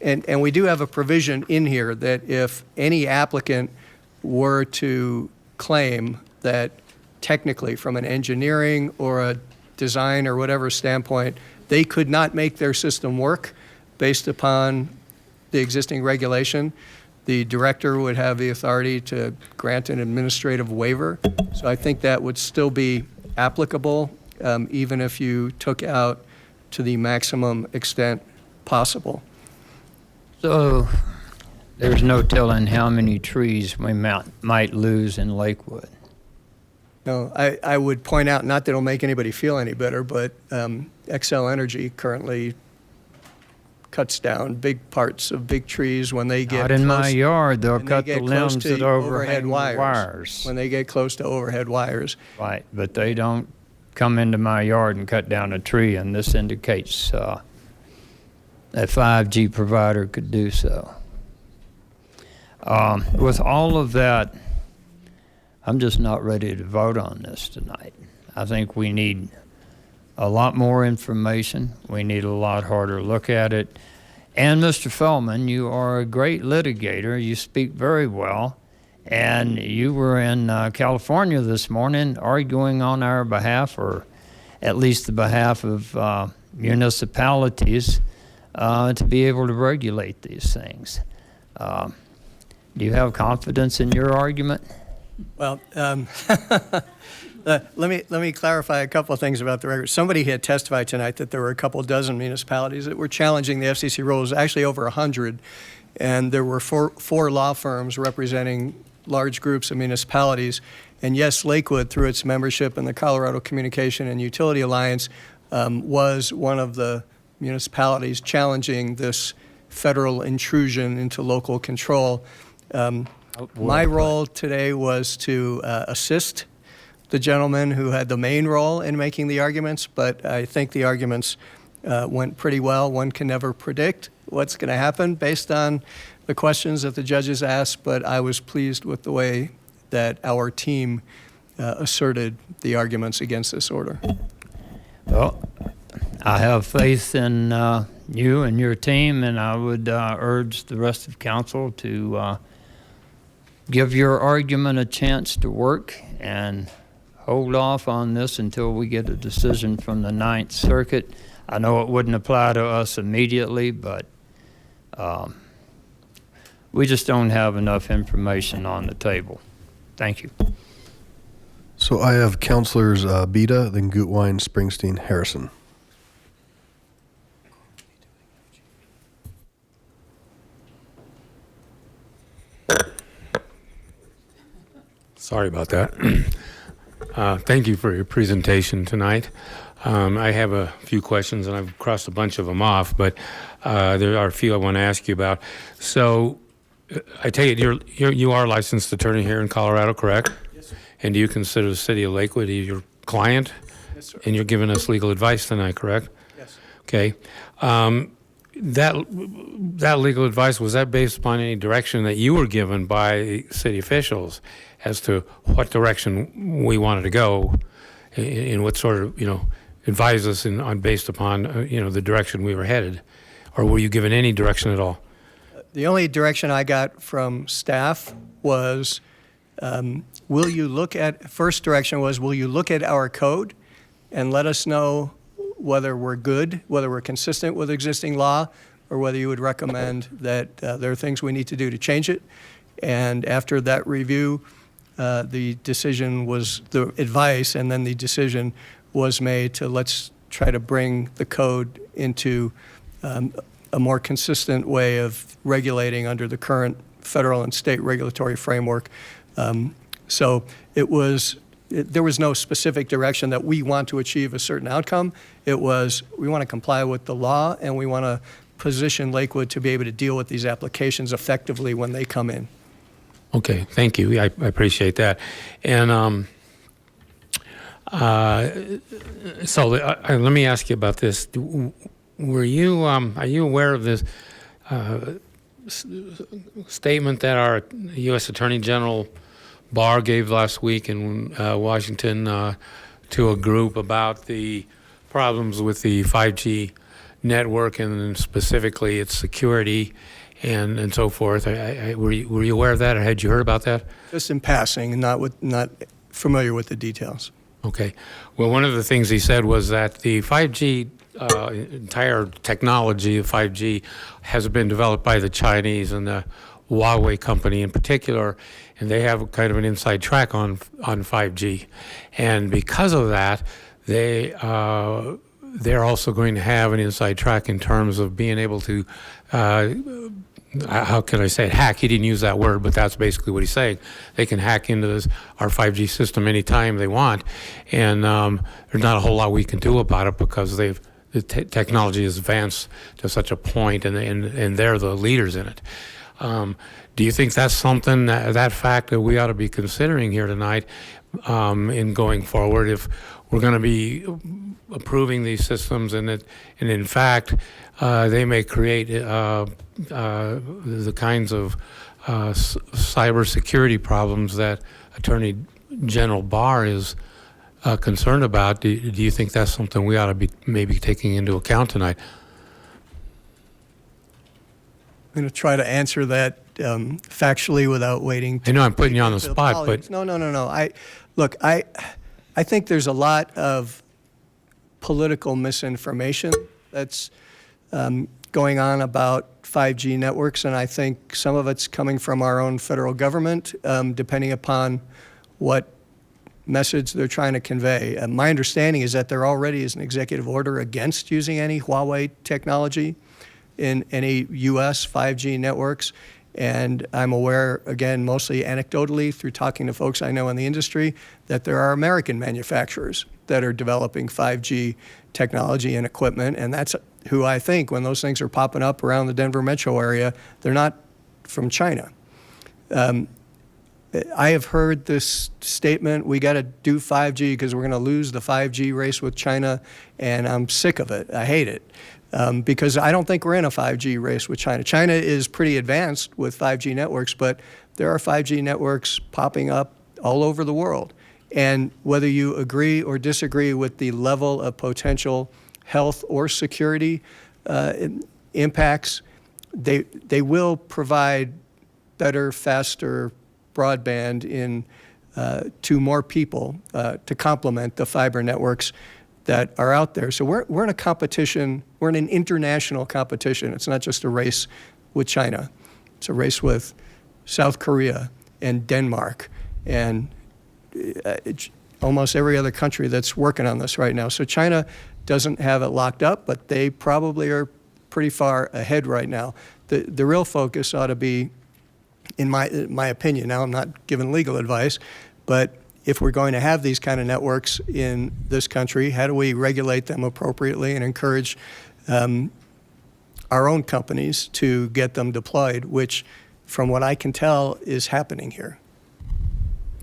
and we do have a provision in here that if any applicant were to claim that technically from an engineering or a design or whatever standpoint, they could not make their system work based upon the existing regulation, the director would have the authority to grant an administrative waiver. So I think that would still be applicable, even if you took out to the maximum extent possible. So there's no telling how many trees we might lose in Lakewood. No, I would point out, not that it'll make anybody feel any better, but Xcel Energy currently cuts down big parts of big trees when they get Out in my close- yard, they'll when they cut get the close limbs to that overhang the wires. When they get close to overhead wires. Right, but they don't come into my yard and cut down a tree, and this indicates that 5G provider could do so. With all of that, I'm just not ready to vote on this tonight. I think we need a lot more information. We need a lot harder look at it. And Mr. Feldman, you are a great litigator. You speak very well. And you were in California this morning arguing on our behalf, or at least the behalf of municipalities, to be able to regulate these things. Do you have confidence in your argument? Well, let me clarify a couple of things about the record. Somebody had testified tonight that there were a couple dozen municipalities that were challenging the FCC rules, actually over 100, and there were four law firms representing large groups of municipalities. And yes, Lakewood, through its membership in the Colorado Communication and Utility Alliance, was one of the municipalities challenging this federal intrusion into local control. My role today was to assist the gentleman who had the main role in making the arguments, but I think the arguments went pretty well. One can never predict what's going to happen based on the questions that the judges asked, but I was pleased with the way that our team asserted the arguments against this order. Well, I have faith in you and your team, and I would urge the rest of council to give your argument a chance to work and hold off on this until we get a decision from the Ninth Circuit. I know it wouldn't apply to us immediately, but we just don't have enough information on the table. Thank you. So I have Councilors Beta, then Gutwein, Springsteen, Harrison. Sorry about that. Thank you for your presentation tonight. I have a few questions, and I've crossed a bunch of them off, but there are a few I want to ask you about. So I take it you are a licensed attorney here in Colorado, correct? Yes, sir. And do you consider the city of Lakewood your client? Yes, sir. And you're giving us legal advice tonight, correct? Yes. Okay. That legal advice, was that based upon any direction that you were given by city officials as to what direction we wanted to go, and what sort of, advise us on based upon, the direction we were headed? Or were you given any direction at all? The only direction I got from staff was, first direction was, will you look at our code and let us know whether we're good, whether we're consistent with existing law, or whether you would recommend that there are things we need to do to change it. And after that review, the decision was, the advice, and then the decision was made to let's try to bring the code into a more consistent way of regulating under the current federal and state regulatory framework. So there was no specific direction that we want to achieve a certain outcome. It was, we want to comply with the law, and we want to position Lakewood to be able to deal with these applications effectively when they come in. Okay, thank you. I appreciate that. And so let me ask you about this. Were you are you aware of this statement that our U.S. Attorney General Barr gave last week in Washington to a group about the problems with the 5G network and specifically its security and so forth? Were you aware of that, or had you heard about that? Just in passing, not familiar with the details. Okay. Well, one of the things he said was that the 5G entire technology of 5G has been developed by the Chinese and the Huawei company in particular, and they have kind of an inside track on 5G. And because of that, they're also going to have an inside track in terms of being able to how can I say it? Hack. He didn't use that word, but that's basically what he's saying. They can hack into our 5G system anytime they want, and there's not a whole lot we can do about it because the technology has advanced to such a point, and they're the leaders in it. Do you think that's something, that fact, that we ought to be considering here tonight in going forward if we're going to be approving these systems, and in fact, they may create the kinds of cybersecurity problems that Attorney General Barr is concerned about? Do you think that's something we ought to be maybe taking into account tonight? I'm going to try to answer that factually without waiting. I know I'm putting you on the spot, but no. I think there's a lot of political misinformation that's going on about 5G networks, and I think some of it's coming from our own federal government, depending upon what message they're trying to convey. My understanding is that there already is an executive order against using any Huawei technology in any U.S. 5G networks. And I'm aware, again, mostly anecdotally through talking to folks I know in the industry, that there are American manufacturers that are developing 5G technology and equipment. And that's who I think, when those things are popping up around the Denver metro area, they're not from China. I have heard this statement, we got to do 5G because we're going to lose the 5G race with China, and I'm sick of it. I hate it. Because I don't think we're in a 5G race with China. China is pretty advanced with 5G networks, but there are 5G networks popping up all over the world. And whether you agree or disagree with the level of potential health or security impacts, they will provide better, faster broadband to more people to complement the fiber networks that are out there. So we're in a competition, we're in an international competition. It's not just a race with China. It's a race with South Korea and Denmark and almost every other country that's working on this right now. So China doesn't have it locked up, but they probably are pretty far ahead right now. The real focus ought to be, in my opinion, now I'm not giving legal advice, but if we're going to have these kind of networks in this country, how do we regulate them appropriately and encourage our own companies to get them deployed, which, from what I can tell, is happening here.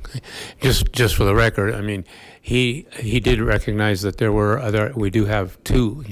Okay. Just for the record, I mean, he did recognize that we do have two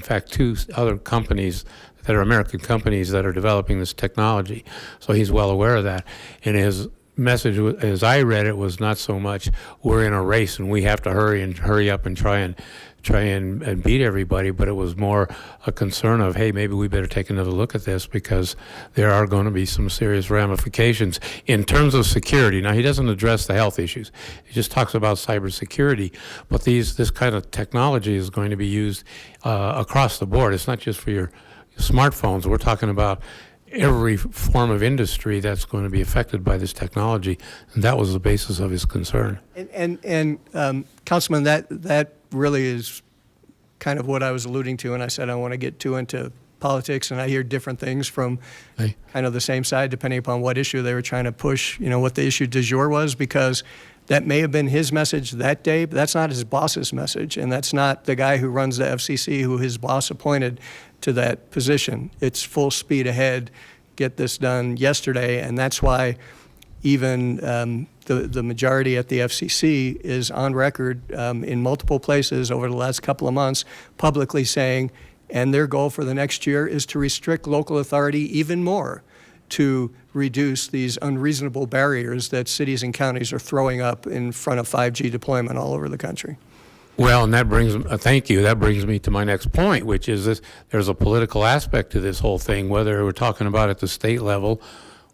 other companies that are American companies that are developing this technology. So he's well aware of that. And his message, as I read it, was not so much we're in a race and we have to hurry up and try and beat everybody, but it was more a concern of, hey, maybe we better take another look at this because there are going to be some serious ramifications in terms of security. Now, he doesn't address the health issues. He just talks about cybersecurity, but this kind of technology is going to be used across the board. It's not just for your smartphones. We're talking about every form of industry that's going to be affected by this technology, and that was the basis of his concern. And Councilman, that really is kind of what I was alluding to, and I said I want to get too into politics, and I hear different things from kind of the same side depending upon what issue they were trying to push, what the issue du jour was, because that may have been his message that day, but that's not his boss's message, and that's not the guy who runs the FCC who his boss appointed to that position. It's full speed ahead, get this done yesterday, and that's why even the majority at the FCC is on record in multiple places over the last couple of months publicly saying, and their goal for the next year is to restrict local authority even more to reduce these unreasonable barriers that cities and counties are throwing up in front of 5G deployment all over the country. Well, and that brings, thank you, that brings me to my next point, which is this, there's a political aspect to this whole thing, whether we're talking about at the state level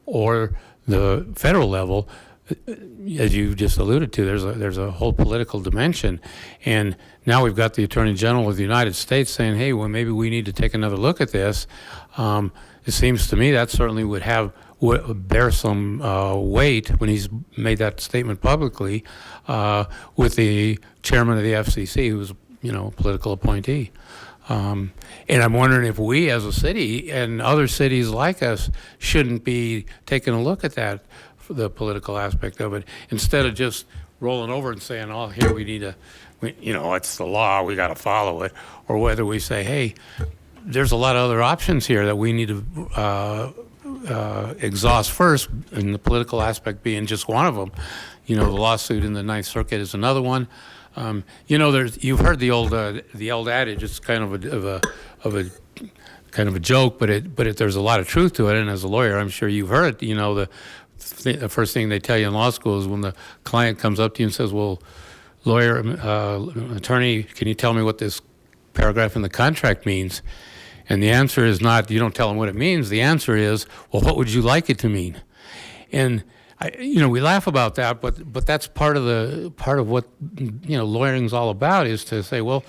or the federal level. As you just alluded to, there's a whole political dimension. And now we've got the Attorney General of the United States saying, hey, well, maybe we need to take another look at this. It seems to me that certainly would bear some weight when he's made that statement publicly with the chairman of the FCC, who's, you know, a political appointee. And I'm wondering if we as a city and other cities like us shouldn't be taking a look at that, for the political aspect of it, instead of just rolling over and saying, oh, here we need to, you know, it's the law, we got to follow it. Or whether we say, hey, there's a lot of other options here that we need to exhaust first, and the political aspect being just one of them. You know, the lawsuit in the Ninth Circuit is another one. You know, you've heard the old adage. It's kind of a joke, but there's a lot of truth to it. And as a lawyer, I'm sure you've heard it. You know, the first thing they tell you in law school is when the client comes up to you and says, "Well, lawyer, attorney, can you tell me what this paragraph in the contract means?" And the answer is not, you don't tell them what it means. The answer is, well, what would you like it to mean? And you know, we laugh about that, but that's part of what, you know, lawyering's all about, is to say, well,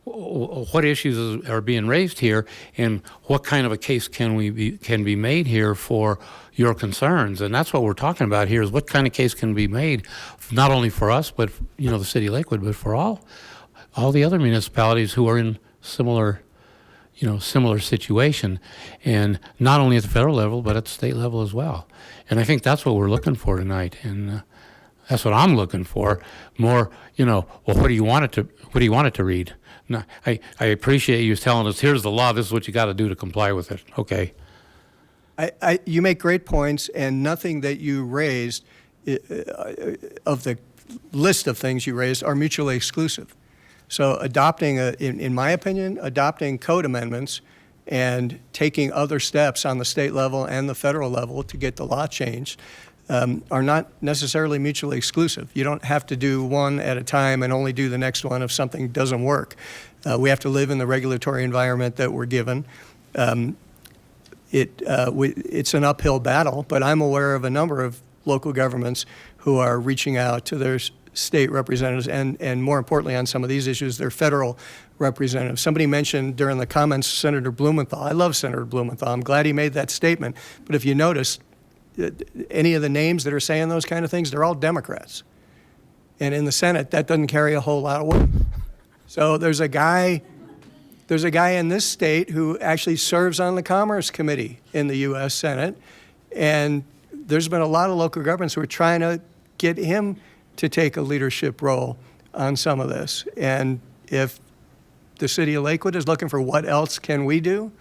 what issues are being raised here, and what kind of a case can be made here for your concerns? And that's what we're talking about here, is what kind of case can be made, not only for us, but, you know, the city of Lakewood, but for all the other municipalities who are in similar situation, and not only at the federal level, but at the state level as well. And I think that's what we're looking for tonight, and that's what I'm looking for. More, you know, well, what do you want it to read? No, I appreciate you telling us, here's the law, this is what you got to do to comply with it. Okay. You make great points, and nothing that you raised of the list of things you raised are mutually exclusive. So adopting, in my opinion, adopting code amendments and taking other steps on the state level and the federal level to get the law changed are not necessarily mutually exclusive. You don't have to do one at a time and only do the next one if something doesn't work. We have to live in the regulatory environment that we're given. It's an uphill battle, but I'm aware of a number of local governments who are reaching out to their state representatives and more importantly on some of these issues, their federal representatives. Somebody mentioned during the comments Senator Blumenthal. I love Senator Blumenthal. I'm glad he made that statement. But if you notice, any of the names that are saying those kind of things, they're all Democrats. And in the Senate, that doesn't carry a whole lot of weight. So there's a guy in this state who actually serves on the Commerce Committee in the U.S. Senate. And there's been a lot of local governments who are trying to get him to take a leadership role on some of this. And if the city of Lakewood is looking for what else can we do,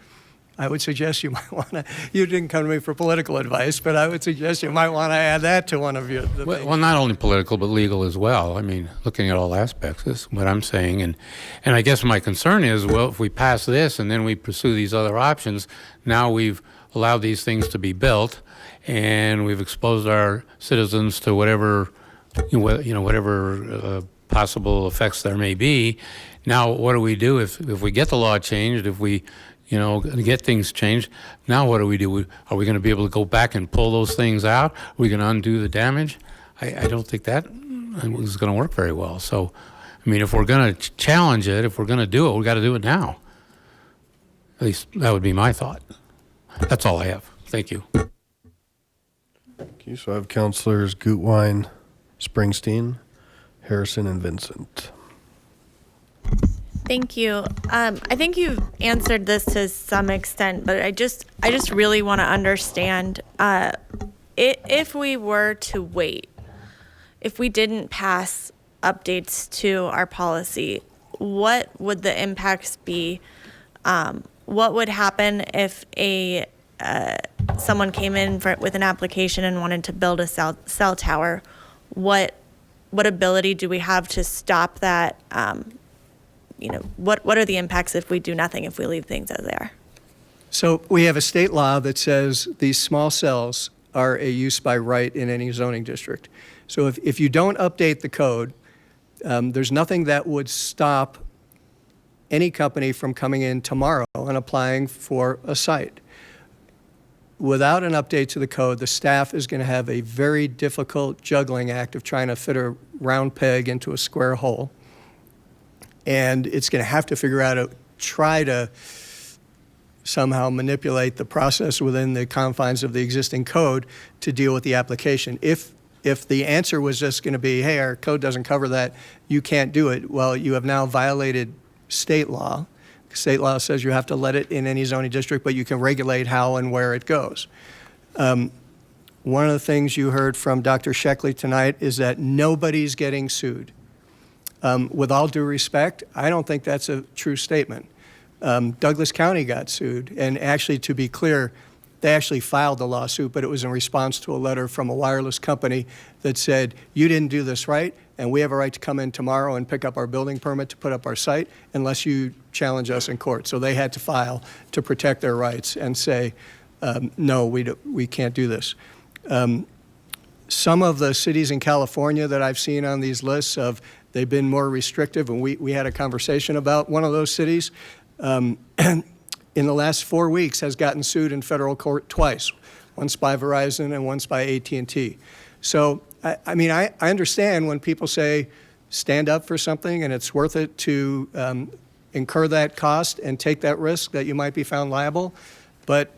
I would suggest you might want to, you didn't come to me for political advice, but I would suggest you might want to add that to one of your things. Well, not only political, but legal as well. I mean, looking at all aspects is what I'm saying. And I guess my concern is, well, if we pass this and then we pursue these other options, now we've allowed these things to be built and we've exposed our citizens to whatever possible effects there may be. Now, what do we do if we get the law changed, if we get things changed? Now what do we do? Are we going to be able to go back and pull those things out? Are we going to undo the damage? I don't think that is going to work very well. So, I mean, if we're going to challenge it, if we're going to do it, we got to do it now. At least that would be my thought. That's all I have. Thank you. Okay, so I have Councilors Gutwein, Springsteen, Harrison, and Vincent. Thank you. I think you've answered this to some extent, but I just really want to understand if we were to wait, if we didn't pass updates to our policy, what would the impacts be? What would happen if a someone came in with an application and wanted to build a cell tower, what ability do we have to stop that? What are the impacts if we do nothing, if we leave things as they are? So we have a state law that says these small cells are a use by right in any zoning district. So if you don't update the code, there's nothing that would stop any company from coming in tomorrow and applying for a site. Without an update to the code, the staff is going to have a very difficult juggling act of trying to fit a round peg into a square hole. And it's going to have to figure out try to somehow manipulate the process within the confines of the existing code to deal with the application. If the answer was just going to be, hey, our code doesn't cover that, you can't do it, well, you have now violated state law. State law says you have to let it in any zoning district, but you can regulate how and where it goes. One of the things you heard from Dr. Sheckley tonight is that nobody's getting sued. With all due respect, I don't think that's a true statement. Douglas County got sued, and actually, to be clear, they actually filed the lawsuit, but it was in response to a letter from a wireless company that said, you didn't do this right, and we have a right to come in tomorrow and pick up our building permit to put up our site unless you challenge us in court. So they had to file to protect their rights and say, no, we can't do this. Some of the cities in California that I've seen on these lists they've been more restrictive, and we had a conversation about one of those cities. In the last 4 weeks has gotten sued in federal court twice, once by Verizon and once by AT&T. So, I understand when people say stand up for something and it's worth it to incur that cost and take that risk that you might be found liable. But,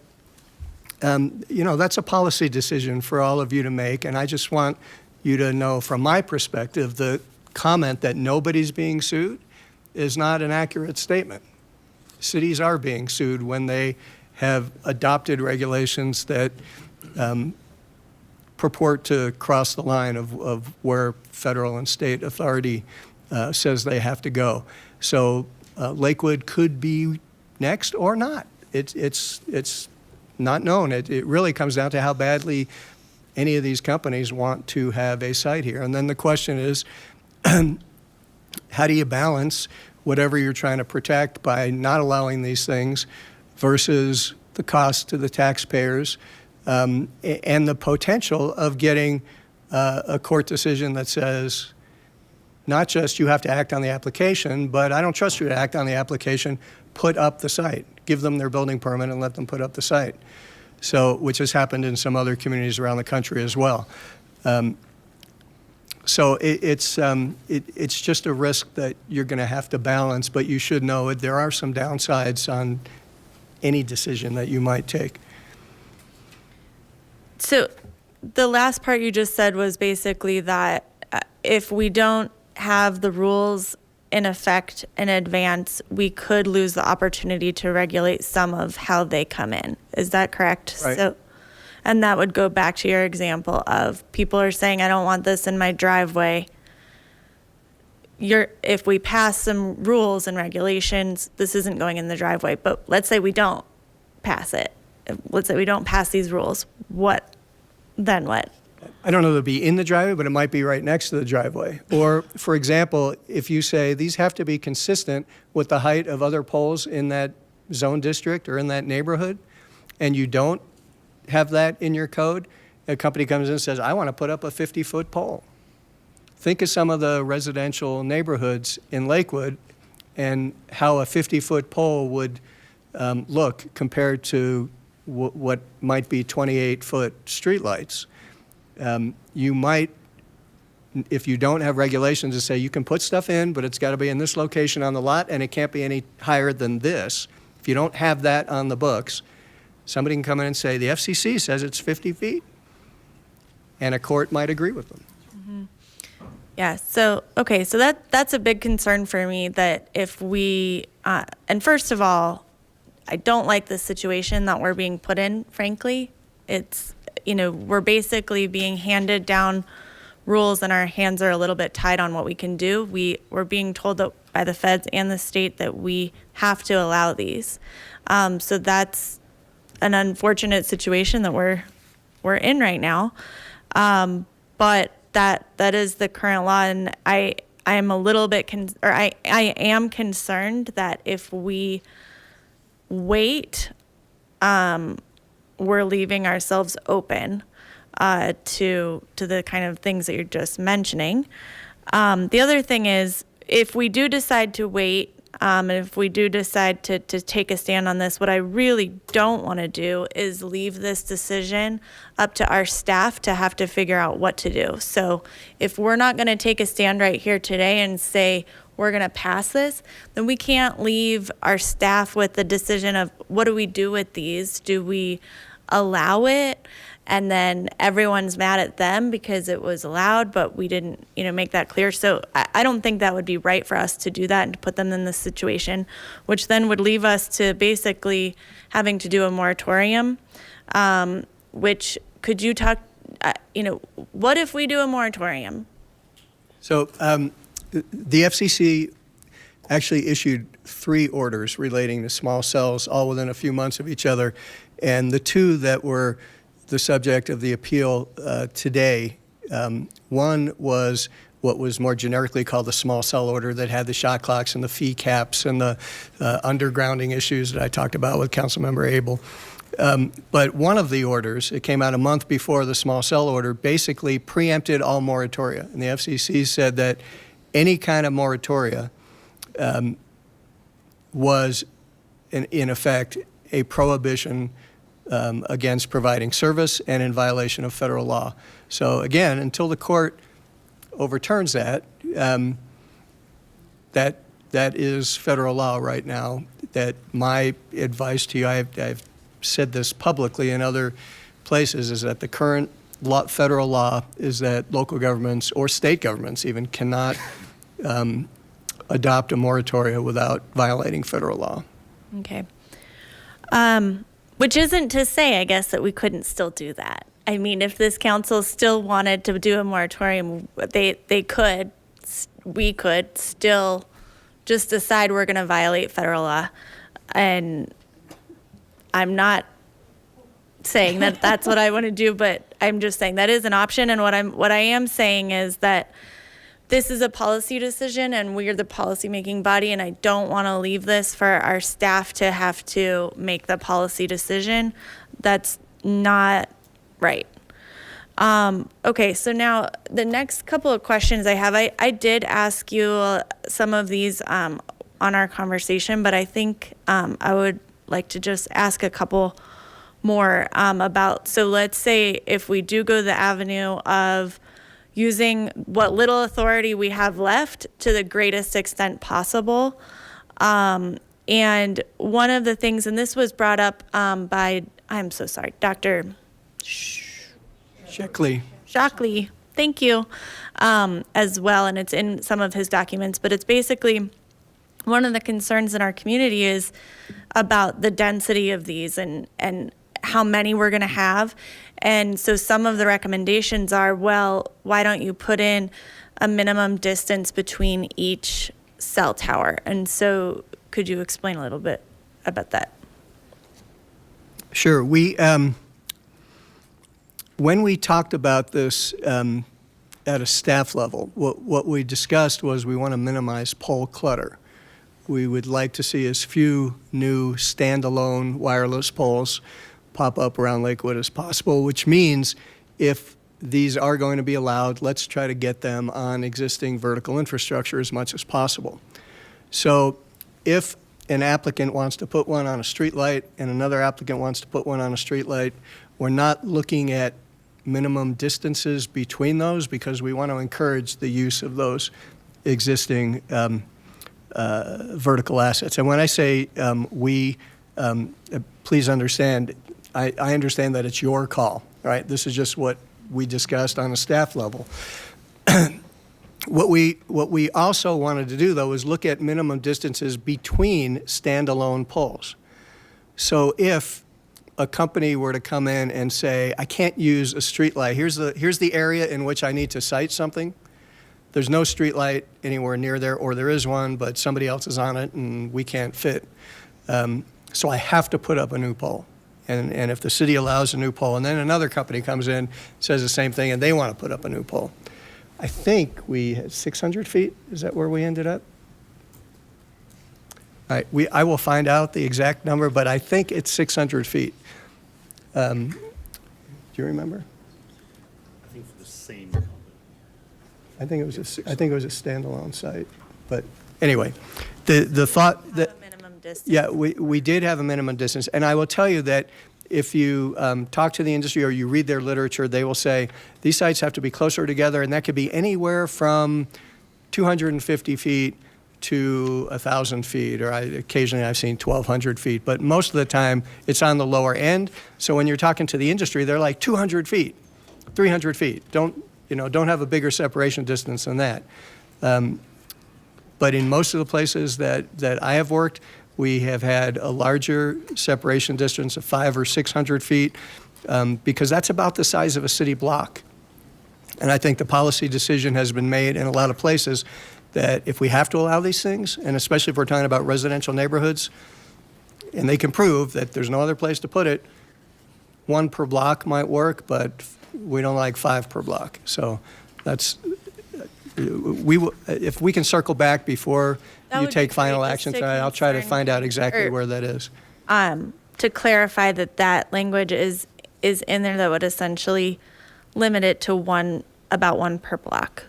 that's a policy decision for all of you to make. And I just want you to know from my perspective, the comment that nobody's being sued is not an accurate statement. Cities are being sued when they have adopted regulations that purport to cross the line of where federal and state authority says they have to go. So Lakewood could be next or not. It's not known. It really comes down to how badly any of these companies want to have a site here. And then the question is, how do you balance whatever you're trying to protect by not allowing these things versus the cost to the taxpayers and the potential of getting a court decision that says not just you have to act on the application, but I don't trust you to act on the application, put up the site. Give them their building permit and let them put up the site. So, which has happened in some other communities around the country as well. So it's just a risk that you're going to have to balance, but you should know there are some downsides on any decision that you might take. So the last part you just said was basically that if we don't have the rules in effect in advance, we could lose the opportunity to regulate some of how they come in. Is that correct? Right. So, and that would go back to your example of people are saying, I don't want this in my driveway. If we pass some rules and regulations, this isn't going in the driveway. But let's say we don't pass it. Let's say we don't pass these rules. Then what? I don't know if it'll be in the driveway, but it might be right next to the driveway. Or, for example, if you say these have to be consistent with the height of other poles in that zone district or in that neighborhood, and you don't have that in your code, a company comes in and says, I want to put up a 50-foot pole. Think of some of the residential neighborhoods in Lakewood and how a 50-foot pole would look compared to what might be 28-foot streetlights. You might, if you don't have regulations to say you can put stuff in, but it's got to be in this location on the lot and it can't be any higher than this. If you don't have that on the books, somebody can come in and say, the FCC says it's 50 feet, and a court might agree with them. Mm-hmm. Yeah, so that's a big concern for me, that if we, and first of all, I don't like the situation that we're being put in, frankly. It's, we're basically being handed down rules and our hands are a little bit tied on what we can do. We're being told that by the feds and the state that we have to allow these. So that's an unfortunate situation that we're in right now. But that is the current law, and I am a little bit I am concerned that if we wait, we're leaving ourselves open to the kind of things that you're just mentioning. The other thing is, if we do decide to wait, and if we do decide to take a stand on this, what I really don't want to do is leave this decision up to our staff to have to figure out what to do. So if we're not going to take a stand right here today and say we're going to pass this, then we can't leave our staff with the decision of what do we do with these? Do we allow it? And then everyone's mad at them because it was allowed, but we didn't, make that clear. So I don't think that would be right for us to do that and to put them in this situation, which then would leave us to basically having to do a moratorium, which could you talk, what if we do a moratorium? So the FCC actually issued 3 orders relating to small cells, all within a few months of each other. And the 2 that were the subject of the appeal today, one was what was more generically called the small cell order that had the shot clocks and the fee caps and the undergrounding issues that I talked about with Councilmember Abel. But one of the orders, it came out a month before the small cell order, basically preempted all moratoria. And the FCC said that any kind of moratoria was, in effect, a prohibition against providing service and in violation of federal law. So again, until the court overturns that, that is federal law right now. That my advice to you, I've said this publicly in other places, is that the current federal law is that local governments or state governments even cannot adopt a moratoria without violating federal law. Okay. Which isn't to say, I guess, that we couldn't still do that. I mean, if this council still wanted to do a moratorium, we could still just decide we're going to violate federal law. And I'm not saying that that's what I want to do, but I'm just saying that is an option. And what I am saying is that this is a policy decision and we're the policy-making body, and I don't want to leave this for our staff to have to make the policy decision. That's not right. Okay, so now the next couple of questions I have, I did ask you some of these on our conversation, but I think I would like to just ask a couple more about, so let's say if we do go the avenue of using what little authority we have left to the greatest extent possible. And one of the things, and this was brought up by, I'm so sorry, Dr. Sheckley. Thank you, as well, and it's in some of his documents, but it's basically one of the concerns in our community is about the density of these and how many we're going to have. And so some of the recommendations are, well, why don't you put in a minimum distance between each cell tower? And so could you explain a little bit about that? Sure. When we talked about this at a staff level, what we discussed was we want to minimize pole clutter. We would like to see as few new standalone wireless poles pop up around Lakewood as possible, which means if these are going to be allowed, let's try to get them on existing vertical infrastructure as much as possible. So if an applicant wants to put one on a street light and another applicant wants to put one on a street light, we're not looking at minimum distances between those because we want to encourage the use of those existing vertical assets. And when I say please understand, I understand that it's your call, right? This is just what we discussed on a staff level. What we also wanted to do, though, is look at minimum distances between standalone poles. So if a company were to come in and say, I can't use a street light, here's the area in which I need to site something. There's no street light anywhere near there, or there is one, but somebody else is on it and we can't fit. So I have to put up a new pole. And if the city allows a new pole, and then another company comes in, says the same thing, and they want to put up a new pole. I think we had 600 feet. Is that where we ended up? All right, I will find out the exact number, but I think it's 600 feet. Do you remember? I think for the same company. I think it was a standalone site. But anyway, the thought that Minimum distance. yeah, we did have a minimum distance, and I will tell you that if you talk to the industry or you read their literature, they will say these sites have to be closer together, and that could be anywhere from 250 feet to 1,000 feet, or occasionally I've seen 1,200 feet, but most of the time it's on the lower end. So when you're talking to the industry, they're like 200 feet, 300 feet. Don't have a bigger separation distance than that. But in most of the places that I have worked, we have had a larger separation distance of 500 or 600 feet because that's about the size of a city block. And I think the policy decision has been made in a lot of places that if we have to allow these things, and especially if we're talking about residential neighborhoods, and they can prove that there's no other place to put it, 1 per block might work, but we don't like 5 per block. So that's, if we can circle back before you take final action tonight, I'll try to find out exactly where that is. To clarify that language is in there that would essentially limit it to about 1 per block.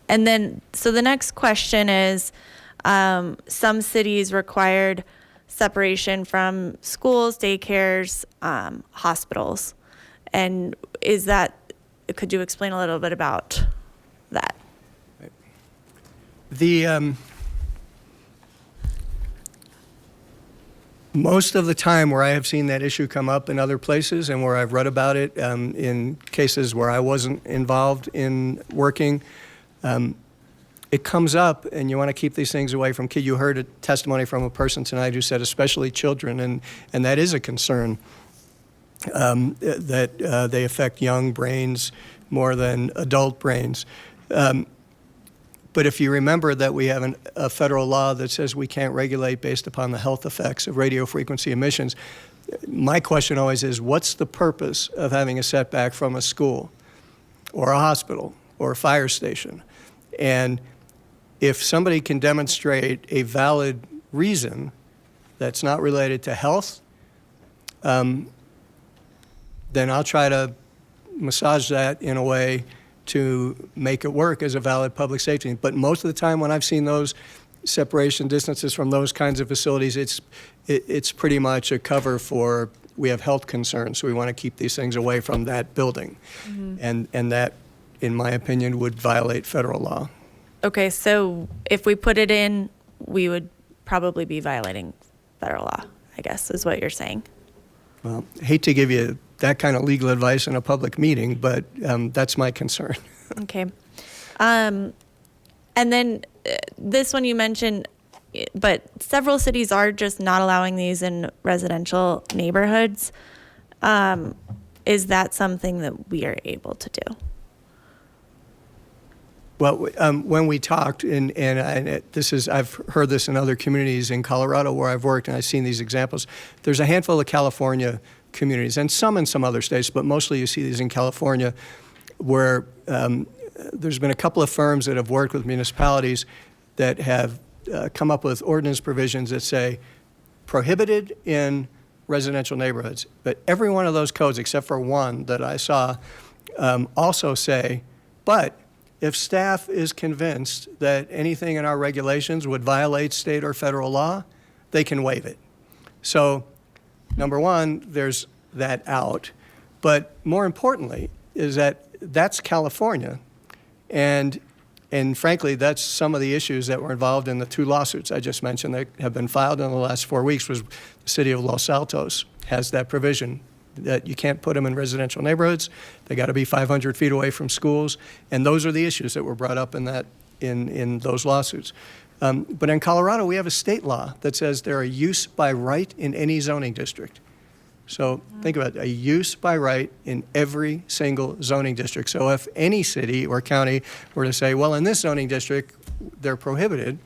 And then, so the next question is, some cities required separation from schools, daycares, hospitals. And could you explain a little bit about that? Most of the time where I have seen that issue come up in other places and where I've read about it in cases where I wasn't involved in working, it comes up, and you want to keep these things away from kids. You heard a testimony from a person tonight who said especially children, and that is a concern, that they affect young brains more than adult brains. But if you remember that we have a federal law that says we can't regulate based upon the health effects of radio frequency emissions, my question always is, what's the purpose of having a setback from a school or a hospital or a fire station? And if somebody can demonstrate a valid reason that's not related to health, then I'll try to massage that in a way to make it work as a valid public safety. But most of the time when I've seen those separation distances from those kinds of facilities, it's pretty much a cover for, we have health concerns, so we want to keep these things away from that building. Mm-hmm. And that, in my opinion, would violate federal law. Okay, so if we put it in, we would probably be violating federal law, I guess, is what you're saying. Well, I hate to give you that kind of legal advice in a public meeting, but that's my concern. Okay. And then this one you mentioned, but several cities are just not allowing these in residential neighborhoods. Is that something that we are able to do? Well, when we talked, and I've heard this in other communities in Colorado where I've worked, and I've seen these examples. There's a handful of California communities, and some in some other states, but mostly you see these in California, where there's been a couple of firms that have worked with municipalities that have come up with ordinance provisions that say prohibited in residential neighborhoods. But every one of those codes, except for one that I saw, also say, but if staff is convinced that anything in our regulations would violate state or federal law, they can waive it. So, number one, there's that out. But more importantly is that that's California. And frankly, that's some of the issues that were involved in the 2 lawsuits I just mentioned that have been filed in the last 4 weeks. Was the city of Los Altos has that provision that you can't put them in residential neighborhoods. They got to be 500 feet away from schools. And those are the issues that were brought up in those lawsuits. But in Colorado, we have a state law that says they're a use by right in any zoning district. So think about it, a use by right in every single zoning district. So if any city or county were to say, well, in this zoning district, they're prohibited,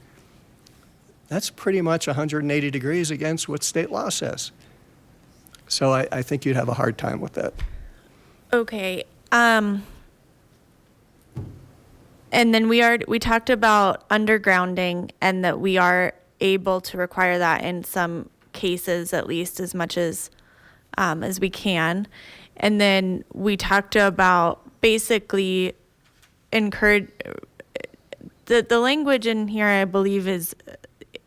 that's pretty much 180 degrees against what state law says. So I think you'd have a hard time with that. Okay. And then we talked about undergrounding and that we are able to require that in some cases, at least as much as we can. And then we talked about basically encourage the language in here, I believe, is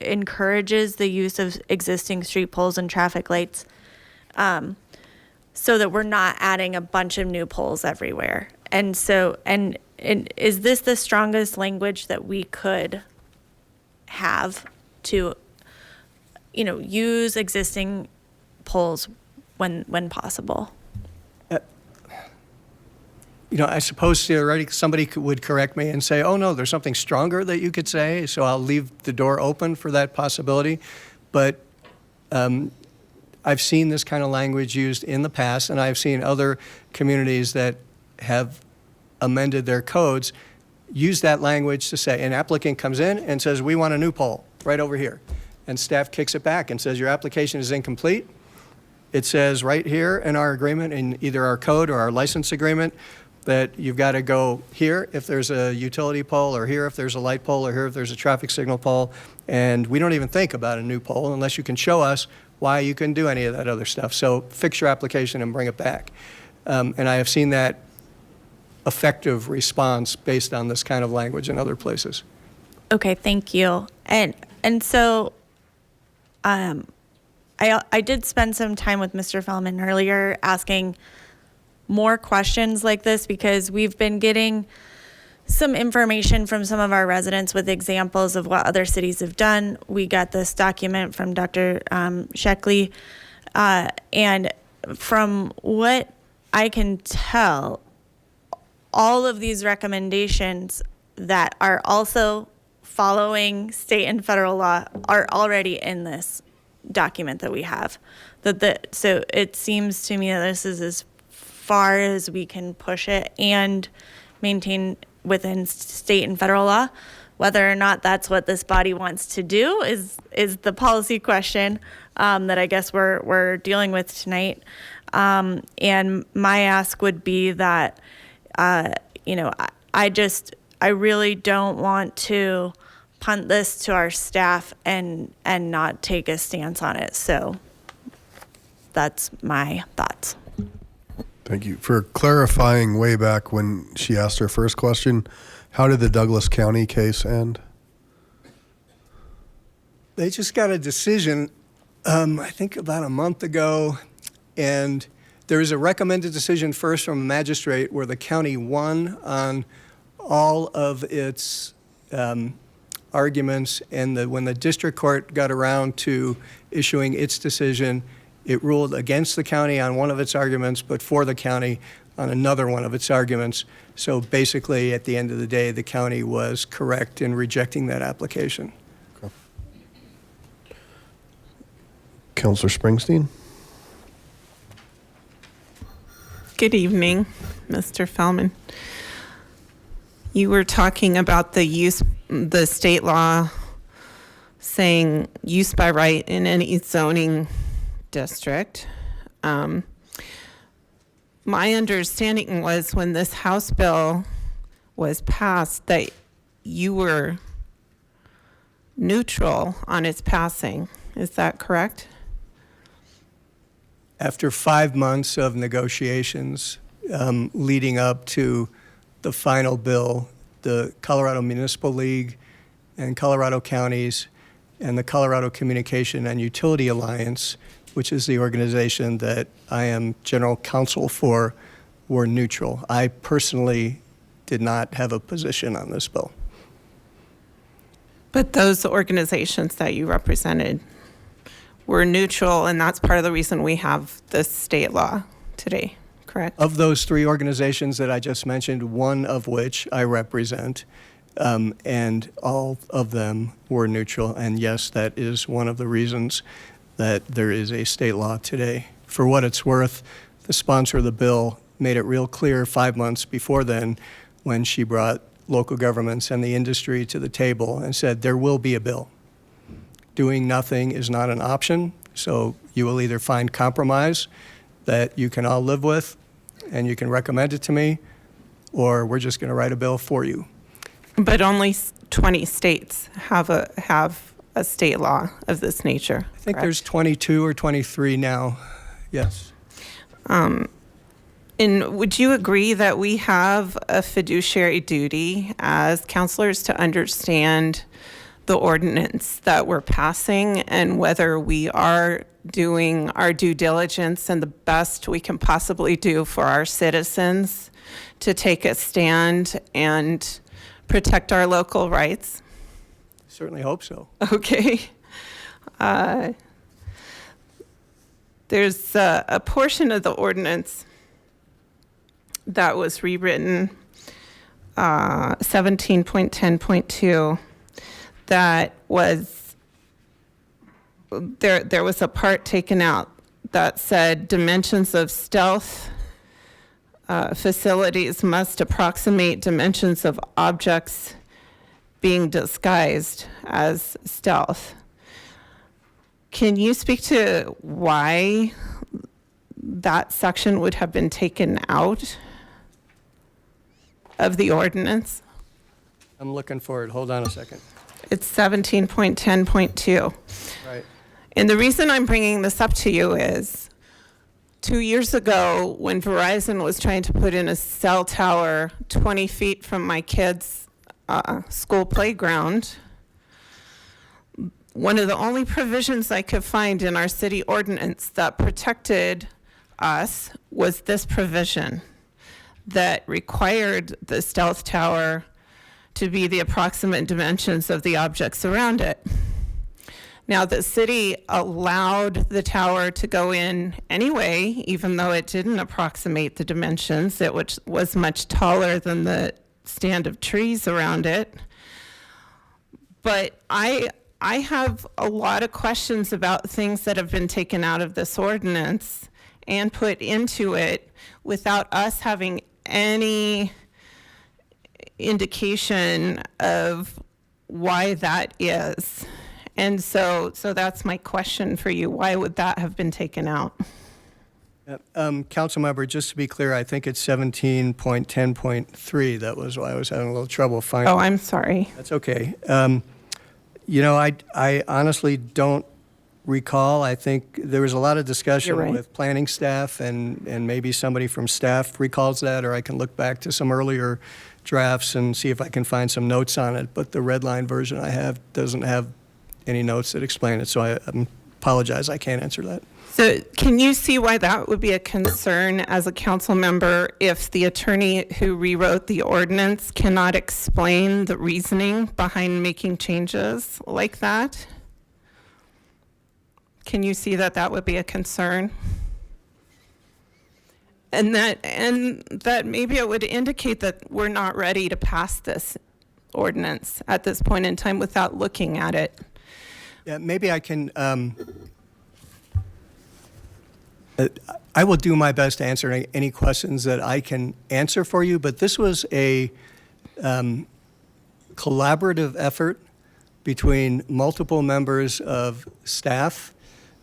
encourages the use of existing street poles and traffic lights, so that we're not adding a bunch of new poles everywhere. And so, and is this the strongest language that we could have to, use existing poles when possible? I suppose theoretically somebody would correct me and say, oh no, there's something stronger that you could say, so I'll leave the door open for that possibility. But I've seen this kind of language used in the past, and I've seen other communities that have amended their codes use that language to say, an applicant comes in and says, we want a new pole right over here. And staff kicks it back and says, your application is incomplete. It says right here in our agreement, in either our code or our license agreement, that you've got to go here if there's a utility pole, or here if there's a light pole, or here if there's a traffic signal pole. And we don't even think about a new pole unless you can show us why you couldn't do any of that other stuff. So fix your application and bring it back. And I have seen that effective response based on this kind of language in other places. Okay, thank you. And so I did spend some time with Mr. Fellman earlier asking more questions like this, because we've been getting some information from some of our residents with examples of what other cities have done. We got this document from Dr. Sheckley, and from what I can tell, all of these recommendations that are also following state and federal law are already in this document that we have. So it seems to me that this is as far as we can push it and maintain within state and federal law. Whether or not that's what this body wants to do is the policy question that I guess we're dealing with tonight. And my ask would be that I really don't want to punt this to our staff and not take a stance on it. So that's my thoughts. Thank you. For clarifying way back when she asked her first question, how did the Douglas County case end? They just got a decision, I think about a month ago, and there was a recommended decision first from a magistrate where the county won on all of its arguments, and when the district court got around to issuing its decision, it ruled against the county on one of its arguments, but for the county on another one of its arguments. So basically, at the end of the day, the county was correct in rejecting that application. Okay. Councilor Springsteen. Good evening, Mr. Fellman. You were talking about the state law saying use by right in any zoning district. My understanding was when this House bill was passed that you were neutral on its passing. Is that correct? After 5 months of negotiations leading up to the final bill, the Colorado Municipal League and Colorado Counties and the Colorado Communication and Utility Alliance, which is the organization that I am general counsel for, were neutral. I personally did not have a position on this bill. But those organizations that you represented were neutral, and that's part of the reason we have this state law today, correct? Of those three organizations that I just mentioned, one of which I represent, and all of them were neutral. And yes, that is one of the reasons that there is a state law today. For what it's worth, the sponsor of the bill made it real clear 5 months before then when she brought local governments and the industry to the table and said there will be a bill. Doing nothing is not an option, So you will either find compromise that you can all live with and you can recommend it to me, or we're just going to write a bill for you. But only 20 states have a state law of this nature. I think there's 22 or 23 now. Yes. And would you agree that we have a fiduciary duty as counselors to understand the ordinance that we're passing and whether we are doing our due diligence and the best we can possibly do for our citizens to take a stand and protect our local rights? Certainly hope so. Okay. There's a portion of the ordinance that was rewritten, 17.10.2, that was, there was a part taken out that said dimensions of stealth facilities must approximate dimensions of objects being disguised as stealth. Can you speak to why that section would have been taken out of the ordinance? I'm looking for it. Hold on a second. It's 17.10.2. Right. And the reason I'm bringing this up to you is 2 years ago, when Verizon was trying to put in a cell tower 20 feet from my kids' school playground, one of the only provisions I could find in our city ordinance that protected us was this provision that required the stealth tower to be the approximate dimensions of the objects around it. Now, the city allowed the tower to go in anyway, even though it didn't approximate the dimensions. It was much taller than the stand of trees around it. But I have a lot of questions about things that have been taken out of this ordinance and put into it without us having any indication of why that is. And so that's my question for you. Why would that have been taken out? Council member, just to be clear, I think it's 17.10.3. That was why I was having a little trouble finding. Oh, I'm sorry. That's okay. You know, I honestly don't recall. I think there was a lot of discussion with planning staff, and maybe somebody from staff recalls that, or I can look back to some earlier drafts and see if I can find some notes on it. But the red line version I have doesn't have any notes that explain it, so I apologize. I can't answer that. So can you see why that would be a concern as a council member if the attorney who rewrote the ordinance cannot explain the reasoning behind making changes like that? Can you see that that would be a concern? And that maybe it would indicate that we're not ready to pass this ordinance at this point in time without looking at it. Yeah, maybe I can, I will do my best to answer any questions that I can answer for you, but this was a collaborative effort between multiple members of staff.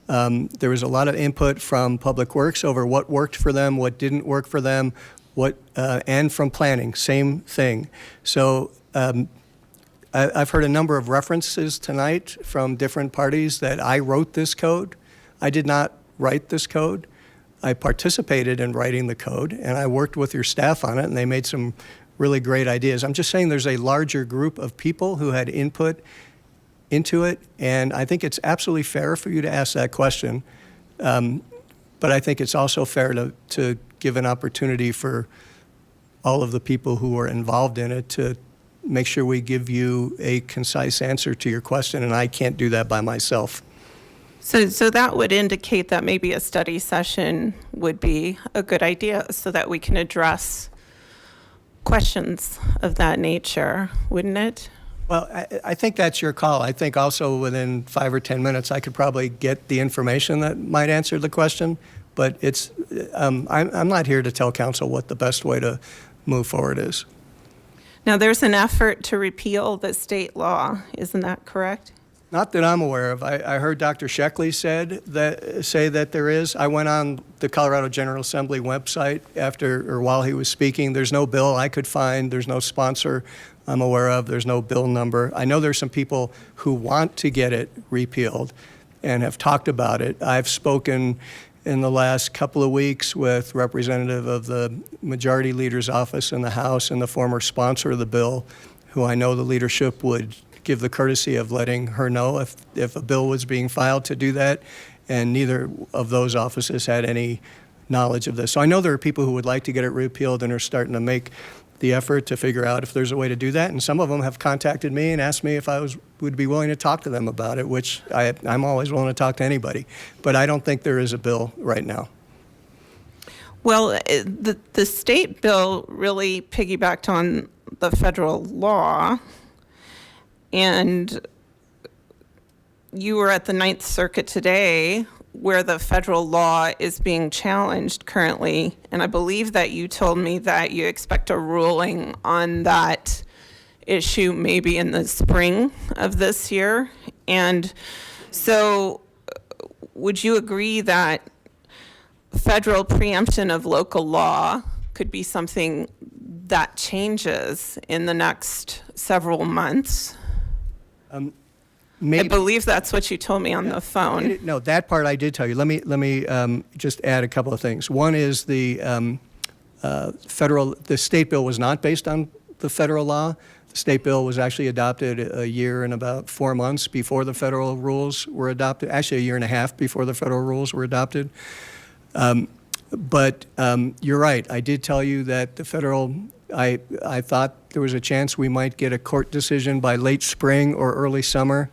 There was a lot of input from Public Works over what worked for them, what didn't work for them, and from planning, same thing. So I've heard a number of references tonight from different parties that I wrote this code. I did not write this code. I participated in writing the code, and I worked with your staff on it, and they made some really great ideas. I'm just saying there's a larger group of people who had input into it, and I think it's absolutely fair for you to ask that question. But I think it's also fair to give an opportunity for all of the people who were involved in it to make sure we give you a concise answer to your question, and I can't do that by myself. So that would indicate that maybe a study session would be a good idea so that we can address questions of that nature, wouldn't it? Well, I think that's your call. I think also within 5 or 10 minutes, I could probably get the information that might answer the question. But it's, I'm not here to tell council what the best way to move forward is. Now, there's an effort to repeal the state law. Isn't that correct? Not that I'm aware of. I heard Dr. Sheckley say that there is. I went on the Colorado General Assembly website while he was speaking. There's no bill I could find. There's no sponsor I'm aware of. There's no bill number. I know there's some people who want to get it repealed and have talked about it. I've spoken in the last couple of weeks with representative of the Majority Leader's office in the House and the former sponsor of the bill, who I know the leadership would give the courtesy of letting her know if a bill was being filed to do that, and neither of those offices had any knowledge of this. So I know there are people who would like to get it repealed and are starting to make the effort to figure out if there's a way to do that, and some of them have contacted me and asked me if I would be willing to talk to them about it, which I'm always willing to talk to anybody, but I don't think there is a bill right now. Well, the state bill really piggybacked on the federal law, and you were at the Ninth Circuit today where the federal law is being challenged currently, and I believe that you told me that you expect a ruling on that issue maybe in the spring of this year. And so would you agree that federal preemption of local law could be something that changes in the next several months? Maybe. I believe that's what you told me on the phone. No, that part I did tell you. Let me just add a couple of things. One is the state bill was not based on the federal law. The state bill was actually adopted a year and about 4 months before the federal rules were adopted. Actually, a year and a half before the federal rules were adopted. But you're right. I did tell you that the federal. I thought there was a chance we might get a court decision by late spring or early summer.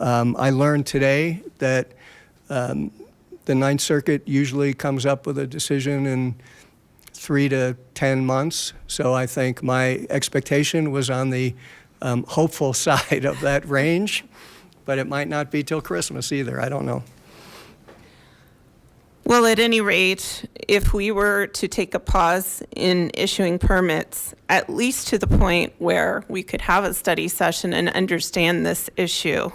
I learned today that the Ninth Circuit usually comes up with a decision in 3 to 10 months. So I think my expectation was on the hopeful side of that range, but it might not be till Christmas either. I don't know. Well, at any rate, if we were to take a pause in issuing permits, at least to the point where we could have a study session and understand this issue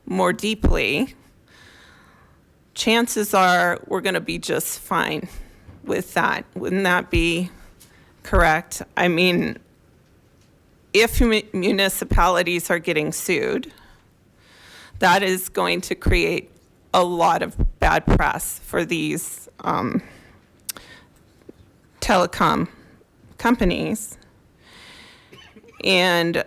more deeply, chances are we're going to be just fine with that. Wouldn't that be correct? I mean, if municipalities are getting sued, that is going to create a lot of bad press for these telecom companies. And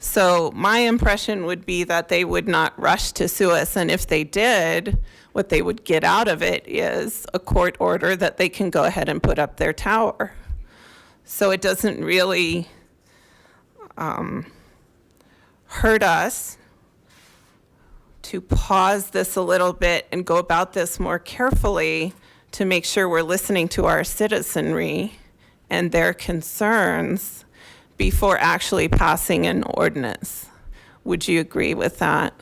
so my impression would be that they would not rush to sue us. And if they did, what they would get out of it is a court order that they can go ahead and put up their tower. So it doesn't really hurt us to pause this a little bit and go about this more carefully to make sure we're listening to our citizenry and their concerns before actually passing an ordinance. Would you agree with that?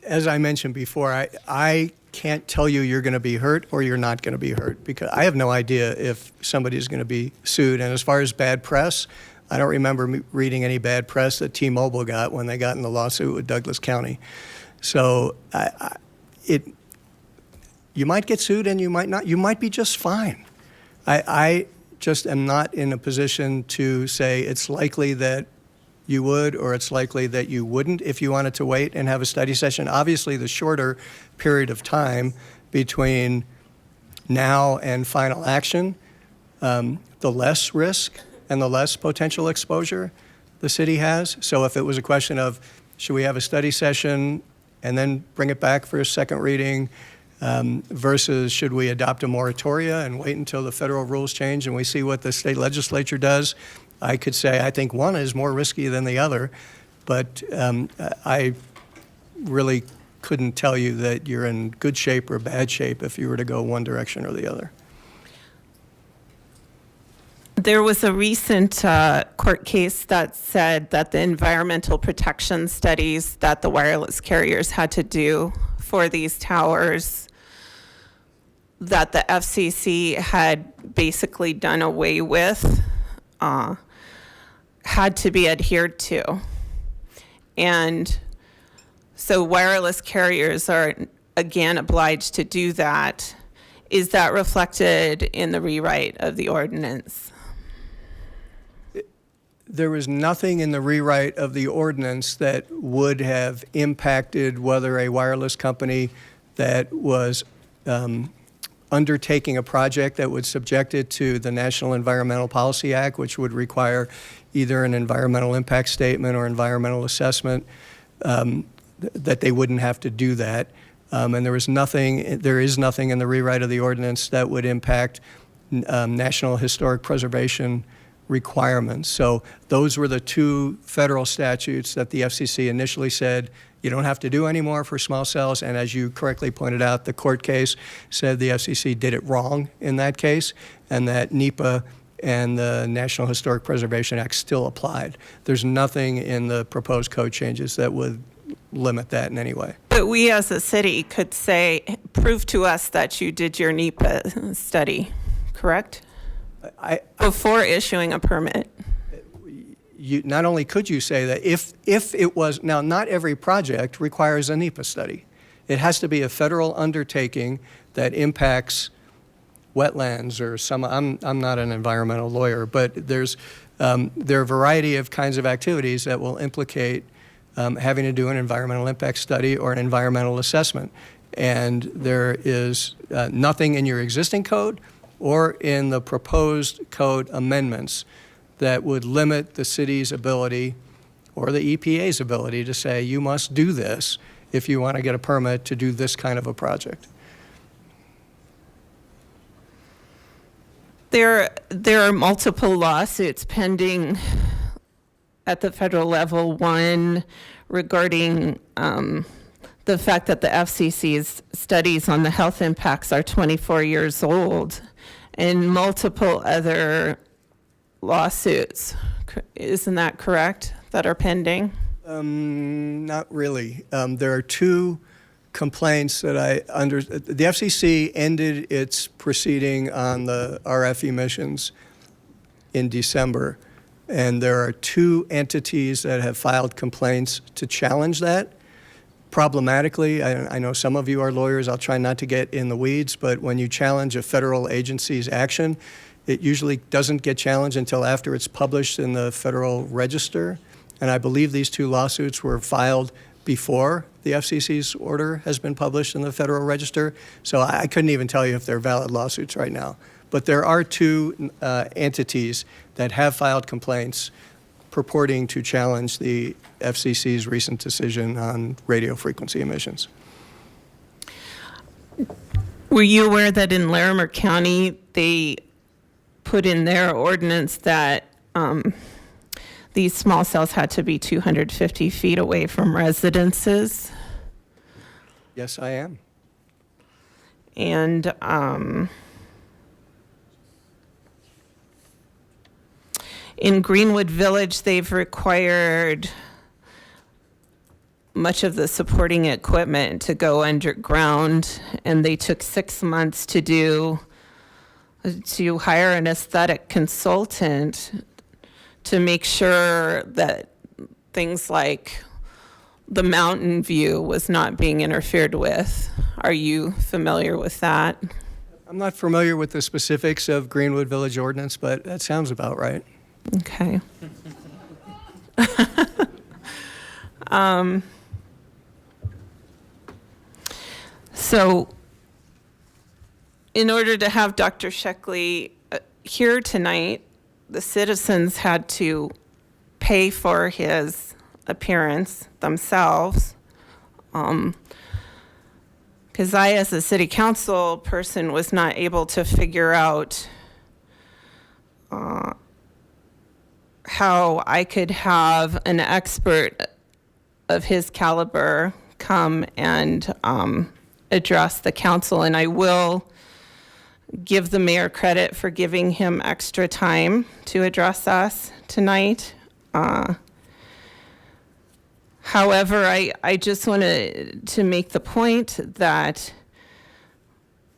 As I mentioned before, I can't tell you you're going to be hurt or you're not going to be hurt, because I have no idea if somebody's going to be sued. And as far as bad press, I don't remember reading any bad press that T-Mobile got when they got in the lawsuit with Douglas County. So you might get sued and you might not. You might be just fine. I just am not in a position to say it's likely that you would or it's likely that you wouldn't if you wanted to wait and have a study session. Obviously, the shorter period of time between now and final action, the less risk and the less potential exposure the city has. So if it was a question of, should we have a study session and then bring it back for a second reading, versus should we adopt a moratoria and wait until the federal rules change and we see what the state legislature does, I could say I think one is more risky than the other, but I really couldn't tell you that you're in good shape or bad shape if you were to go one direction or the other. There was a recent court case that said that the environmental protection studies that the wireless carriers had to do for these towers, that the FCC had basically done away with, had to be adhered to. And So wireless carriers are again obliged to do that. Is that reflected in the rewrite of the ordinance? There was nothing in the rewrite of the ordinance that would have impacted whether a wireless company that was undertaking a project that would subject it to the National Environmental Policy Act, which would require either an environmental impact statement or environmental assessment, that they wouldn't have to do that. And there is nothing in the rewrite of the ordinance that would impact National Historic Preservation requirements. So those were the two federal statutes that the FCC initially said you don't have to do anymore for small cells. And as you correctly pointed out, the court case said the FCC did it wrong in that case, and that NEPA and the National Historic Preservation Act still applied. There's nothing in the proposed code changes that would limit that in any way. But we as a city could say, prove to us that you did your NEPA study, correct? Before issuing a permit. Not only could you say that, if it was, now not every project requires a NEPA study. It has to be a federal undertaking that impacts wetlands or some, I'm not an environmental lawyer, but there are a variety of kinds of activities that will implicate having to do an environmental impact study or an environmental assessment. And there is nothing in your existing code or in the proposed code amendments that would limit the city's ability or the EPA's ability to say you must do this if you want to get a permit to do this kind of a project. There are multiple lawsuits pending at the federal level. One regarding the fact that the FCC's studies on the health impacts are 24 years old, and multiple other lawsuits. Isn't that correct, that are pending? Not really. There are two complaints that the FCC ended its proceeding on the RF emissions in December, and there are two entities that have filed complaints to challenge that. Problematically, I know some of you are lawyers, I'll try not to get in the weeds, but when you challenge a federal agency's action, it usually doesn't get challenged until after it's published in the Federal Register. And I believe these two lawsuits were filed before the FCC's order has been published in the Federal Register. So I couldn't even tell you if they're valid lawsuits right now. But there are two entities that have filed complaints purporting to challenge the FCC's recent decision on radio frequency emissions. Were you aware that in Larimer County, they put in their ordinance that these small cells had to be 250 feet away from residences? Yes, I am. And in Greenwood Village, they've required much of the supporting equipment to go underground, and they took 6 months to hire an aesthetic consultant to make sure that things like the mountain view was not being interfered with. Are you familiar with that? I'm not familiar with the specifics of Greenwood Village ordinance, but that sounds about right. Okay. So in order to have Dr. Sheckley here tonight, the citizens had to pay for his appearance themselves. Because I, as a city council person, was not able to figure out how I could have an expert of his caliber come and address the council. And I will give the mayor credit for giving him extra time to address us tonight. However, I just wanted to make the point that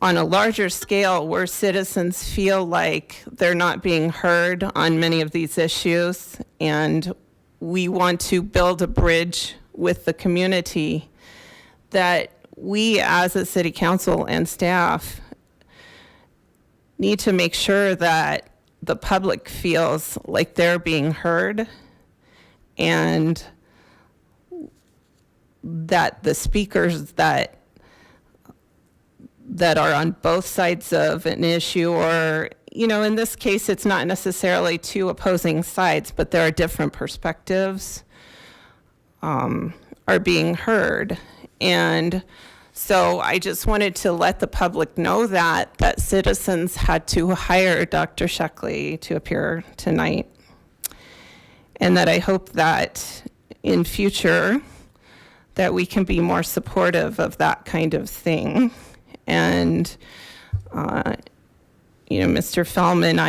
on a larger scale, where citizens feel like they're not being heard on many of these issues, and we want to build a bridge with the community that we as a city council and staff need to make sure that the public feels like they're being heard and that the speakers that are on both sides of an issue, or, you know, in this case, it's not necessarily two opposing sides, but there are different perspectives, are being heard. And so I just wanted to let the public know that citizens had to hire Dr. Sheckley to appear tonight. And that I hope that in future that we can be more supportive of that kind of thing. And, you know, Mr. Fellman,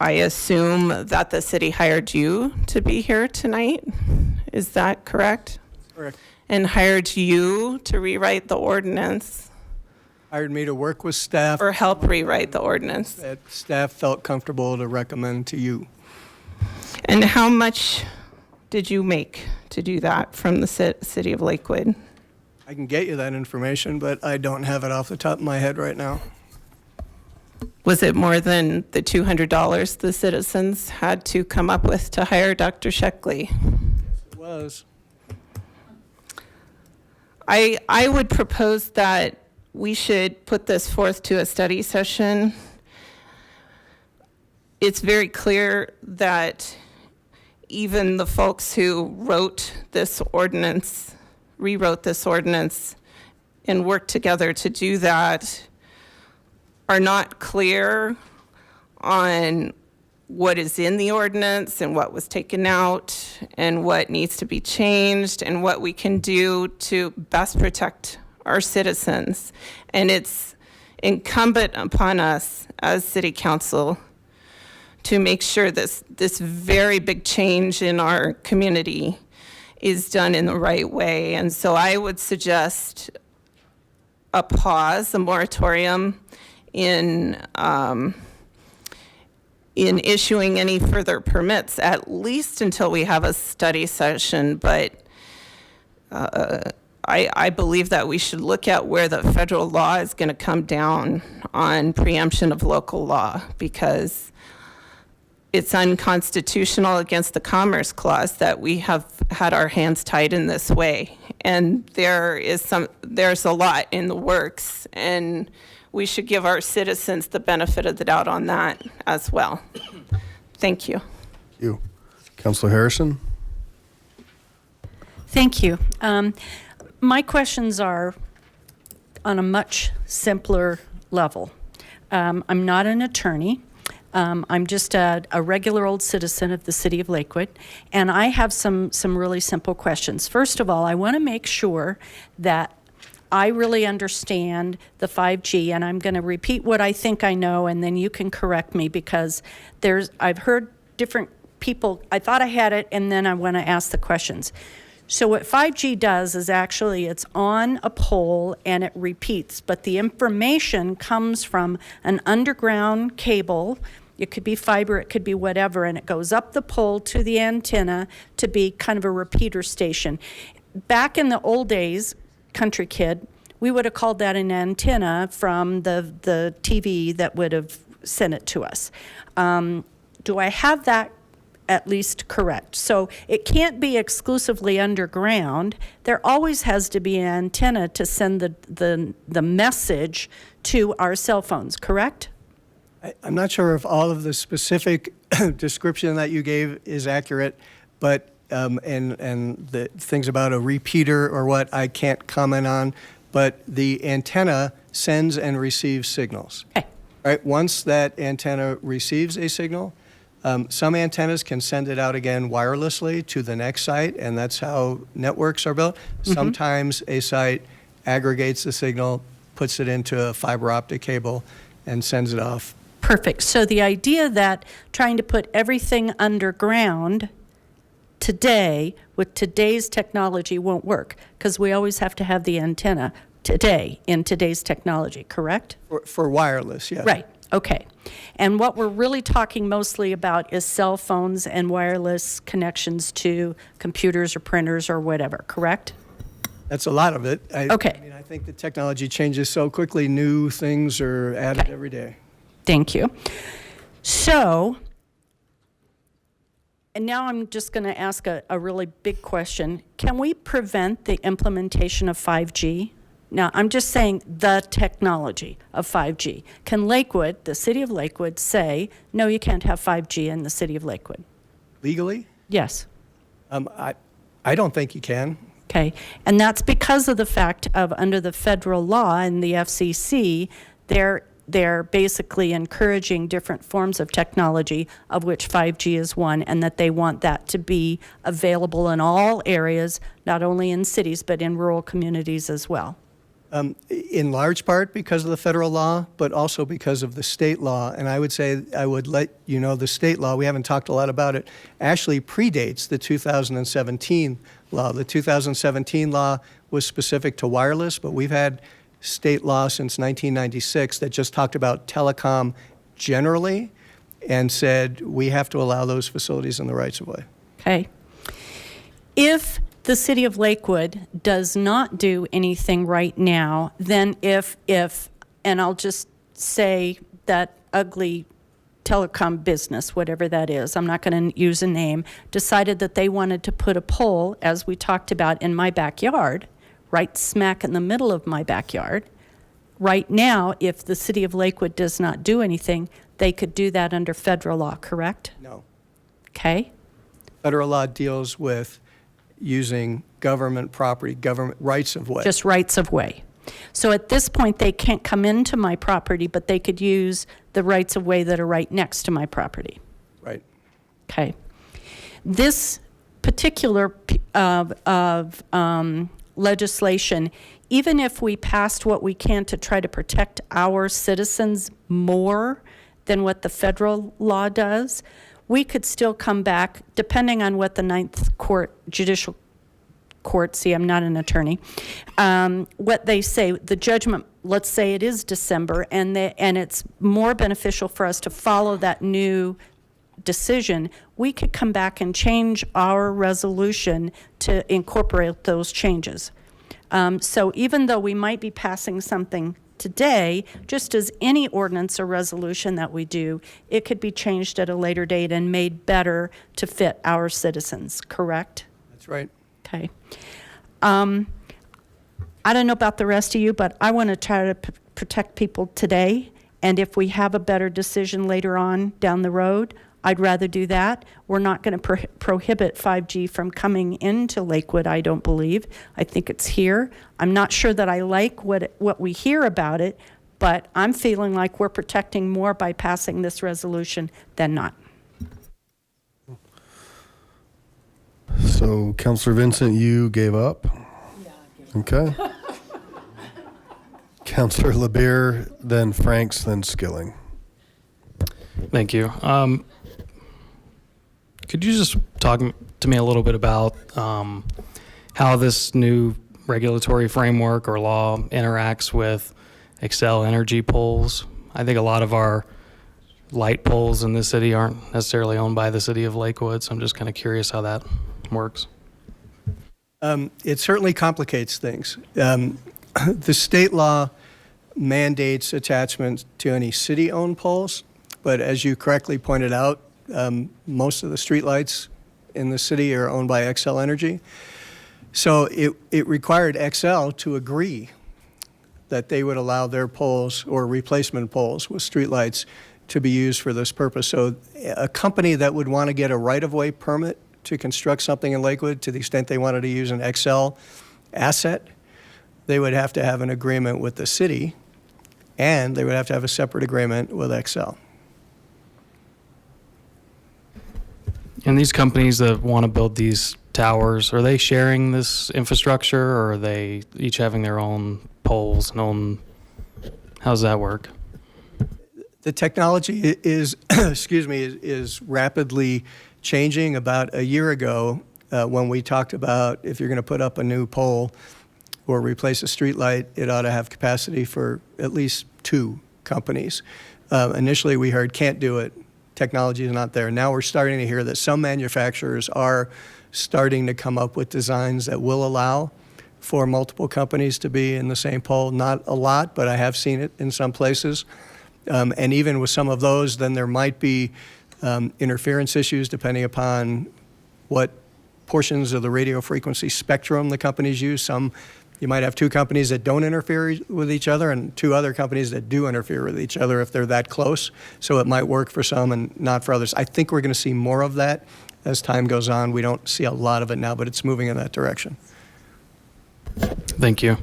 I assume that the city hired you to be here tonight. Is that correct? Correct. And hired you to rewrite the ordinance? Hired me to work with staff. Or help rewrite the ordinance? That staff felt comfortable to recommend to you. And how much did you make to do that from the city of Lakewood? I can get you that information, but I don't have it off the top of my head right now. Was it more than the $200 the citizens had to come up with to hire Dr. Sheckley? It was. I would propose that we should put this forth to a study session. It's very clear that even the folks who wrote this ordinance, rewrote this ordinance, and worked together to do that are not clear on what is in the ordinance and what was taken out and what needs to be changed and what we can do to best protect our citizens. And it's incumbent upon us as city council to make sure this very big change in our community is done in the right way. And so I would suggest a pause, a moratorium in issuing any further permits, at least until we have a study session. But I believe that we should look at where the federal law is going to come down on preemption of local law, because it's unconstitutional against the Commerce Clause that we have had our hands tied in this way. And there's a lot in the works, and we should give our citizens the benefit of the doubt on that as well. Thank you. Thank you. Councilor Harrison? Thank you. My questions are on a much simpler level. I'm not an attorney. I'm just a regular old citizen of the city of Lakewood, and I have some really simple questions. First of all, I want to make sure that I really understand the 5G, and I'm going to repeat what I think I know, and then you can correct me, because I've heard different people. I thought I had it, and then I want to ask the questions. So what 5G does is actually it's on a pole and it repeats, but the information comes from an underground cable. It could be fiber, it could be whatever, and it goes up the pole to the antenna to be kind of a repeater station. Back in the old days, country kid, we would have called that an antenna from the TV that would have sent it to us. Do I have that at least correct? So it can't be exclusively underground. There always has to be an antenna to send the message to our cell phones, correct? I'm not sure if all of the specific description that you gave is accurate, but and the things about a repeater or what I can't comment on, but the antenna sends and receives signals. Okay. Right? Once that antenna receives a signal, some antennas can send it out again wirelessly to the next site, and that's how networks are built. Mm-hmm. Sometimes a site aggregates the signal, puts it into a fiber optic cable, and sends it off. Perfect. So the idea that trying to put everything underground today with today's technology won't work, because we always have to have the antenna today in today's technology, correct? For wireless, yes. Right. Okay. And what we're really talking mostly about is cell phones and wireless connections to computers or printers or whatever, correct? That's a lot of it. Okay. I mean, I think the technology changes so quickly, new things are added every day. Thank you. So, and now I'm just going to ask a really big question. Can we prevent the implementation of 5G? Now, I'm just saying the technology of 5G. Can Lakewood, the city of Lakewood, say, no, you can't have 5G in the city of Lakewood? Legally? Yes. I don't think you can. Okay. And that's because of the fact of under the federal law and the FCC, they're basically encouraging different forms of technology, of which 5G is one, and that they want that to be available in all areas, not only in cities, but in rural communities as well. In large part because of the federal law, but also because of the state law. And I would say, I would let you know the state law, we haven't talked a lot about it, actually predates the 2017 law. The 2017 law was specific to wireless, but we've had state law since 1996 that just talked about telecom generally and said we have to allow those facilities in the rights of way. Okay. If the city of Lakewood does not do anything right now, then if, and I'll just say that ugly telecom business, whatever that is, I'm not going to use a name, decided that they wanted to put a pole, as we talked about, in my backyard, right smack in the middle of my backyard. Right now, if the city of Lakewood does not do anything, they could do that under federal law, correct? No. Okay. Federal law deals with using government property, government rights of way. Just rights of way. So at this point, they can't come into my property, but they could use the rights of way that are right next to my property. Right. Okay. This particular legislation, even if we passed what we can to try to protect our citizens more than what the federal law does, we could still come back, depending on what the Ninth Court, Judicial Court, see, I'm not an attorney, what they say, the judgment, let's say it is December, and it's more beneficial for us to follow that new decision, we could come back and change our resolution to incorporate those changes. So even though we might be passing something today, just as any ordinance or resolution that we do, it could be changed at a later date and made better to fit our citizens, correct? That's right. Okay. I don't know about the rest of you, but I want to try to protect people today. And if we have a better decision later on down the road, I'd rather do that. We're not going to prohibit 5G from coming into Lakewood, I don't believe. I think it's here. I'm not sure that I like what we hear about it, but I'm feeling like we're protecting more by passing this resolution than not. So, Councillor Vincent, you gave up? Yeah. Okay. Councillor LeBeer, then Franks, then Skilling. Thank you. Could you just talk to me a little bit about how this new regulatory framework or law interacts with Xcel Energy poles? I think a lot of our light poles in the city aren't necessarily owned by the city of Lakewood, so I'm just kind of curious how that works. It certainly complicates things. The state law mandates attachment to any city-owned poles, but as you correctly pointed out, most of the streetlights in the city are owned by Xcel Energy. So it required Xcel to agree that they would allow their poles or replacement poles with streetlights to be used for this purpose. So a company that would want to get a right-of-way permit to construct something in Lakewood, to the extent they wanted to use an Xcel asset, they would have to have an agreement with the city, and they would have to have a separate agreement with Xcel. And these companies that want to build these towers, are they sharing this infrastructure, or are they each having their own poles and own, how does that work? The technology is, excuse me, is rapidly changing. About a year ago, when we talked about if you're going to put up a new pole or replace a street light, it ought to have capacity for at least 2 companies. Initially, we heard can't do it. Technology is not there. Now we're starting to hear that some manufacturers are starting to come up with designs that will allow for multiple companies to be in the same pole. Not a lot, but I have seen it in some places. And even with some of those, then there might be interference issues depending upon what portions of the radio frequency spectrum the companies use. Some, you might have two companies that don't interfere with each other and two other companies that do interfere with each other if they're that close. So it might work for some and not for others. I think we're going to see more of that as time goes on. We don't see a lot of it now, but it's moving in that direction. Thank you.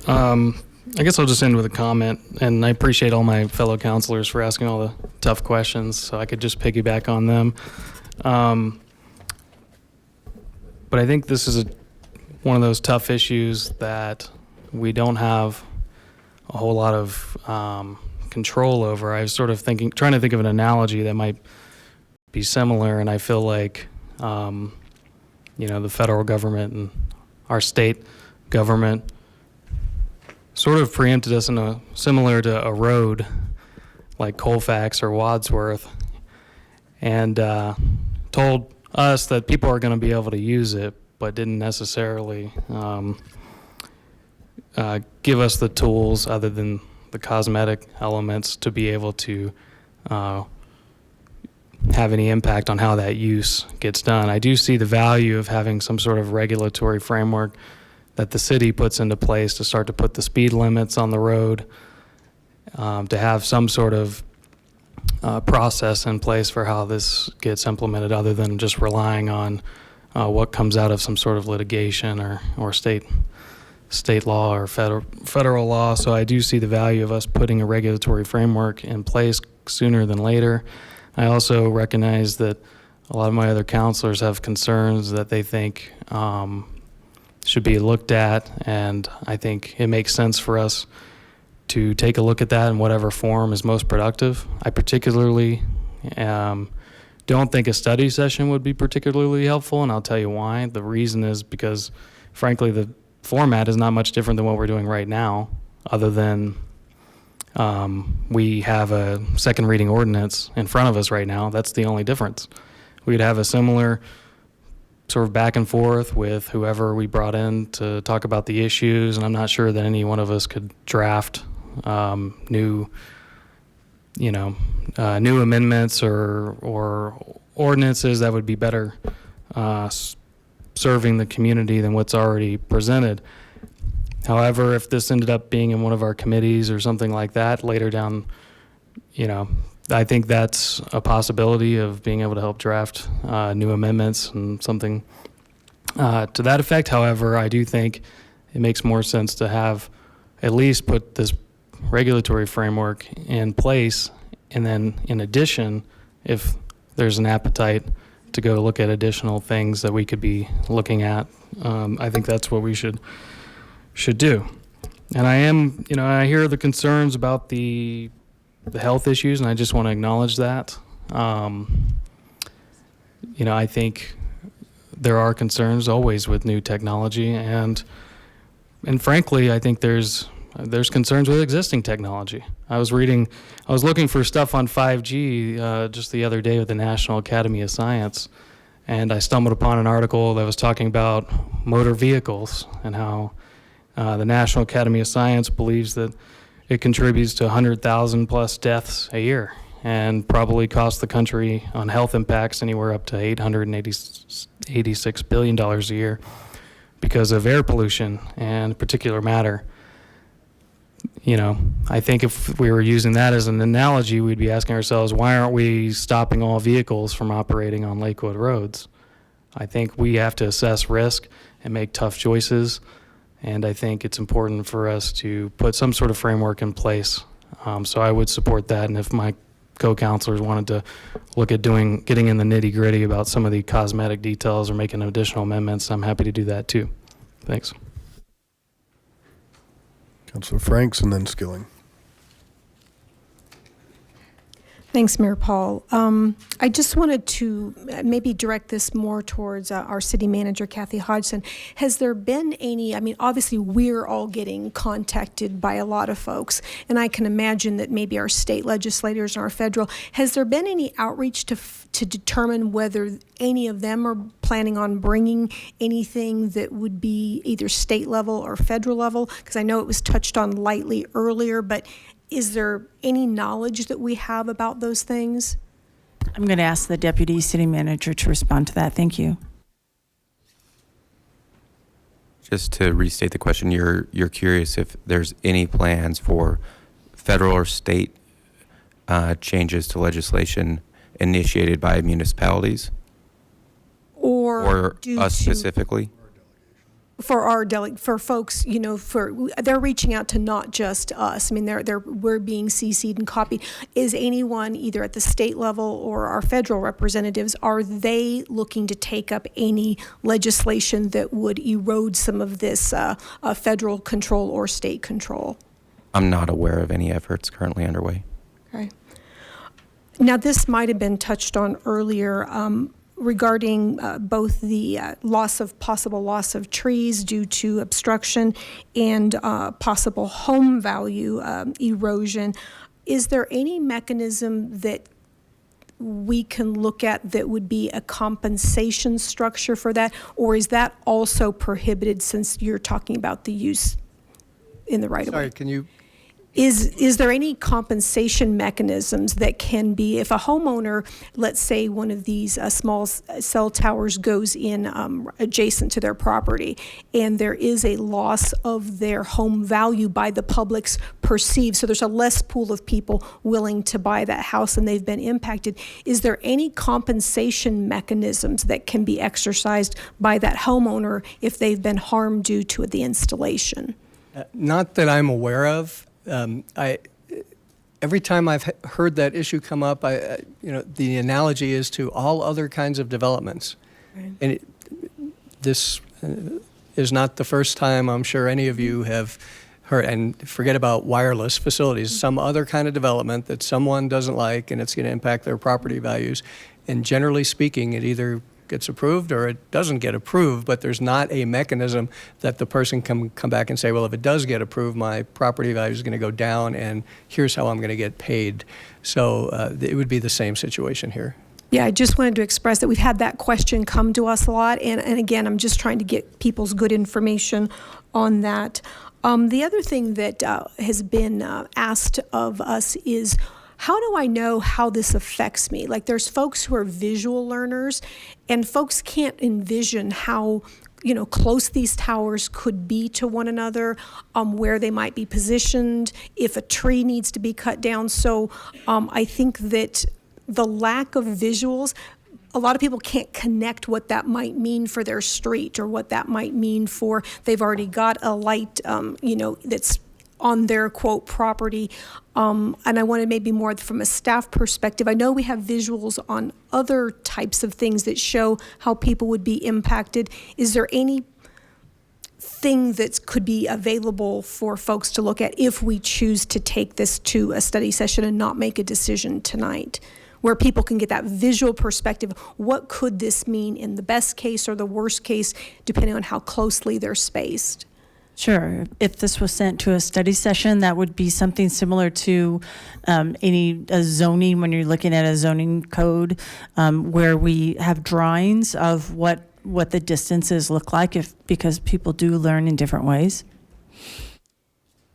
I guess I'll just end with a comment, and I appreciate all my fellow counselors for asking all the tough questions, so I could just piggyback on them. But I think this is one of those tough issues that we don't have a whole lot of control over. I was sort of trying to think of an analogy that might be similar, and I feel like, the federal government and our state government sort of preempted us similar to a road like Colfax or Wadsworth, and told us that people are going to be able to use it, but didn't necessarily give us the tools other than the cosmetic elements to be able to have any impact on how that use gets done. I do see the value of having some sort of regulatory framework that the city puts into place to start to put the speed limits on the road, to have some sort of process in place for how this gets implemented other than just relying on what comes out of some sort of litigation or state law or federal law. So I do see the value of us putting a regulatory framework in place sooner than later. I also recognize that a lot of my other counselors have concerns that they think should be looked at, and I think it makes sense for us to take a look at that in whatever form is most productive. I particularly don't think a study session would be particularly helpful, and I'll tell you why. The reason is because, frankly, the format is not much different than what we're doing right now, other than we have a second reading ordinance in front of us right now. That's the only difference. We'd have a similar sort of back and forth with whoever we brought in to talk about the issues, and I'm not sure that any one of us could draft new amendments or ordinances that would be better serving the community than what's already presented. However, if this ended up being in one of our committees or something like that later down, I think that's a possibility of being able to help draft new amendments and something to that effect. However, I do think it makes more sense to have at least put this regulatory framework in place, and then in addition, if there's an appetite to go look at additional things that we could be looking at, I think that's what we should do. And I hear the concerns about the health issues, and I just want to acknowledge that. I think there are concerns always with new technology, and frankly, I think there's concerns with existing technology. I was looking for stuff on 5G just the other day with the National Academy of Science, and I stumbled upon an article that was talking about motor vehicles and how the National Academy of Science believes that it contributes to 100,000 plus deaths a year and probably costs the country on health impacts anywhere up to $886 billion a year because of air pollution and particulate matter. I think if we were using that as an analogy, we'd be asking ourselves, why aren't we stopping all vehicles from operating on Lakewood roads? I think we have to assess risk and make tough choices. And I think it's important for us to put some sort of framework in place. So I would support that. And if my co-counselors wanted to look at getting in the nitty gritty about some of the cosmetic details or making additional amendments, I'm happy to do that too. Thanks. Councilor Franks and then Skilling. Thanks, Mayor Paul. I just wanted to maybe direct this more towards our city manager, Kathy Hodgson. Has there been any, I mean, obviously we're all getting contacted by a lot of folks, and I can imagine that maybe our state legislators and our federal, has there been any outreach to determine whether any of them are planning on bringing anything that would be either state level or federal level? Because I know it was touched on lightly earlier, but is there any knowledge that we have about those things? I'm going to ask the deputy city manager to respond to that. Thank you. Just to restate the question, you're curious if there's any plans for federal or state changes to legislation initiated by municipalities or us specifically? For folks, you know, they're reaching out to not just us. I mean, we're being CC'd and copied. Is anyone either at the state level or our federal representatives, are they looking to take up any legislation that would erode some of this federal control or state control? I'm not aware of any efforts currently underway. Okay. Now, this might have been touched on earlier. Regarding both the possible loss of trees due to obstruction and possible home value erosion. Is there any mechanism that we can look at that would be a compensation structure for that, or is that also prohibited since you're talking about the use in the right of way? Sorry, can you? Is there any compensation mechanisms that can be, if a homeowner, let's say one of these small cell towers goes in adjacent to their property, and there is a loss of their home value by the public's perceived, so there's a less pool of people willing to buy that house and they've been impacted, is there any compensation mechanisms that can be exercised by that homeowner if they've been harmed due to the installation? Not that I'm aware of. Every time I've heard that issue come up, the analogy is to all other kinds of developments. Right. And this is not the first time I'm sure any of you have heard, and forget about wireless facilities, some other kind of development that someone doesn't like and it's going to impact their property values. And generally speaking, it either gets approved or it doesn't get approved, but there's not a mechanism that the person can come back and say, well, if it does get approved, my property value is going to go down and here's how I'm going to get paid. So it would be the same situation here. Yeah, I just wanted to express that we've had that question come to us a lot. And again, I'm just trying to get people's good information on that. The other thing that has been asked of us is, how do I know how this affects me? Like, there's folks who are visual learners, and folks can't envision how, you know, close these towers could be to one another, where they might be positioned, if a tree needs to be cut down. So I think that the lack of visuals, a lot of people can't connect what that might mean for their street, or what that might mean for, they've already got a light, that's on their quote property. And I wanted maybe more from a staff perspective. I know we have visuals on other types of things that show how people would be impacted. Is there any thing that could be available for folks to look at if we choose to take this to a study session and not make a decision tonight, where people can get that visual perspective? What could this mean in the best case or the worst case, depending on how closely they're spaced? Sure. If this was sent to a study session, that would be something similar to any zoning, when you're looking at a zoning code, where we have drawings of what the distances look like, because people do learn in different ways.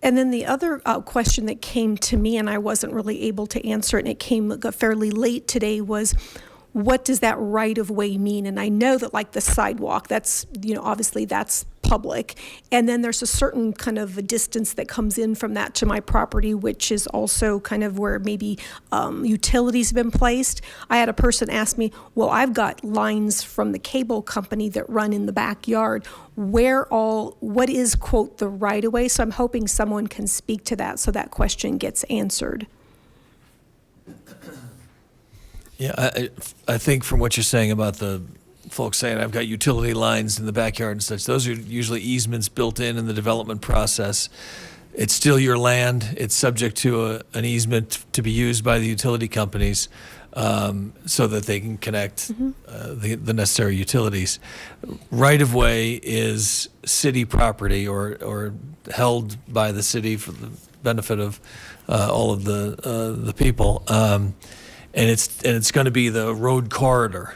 And then the other question that came to me, and I wasn't really able to answer it, and it came fairly late today, was, what does that right of way mean? And I know that, like the sidewalk, that's, obviously that's public. And then there's a certain kind of a distance that comes in from that to my property, which is also kind of where maybe utilities have been placed. I had a person ask me, well, I've got lines from the cable company that run in the backyard. What is, quote, the right of way? So I'm hoping someone can speak to that so that question gets answered. Yeah, I think from what you're saying about the folks saying I've got utility lines in the backyard and such, those are usually easements built in the development process. it's still your land. It's subject to an easement to be used by the utility companies so that they can connect the necessary utilities. Right-of-way is city property or held by the city for the benefit of all of the people. And it's going to be the road corridor.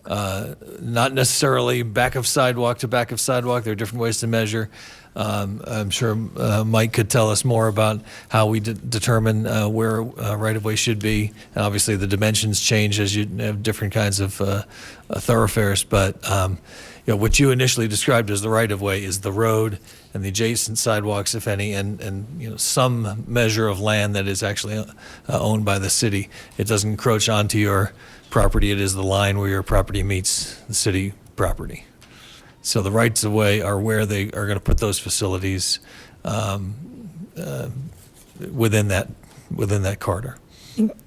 Not necessarily back of sidewalk to back of sidewalk. There are different ways to measure. I'm sure Mike could tell us more about how we determine where right-of-way should be. And obviously, the dimensions change as you have different kinds of thoroughfares. But what you initially described as the right-of-way is the road and the adjacent sidewalks, if any, and some measure of land that is actually owned by the city. It doesn't encroach onto your property. It is the line where your property meets the city property. So the rights of way are where they are going to put those facilities within that corridor.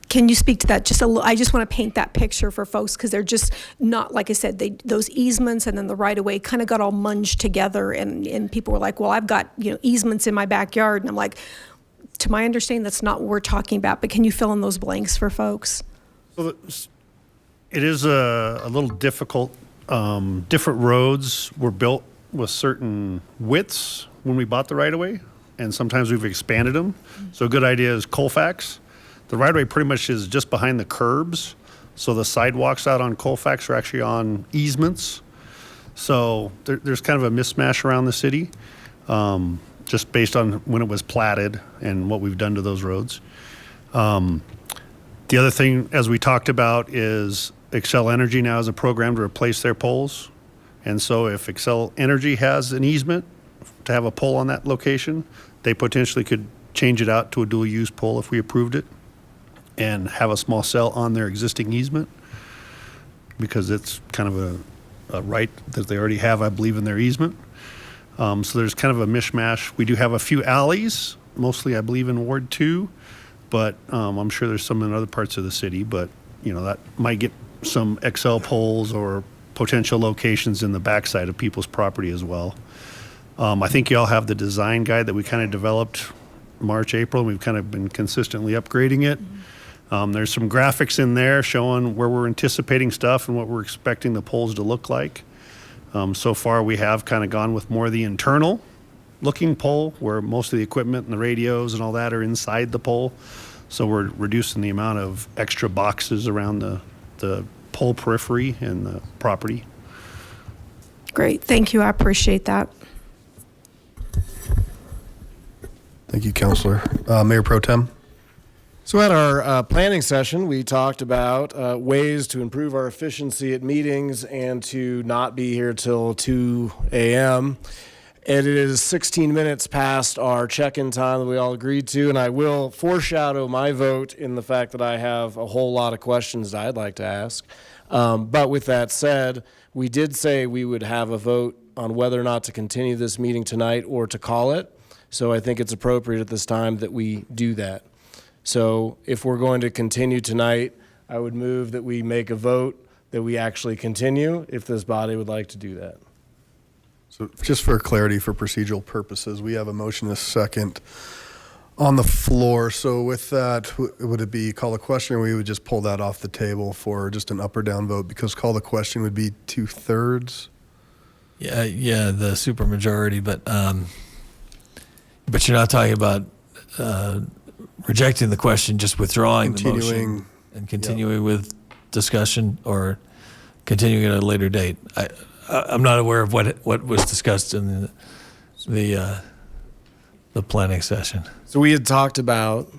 Can you speak to that just a little? I just want to paint that picture for folks because they're just not, like I said, those easements and then the right of way kind of got all munged together, and people were like, well, I've got easements in my backyard, and I'm like, to my understanding, that's not what we're talking about. But can you fill in those blanks for folks? So it is a little difficult. Different roads were built with certain widths when we bought the right-of-way, and sometimes we've expanded them. So a good idea is Colfax. The right-of-way pretty much is just behind the curbs, so the sidewalks out on Colfax are actually on easements. So there's kind of a mismatch around the city, just based on when it was platted and what we've done to those roads. The other thing, as we talked about, is Xcel Energy now has a program to replace their poles. And so if Xcel Energy has an easement to have a pole on that location, they potentially could change it out to a dual use pole if we approved it and have a small cell on their existing easement, because it's kind of a right that they already have, I believe, in their easement. So there's kind of a mishmash. We do have a few alleys, mostly I believe in Ward 2, but I'm sure there's some in other parts of the city, but that might get some Xcel poles or potential locations in the backside of people's property as well. I think you all have the design guide that we kind of developed March, April, and we've kind of been consistently upgrading it. There's some graphics in there showing where we're anticipating stuff and what we're expecting the poles to look like. So far, we have kind of gone with more of the internal looking pole, where most of the equipment and the radios and all that are inside the pole. So we're reducing the amount of extra boxes around the pole periphery and the property. Great, thank you. I appreciate that. Thank you, Councilor. Mayor Pro Tem. So at our planning session, we talked about ways to improve our efficiency at meetings and to not be here till 2 a.m. And it is 16 minutes past our check-in time that we all agreed to, and I will foreshadow my vote in the fact that I have a whole lot of questions that I'd like to ask. But with that said, we did say we would have a vote on whether or not to continue this meeting tonight or to call it. So I think it's appropriate at this time that we do that. So if we're going to continue tonight, I would move that we make a vote that we actually continue if this body would like to do that. So just for clarity, for procedural purposes, we have a motion, a second on the floor. So with that, would it be call a question, or we would just pull that off the table for just an up or down vote? Because call the question would be 2/3. Yeah, the supermajority, but you're not talking about rejecting the question, just withdrawing the motion and continuing with discussion, or continuing at a later date. I'm not aware of what was discussed in the planning session. So we had talked about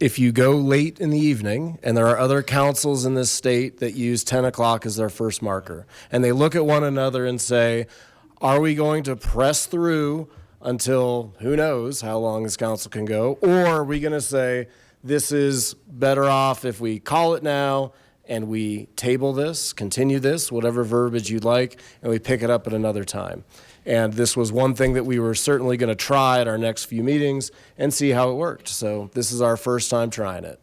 if you go late in the evening, and there are other councils in this state that use 10 o'clock as their first marker, and they look at one another and say, are we going to press through until who knows how long this council can go, or are we going to say this is better off if we call it now and we table this, continue this, whatever verbiage you'd like, and we pick it up at another time. And this was one thing that we were certainly going to try at our next few meetings and see how it worked. So this is our first time trying it.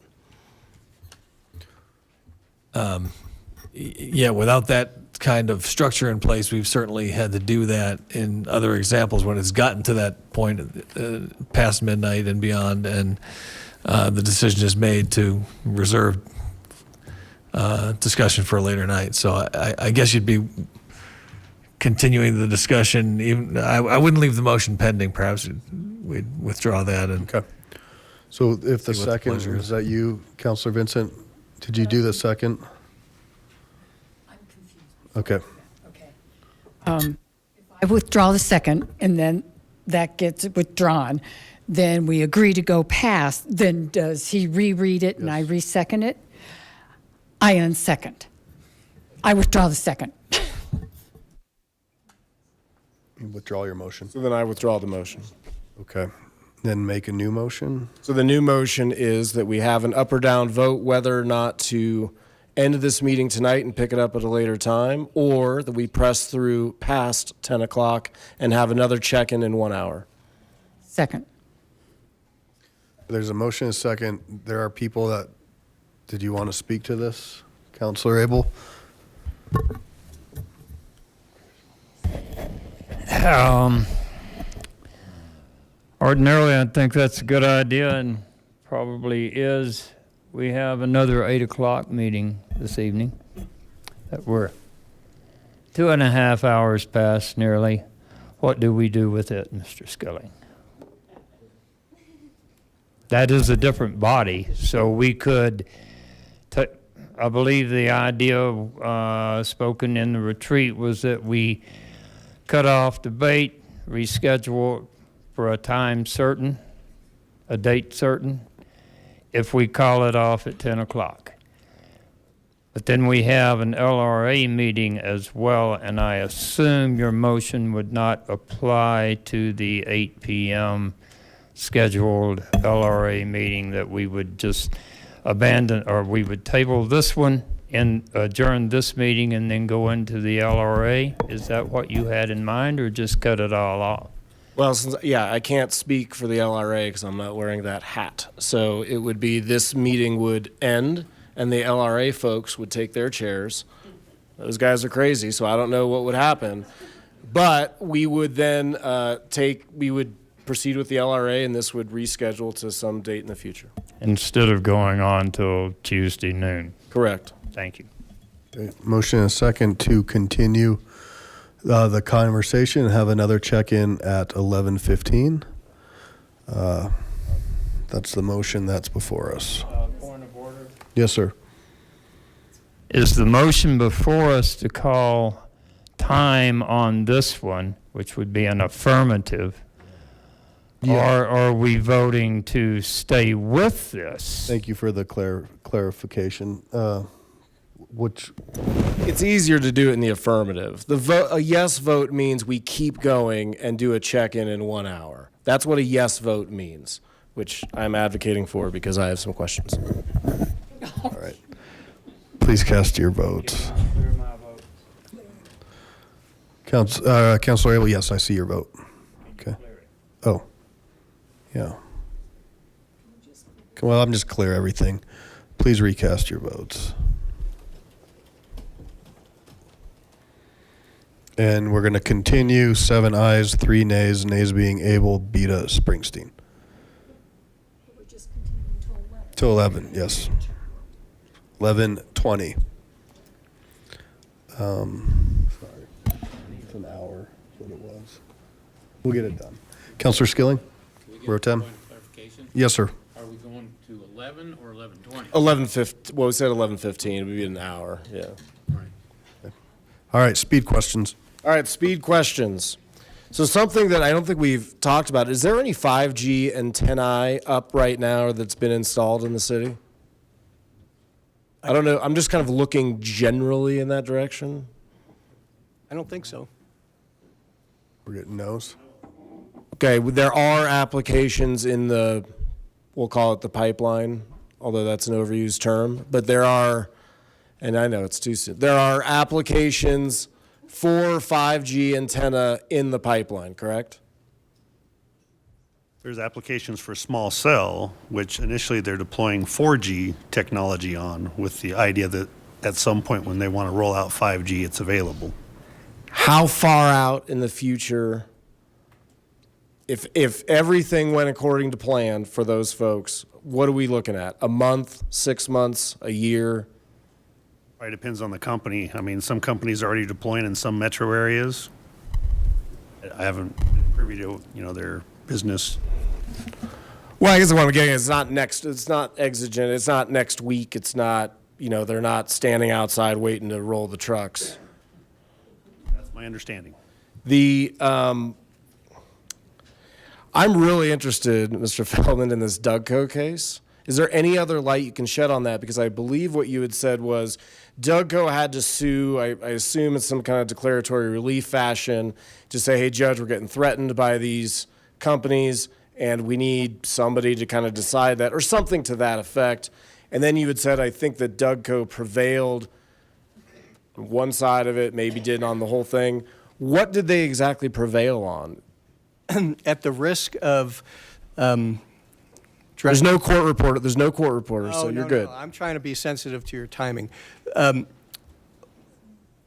Yeah, without that kind of structure in place. We've certainly had to do that in other examples when it's gotten to that point past midnight and beyond, and the decision is made to reserve discussion for a later night. So I guess you'd be continuing the discussion. Even I wouldn't leave the motion pending. Perhaps we'd withdraw that. And okay. So if the see what the second, pleasure is that you, Councilor Vincent? Did you do the second? I'm confused. Okay. If I withdraw the second and then that gets withdrawn, then we agree to go past, then does he reread it and I re-second it? I unsecond. I withdraw the second. You withdraw your motion. So then I withdraw the motion. Okay. Then make a new motion. So the new motion is that we have an up or down vote whether or not to end this meeting tonight and pick it up at a later time, or that we press through past 10 o'clock and have another check-in in 1 hour. Second. There's a motion, a second. There are people that, did you want to speak to this? Councilor Abel? Ordinarily, I think that's a good idea and probably is. We have another 8 o'clock meeting this evening that we're 2.5 hours past nearly. What do we do with it, Mr. Skilling? That is a different body, so we could, I believe the idea spoken in the retreat was that we cut off debate, reschedule for a time certain, a date certain, if we call it off at 10 o'clock. But then we have an LRA meeting as well, and I assume your motion would not apply to the 8 p.m. scheduled LRA meeting, that we would just abandon, or we would table this one and adjourn this meeting and then go into the LRA. Is that what you had in mind, or just cut it all off? Well, since, yeah, I can't speak for the LRA because I'm not wearing that hat. So it would be this meeting would end and the LRA folks would take their chairs. Those guys are crazy, so I don't know what would happen. But we would then we would proceed with the LRA, and this would reschedule to some date in the future. Instead of going on till Tuesday noon. Correct. Thank you. Okay. Motion and a second to continue the conversation and have another check-in at 11:15. That's the motion that's before us. Point of order. Yes, sir. Is the motion before us to call time on this one, which would be an affirmative, or are we voting to stay with this? Thank you for the clarification. Which it's easier to do it in the affirmative. A yes vote means we keep going and do a check-in in 1 hour. That's what a yes vote means, which I'm advocating for because I have some questions. All right. Please cast your vote. Councilor Abel, yes, I see your vote. Okay. Oh, yeah. Well, I'm just clear everything. Please recast your votes. And we're going to continue 7 ayes, 3 nays, nays being Abel, Beta, Springsteen. Till 11, yes. 11:20. Sorry. It's an hour, is what it was. We'll get it done. Councilor Skilling? Rotem? Yes, sir. Are we going to 11 or 11:20? 11:15. Well, we said 11:15. It would be an hour. Yeah. All right, speed questions. All right, speed questions. So something that I don't think we've talked about, is there any 5G antennae up right now that's been installed in the city? I don't know. I'm just kind of looking generally in that direction. I don't think so. We're getting no's. Okay, there are applications in the, we'll call it the pipeline, although that's an overused term, but there are, and I know it's too soon, there are applications for 5G antenna in the pipeline, correct? There's applications for small cell, which initially they're deploying 4G technology on, with the idea that at some point when they want to roll out 5G, it's available. How far out in the future, if everything went according to plan for those folks, what are we looking at? A month, 6 months, a year? It depends on the company. I mean, some companies are already deploying in some metro areas. I haven't been privy to, their business. Well, I guess what I'm getting is it's not exigent, it's not next week, it's not, they're not standing outside waiting to roll the trucks. That's my understanding. I'm really interested, Mr. Feldman, in this Dougco case. Is there any other light you can shed on that? Because I believe what you had said was Dougco had to sue, I assume in some kind of declaratory relief fashion, to say, hey, Judge, we're getting threatened by these companies, and we need somebody to kind of decide that, or something to that effect. And then you had said, I think that Dougco prevailed on one side of it, maybe did on the whole thing. What did they exactly prevail on? At the risk of there's no court reporter, so you're good. No, I'm trying to be sensitive to your timing.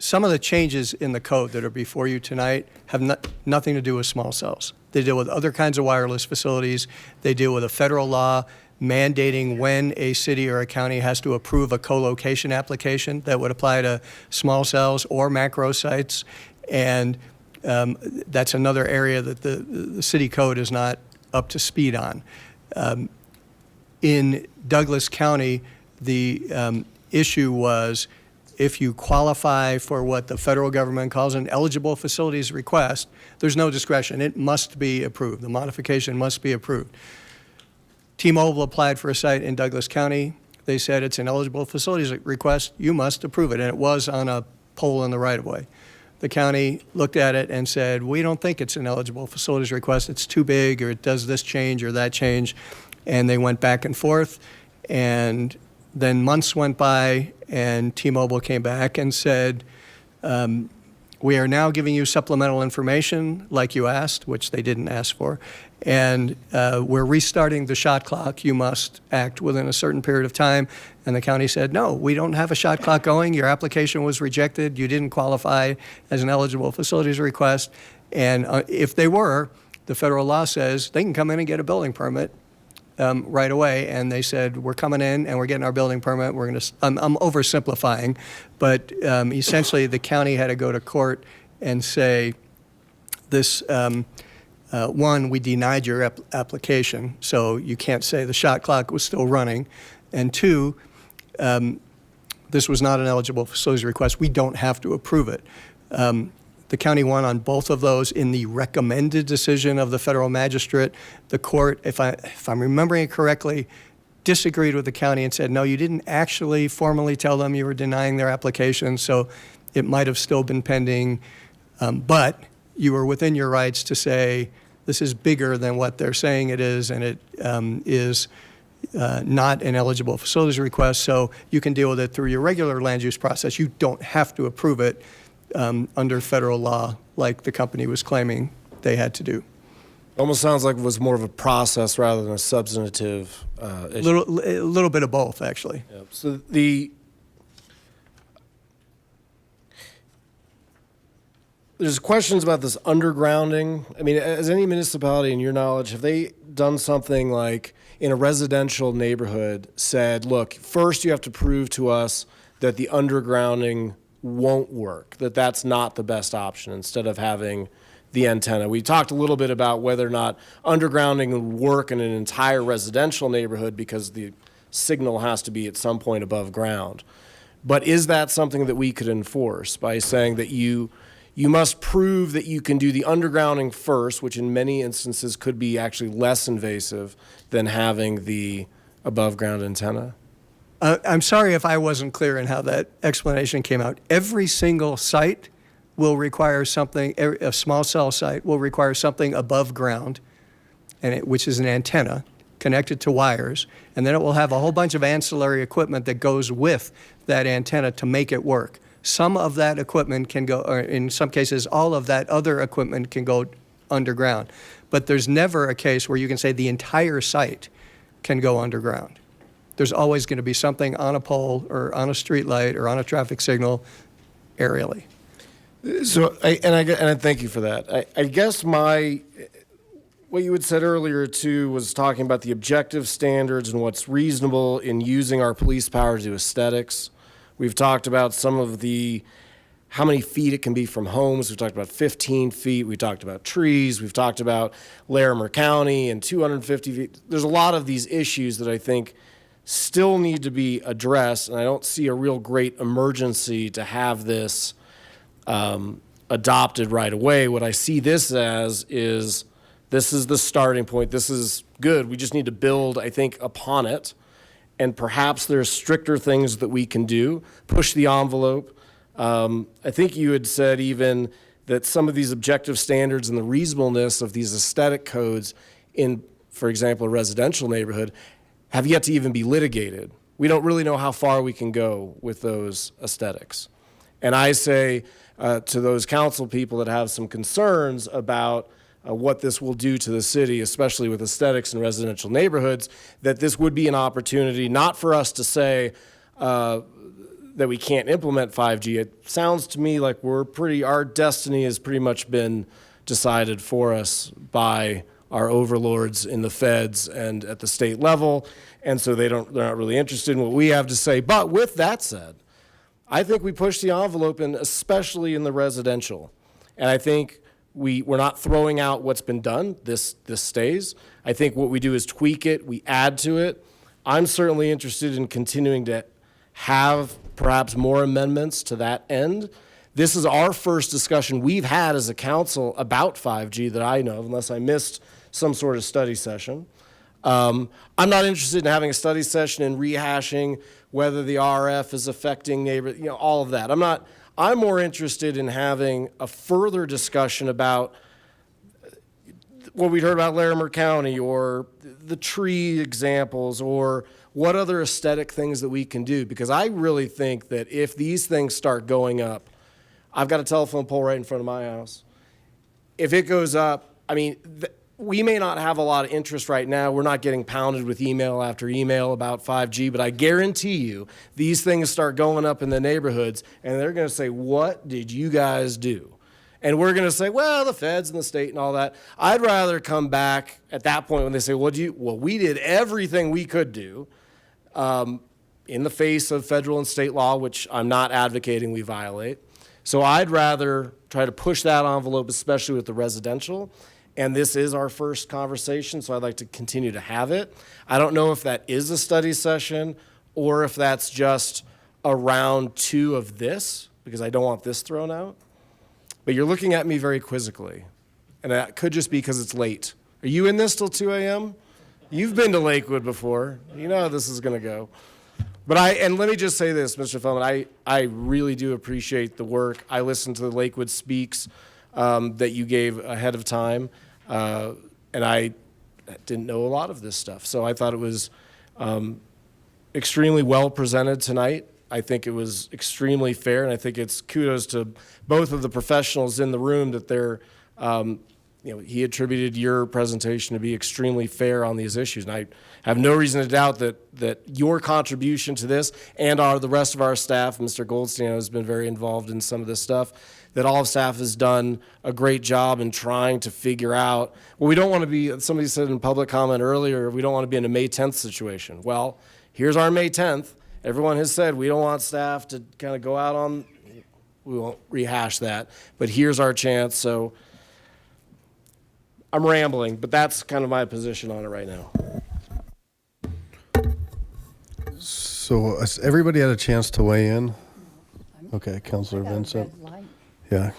Some of the changes in the code that are before you tonight have nothing to do with small cells. They deal with other kinds of wireless facilities. They deal with a federal law mandating when a city or a county has to approve a co-location application that would apply to small cells or macro sites. And that's another area that the city code is not up to speed on. In Douglas County, the issue was if you qualify for what the federal government calls an eligible facilities request, there's no discretion. It must be approved. The modification must be approved. T-Mobile applied for a site in Douglas County. They said it's an eligible facilities request. You must approve it. And it was on a pole in the right-of-way. The county looked at it and said, we don't think it's an eligible facilities request. It's too big, or it does this change or that change. And they went back and forth. And then months went by, and T-Mobile came back and said, we are now giving you supplemental information like you asked, which they didn't ask for. And we're restarting the shot clock. You must act within a certain period of time. And the county said, no, we don't have a shot clock going. Your application was rejected. You didn't qualify as an eligible facilities request. And if they were, the federal law says they can come in and get a building permit right away. And they said, we're coming in and we're getting our building permit. We're going to, I'm oversimplifying, but essentially the county had to go to court and say this, one, we denied your application, so you can't say the shot clock was still running. And two, this was not an eligible facilities request. We don't have to approve it. The county won on both of those in the recommended decision of the federal magistrate. The court, if I'm remembering it correctly, disagreed with the county and said, no, you didn't actually formally tell them you were denying their application, so it might have still been pending, but you were within your rights to say this is bigger than what they're saying it is, and it is not an eligible facilities request, so you can deal with it through your regular land use process. You don't have to approve it under federal law like the company was claiming they had to do. Almost sounds like it was more of a process rather than a substantive issue. A little bit of both, actually. Yep. So there's questions about this undergrounding. I mean, as any municipality, in your knowledge, have they done something like in a residential neighborhood said, look, first you have to prove to us that the undergrounding won't work, that that's not the best option instead of having the antenna. We talked a little bit about whether or not undergrounding would work in an entire residential neighborhood because the signal has to be at some point above ground. But is that something that we could enforce by saying that you must prove that you can do the undergrounding first, which in many instances could be actually less invasive than having the above ground antenna? I'm sorry if I wasn't clear in how that explanation came out. Every single site will require something, a small cell site will require something above ground, which is an antenna connected to wires, and then it will have a whole bunch of ancillary equipment that goes with that antenna to make it work. Some of that equipment can go, or in some cases, all of that other equipment can go underground. But there's never a case where you can say the entire site can go underground. there's always going to be something on a pole or on a street light or on a traffic signal aerially. So, I thank you for that. I guess what you had said earlier too was talking about the objective standards and what's reasonable in using our police power to do aesthetics. We've talked about some of how many feet it can be from homes. We've talked about 15 feet. We talked about trees. We've talked about Larimer County and 250 feet. There's a lot of these issues that I think still need to be addressed, and I don't see a real great emergency to have this adopted right away. What I see this as is this is the starting point. This is good. We just need to build, I think, upon it. And perhaps there's stricter things that we can do, push the envelope. I think you had said even that some of these objective standards and the reasonableness of these aesthetic codes in, for example, a residential neighborhood have yet to even be litigated. We don't really know how far we can go with those aesthetics. And I say to those council people that have some concerns about what this will do to the city, especially with aesthetics in residential neighborhoods, that this would be an opportunity not for us to say that we can't implement 5G. It sounds to me like our destiny has pretty much been decided for us by our overlords in the feds and at the state level, and so they're not really interested in what we have to say. But with that said, I think we push the envelope, and especially in the residential. And I think we're not throwing out what's been done. This stays. I think what we do is tweak it. We add to it. I'm certainly interested in continuing to have perhaps more amendments to that end. This is our first discussion we've had as a council about 5G that I know of, unless I missed some sort of study session. I'm not interested in having a study session and rehashing whether the RF is affecting neighbors, all of that. I'm more interested in having a further discussion about what we heard about Larimer County or the tree examples or what other aesthetic things that we can do. Because I really think that if these things start going up, I've got a telephone pole right in front of my house. If it goes up, we may not have a lot of interest right now. We're not getting pounded with email after email about 5G, but I guarantee you these things start going up in the neighborhoods and they're going to say, what did you guys do? And we're going to say, well, the feds and the state and all that. I'd rather come back at that point when they say, well, we did everything we could do in the face of federal and state law, which I'm not advocating we violate. So I'd rather try to push that envelope, especially with the residential. And this is our first conversation, so I'd like to continue to have it. I don't know if that is a study session or if that's just a round 2 of this, because I don't want this thrown out. But you're looking at me very quizzically, and that could just be because it's late. Are you in this till 2 a.m.? You've been to Lakewood before. You know how this is going to go. But let me just say this, Mr. Feldman, I really do appreciate the work. I listened to the Lakewood Speaks that you gave ahead of time. And I didn't know a lot of this stuff. So I thought it was extremely well presented tonight. I think it was extremely fair, and I think it's kudos to both of the professionals in the room that they're, he attributed your presentation to be extremely fair on these issues. And I have no reason to doubt that your contribution to this and the rest of our staff, Mr. Goldstein has been very involved in some of this stuff, that all of staff has done a great job in trying to figure out, well, we don't want to be, somebody said in public comment earlier, we don't want to be in a May 10th situation. Well, here's our May 10th. Everyone has said we don't want staff to kind of go out on, we won't rehash that, but here's our chance. So I'm rambling, but that's kind of my position on it right now. So has everybody had a chance to weigh in? Okay, Councilor Vincent. Yeah.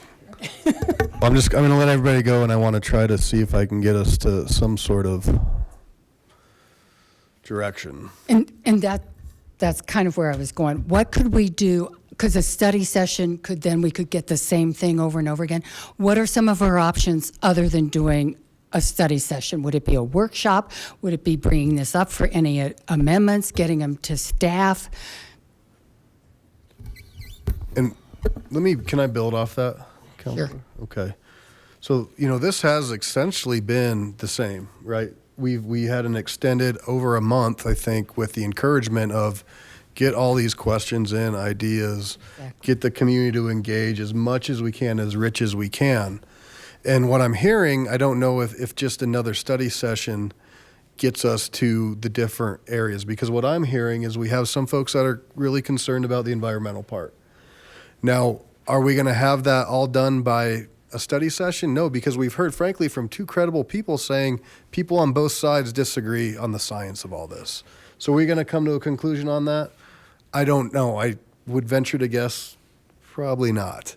I'm going to let everybody go, and I want to try to see if I can get us to some sort of direction. And that's kind of where I was going. What could we do? Because a study session we could get the same thing over and over again. What are some of our options other than doing a study session? Would it be a workshop? Would it be bringing this up for any amendments, getting them to staff? And can I build off that, Counselor? Sure. Okay. So, this has essentially been the same, right? we had an extended over a month, I think, with the encouragement of get all these questions in, ideas, get the community to engage as much as we can, as rich as we can. And what I'm hearing, I don't know if just another study session gets us to the different areas, because what I'm hearing is we have some folks that are really concerned about the environmental part. Now, are we going to have that all done by a study session? No, because we've heard, frankly, from two credible people saying people on both sides disagree on the science of all this. So are we going to come to a conclusion on that? I don't know. I would venture to guess probably not.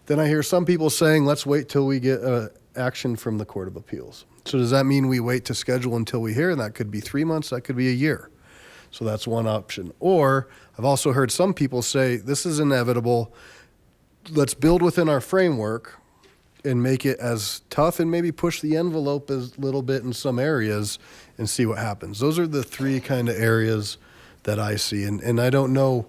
Then I hear some people saying, let's wait till we get action from the Court of Appeals. So does that mean we wait to schedule until we hear? And that could be 3 months, that could be a year. So that's one option. Or I've also heard some people say, this is inevitable. Let's build within our framework and make it as tough and maybe push the envelope a little bit in some areas and see what happens. Those are the three kind of areas that I see. And I don't know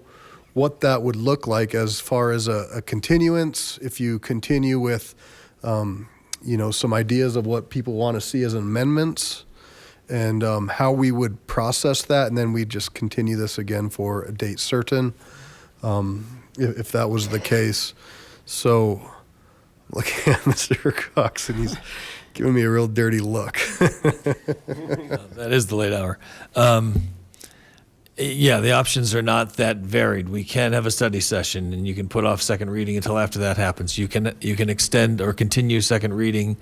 what that would look like as far as a continuance, if you continue with some ideas of what people want to see as amendments, and how we would process that, and then we just continue this again for a date certain, if that was the case. So look at Mr. Cox, and he's giving me a real dirty look. That is the late hour. Yeah, the options are not that varied. We can have a study session, and you can put off second reading until after that happens. You can extend or continue second reading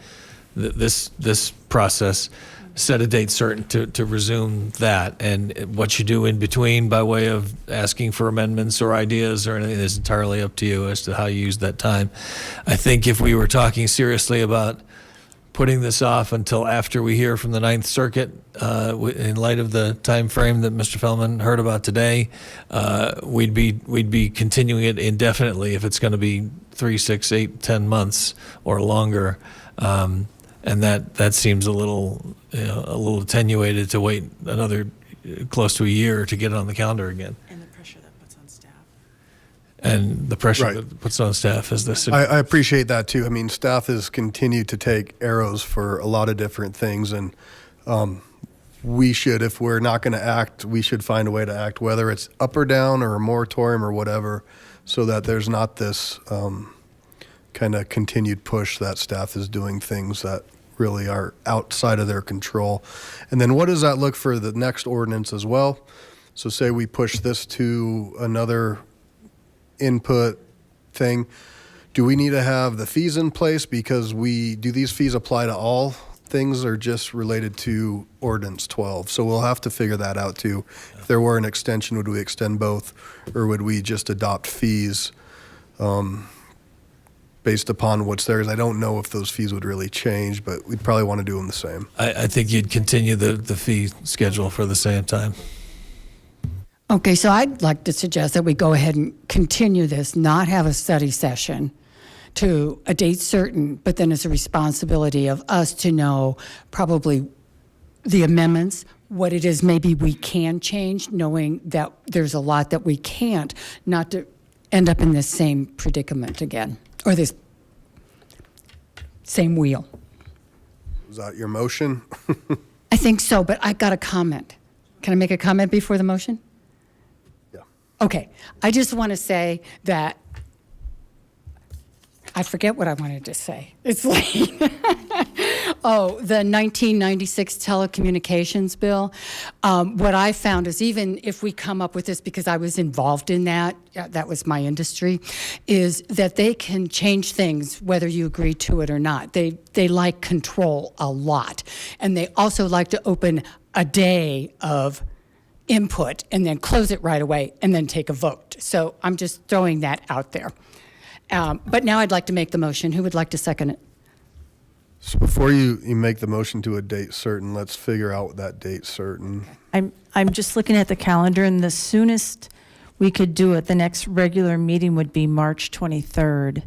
this process, set a date certain to resume that, and what you do in between by way of asking for amendments or ideas or anything is entirely up to you as to how you use that time. I think if we were talking seriously about putting this off until after we hear from the Ninth Circuit, in light of the time frame that Mr. Fellman heard about today, we'd be continuing it indefinitely if it's going to be 3, 6, 8, 10 months or longer, and that seems a little attenuated to wait another close to a year to get it on the calendar again. And the pressure that puts on staff. And the pressure Right. that puts on staff as this. I appreciate that too. I mean, staff has continued to take arrows for a lot of different things, and we should, if we're not going to act, we should find a way to act, whether it's up or down or a moratorium or whatever, so that there's not this kind of continued push that staff is doing things that really are outside of their control. And then what does that look for the next ordinance as well? So say we push this to another input thing. Do we need to have the fees in place, because do these fees apply to all things or just related to ordinance 12? So we'll have to figure that out too. If there were an extension, would we extend both, or would we just adopt fees based upon what's there? I don't know if those fees would really change, but we'd probably want to do them the same. I think you'd continue the fee schedule for the same time. Okay, so I'd like to suggest that we go ahead and continue this, not have a study session to a date certain, but then it's a responsibility of us to know probably the amendments, what it is maybe we can change, knowing that there's a lot that we can't, not to end up in this same predicament again, or this same wheel. Is that your motion? I think so, but I got a comment. Can I make a comment before the motion? Yeah. Okay, I just want to say that I forget what I wanted to say. It's late. Oh, the 1996 telecommunications bill. What I found is, even if we come up with this, because I was involved in that, that was my industry, is that they can change things whether you agree to it or not. They like control a lot. And they also like to open a day of input and then close it right away and then take a vote. So I'm just throwing that out there. But now I'd like to make the motion. Who would like to second it? So before you make the motion to a date certain, let's figure out that date certain. I'm just looking at the calendar, and the soonest we could do it, the next regular meeting would be March 23rd.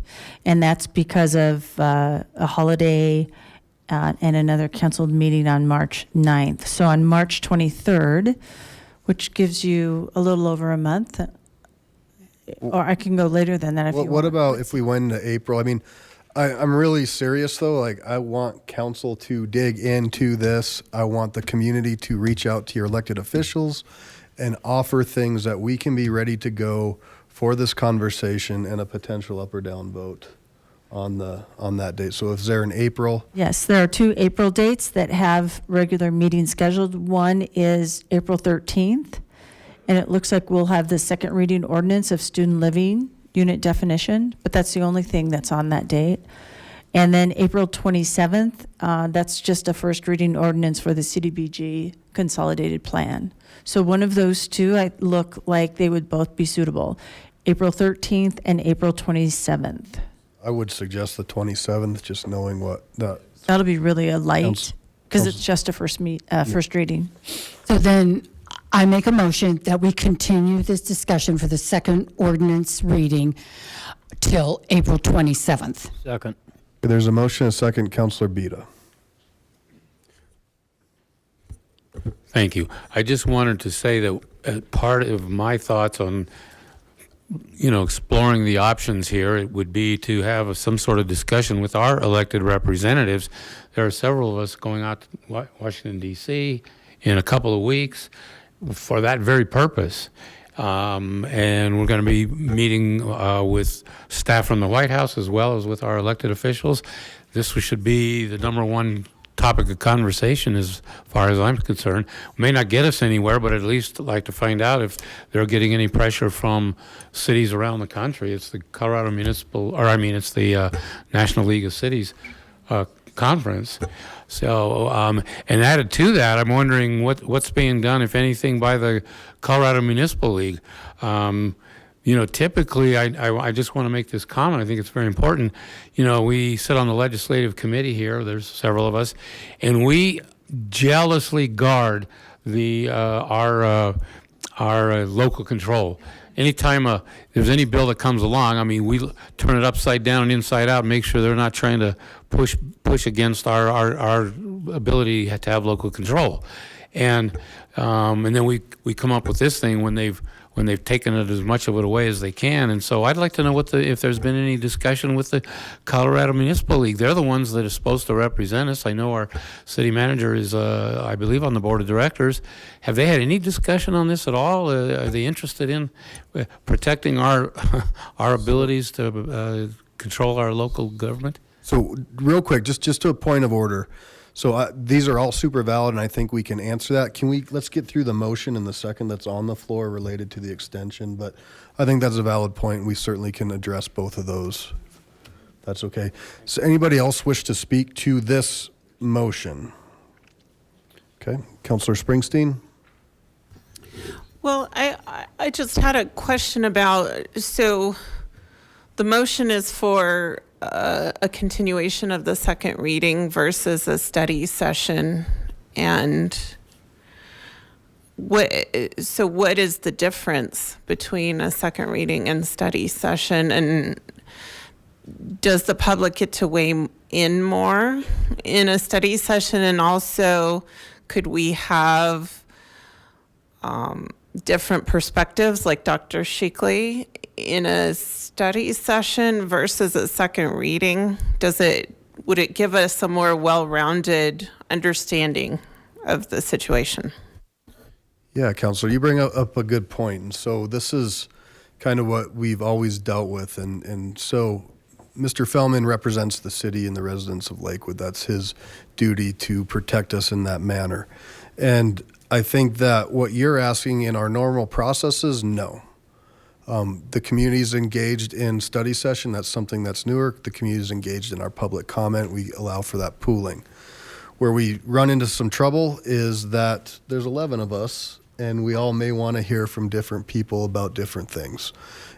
And that's because of a holiday and another canceled meeting on March 9th. So on March 23rd, which gives you a little over a month, or I can go later than that if you want. What about if we went into April? I mean, I'm really serious though. Like, I want council to dig into this. I want the community to reach out to your elected officials and offer things that we can be ready to go for this conversation and a potential up or down vote on that date. So is there an April? Yes, there are 2 April dates that have regular meetings scheduled. One is April 13th, and it looks like we'll have the second reading ordinance of student living unit definition, but that's the only thing that's on that date. And then April 27th, that's just a first reading ordinance for the CDBG consolidated plan. So one of those 2, I look like they would both be suitable, April 13th and April 27th. I would suggest the 27th, just knowing what that. That'll be really a light, because it's just a first reading. So then I make a motion that we continue this discussion for the second ordinance reading till April 27th. Second. There's a motion, a second. Councilor Bida. Thank you. I just wanted to say that part of my thoughts on, exploring the options here, it would be to have some sort of discussion with our elected representatives. There are several of us going out to Washington, D.C. in a couple of weeks for that very purpose. And we're going to be meeting with staff from the White House as well as with our elected officials. This should be the #1 topic of conversation as far as I'm concerned. May not get us anywhere, but at least like to find out if they're getting any pressure from cities around the country. It's the Colorado Municipal, it's the National League of Cities conference. So, and added to that, I'm wondering what's being done, if anything, by the Colorado Municipal League. Typically, I just want to make this comment. I think it's very important. We sit on the legislative committee here. There's several of us, and we jealously guard our local control. Anytime there's any bill that comes along, we turn it upside down and inside out, and make sure they're not trying to push against our ability to have local control. And then we come up with this thing when they've taken it as much of it away as they can. And so I'd like to know if there's been any discussion with the Colorado Municipal League. They're the ones that are supposed to represent us. I know our city manager is, I believe, on the board of directors. Have they had any discussion on this at all? Are they interested in protecting our abilities to control our local government? So real quick, just to a point of order. So these are all super valid, and I think we can answer that. Let's get through the motion in the second that's on the floor related to the extension, but I think that's a valid point. We certainly can address both of those. That's okay. So anybody else wish to speak to this motion? Okay, Councilor Springsteen. Well, I just had a question about, so the motion is for a continuation of the second reading versus a study session, and what is the difference between a second reading and study session, and does the public get to weigh in more in a study session? And also, could we have different perspectives, like Dr. Shikley, in a study session versus a second reading? Would it give us a more well-rounded understanding of the situation? Yeah, Councilor, you bring up a good point. And so this is kind of what we've always dealt with. And so Mr. Fellman represents the city and the residents of Lakewood. That's his duty to protect us in that manner. And I think that what you're asking in our normal processes, no. The community is engaged in study session. That's something that's newer. The community is engaged in our public comment. We allow for that pooling. Where we run into some trouble is that there's 11 of us, and we all may want to hear from different people about different things.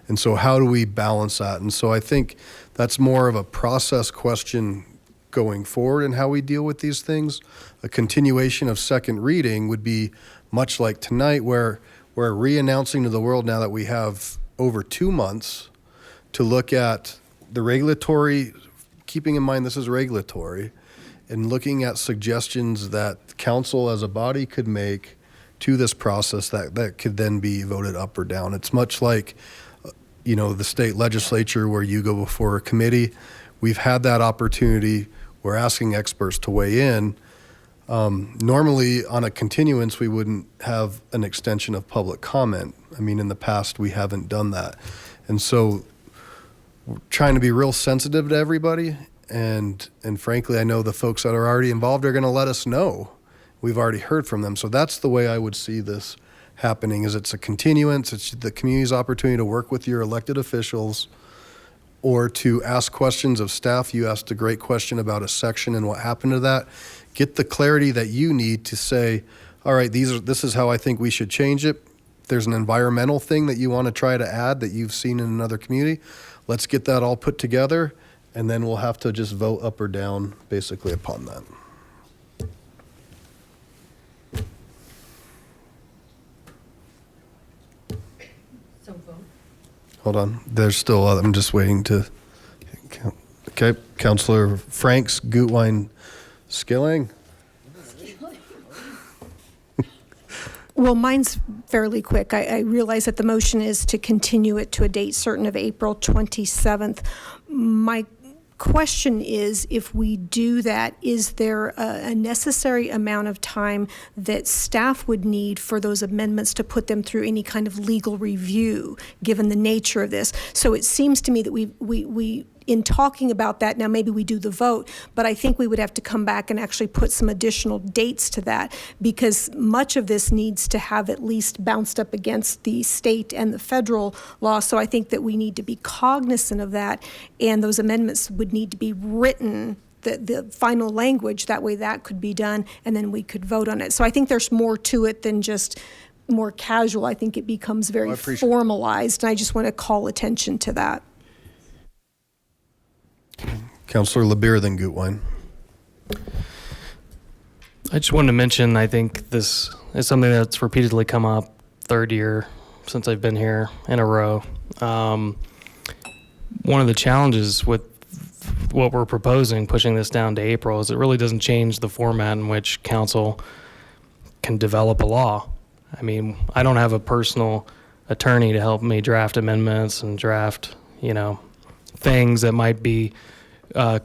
And so how do we balance that? And so I think that's more of a process question going forward in how we deal with these things. A continuation of second reading would be much like tonight, where we're re-announcing to the world now that we have over 2 months to look at the regulatory, keeping in mind this is regulatory, and looking at suggestions that council as a body could make to this process that could then be voted up or down. It's much like, the state legislature where you go before a committee we've had that opportunity. We're asking experts to weigh in. Normally on a continuance, we wouldn't have an extension of public comment. I mean, in the past, we haven't done that. And so we're trying to be real sensitive to everybody. And frankly, I know the folks that are already involved are going to let us know. We've already heard from them. So that's the way I would see this happening, is it's a continuance. It's the community's opportunity to work with your elected officials or to ask questions of staff. You asked a great question about a section and what happened to that. Get the clarity that you need to say, all right, this is how I think we should change it. If there's an environmental thing that you want to try to add that you've seen in another community, let's get that all put together, and then we'll have to just vote up or down basically upon that. So vote. Hold on, there's still, I'm just waiting to, okay, Councilor Franks, Gutwein, Skilling. Well, mine's fairly quick. I realize that the motion is to continue it to a date certain of April 27th. My question is, if we do that, is there a necessary amount of time that staff would need for those amendments to put them through any kind of legal review, given the nature of this? So it seems to me that we in talking about that, now maybe we do the vote, but I think we would have to come back and actually put some additional dates to that, because much of this needs to have at least bounced up against the state and the federal law. So I think that we need to be cognizant of that, and those amendments would need to be written, the final language, that way that could be done, and then we could vote on it. So I think there's more to it than just more casual. I think it becomes very formalized, and I just want to call attention to that. Councilor LeBeer, then Gutwein. I just wanted to mention, I think this is something that's repeatedly come up, third year since I've been here in a row. One of the challenges with what we're proposing, pushing this down to April, is it really doesn't change the format in which council can develop a law. I mean, I don't have a personal attorney to help me draft amendments and draft, things that might be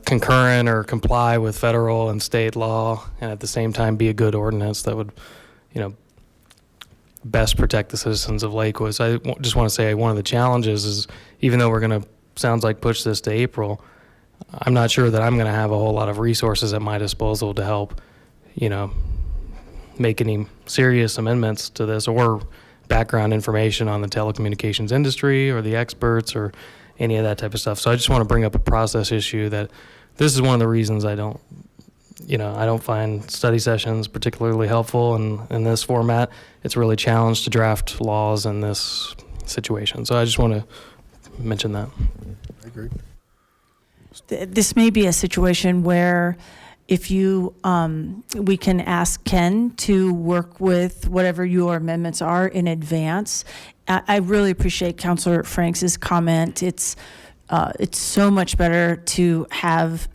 concurrent or comply with federal and state law, and at the same time be a good ordinance that would, best protect the citizens of Lakewood. So I just want to say one of the challenges is, even though we're going to, sounds like, push this to April, I'm not sure that I'm going to have a whole lot of resources at my disposal to help, make any serious amendments to this, or background information on the telecommunications industry or the experts or any of that type of stuff. So I just want to bring up a process issue, that this is one of the reasons I don't find study sessions particularly helpful in this format. It's really challenged to draft laws in this situation. So I just want to mention that. I agree. This may be a situation where, if you, we can ask Ken to work with whatever your amendments are in advance. I really appreciate Councilor Franks's comment. It's so much better to have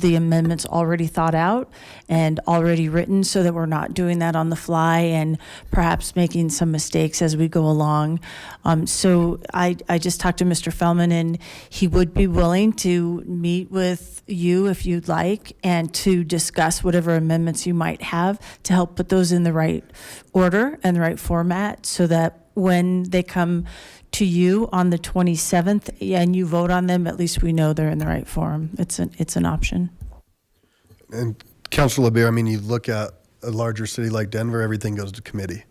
the amendments already thought out and already written, so that we're not doing that on the fly and perhaps making some mistakes as we go along. So I just talked to Mr. Fellman, and he would be willing to meet with you if you'd like, and to discuss whatever amendments you might have to help put those in the right order and the right format, so that when they come to you on the 27th and you vote on them, at least we know they're in the right form. It's an option. And Councilor LeBeer, I mean, you look at a larger city like Denver, everything goes to committee,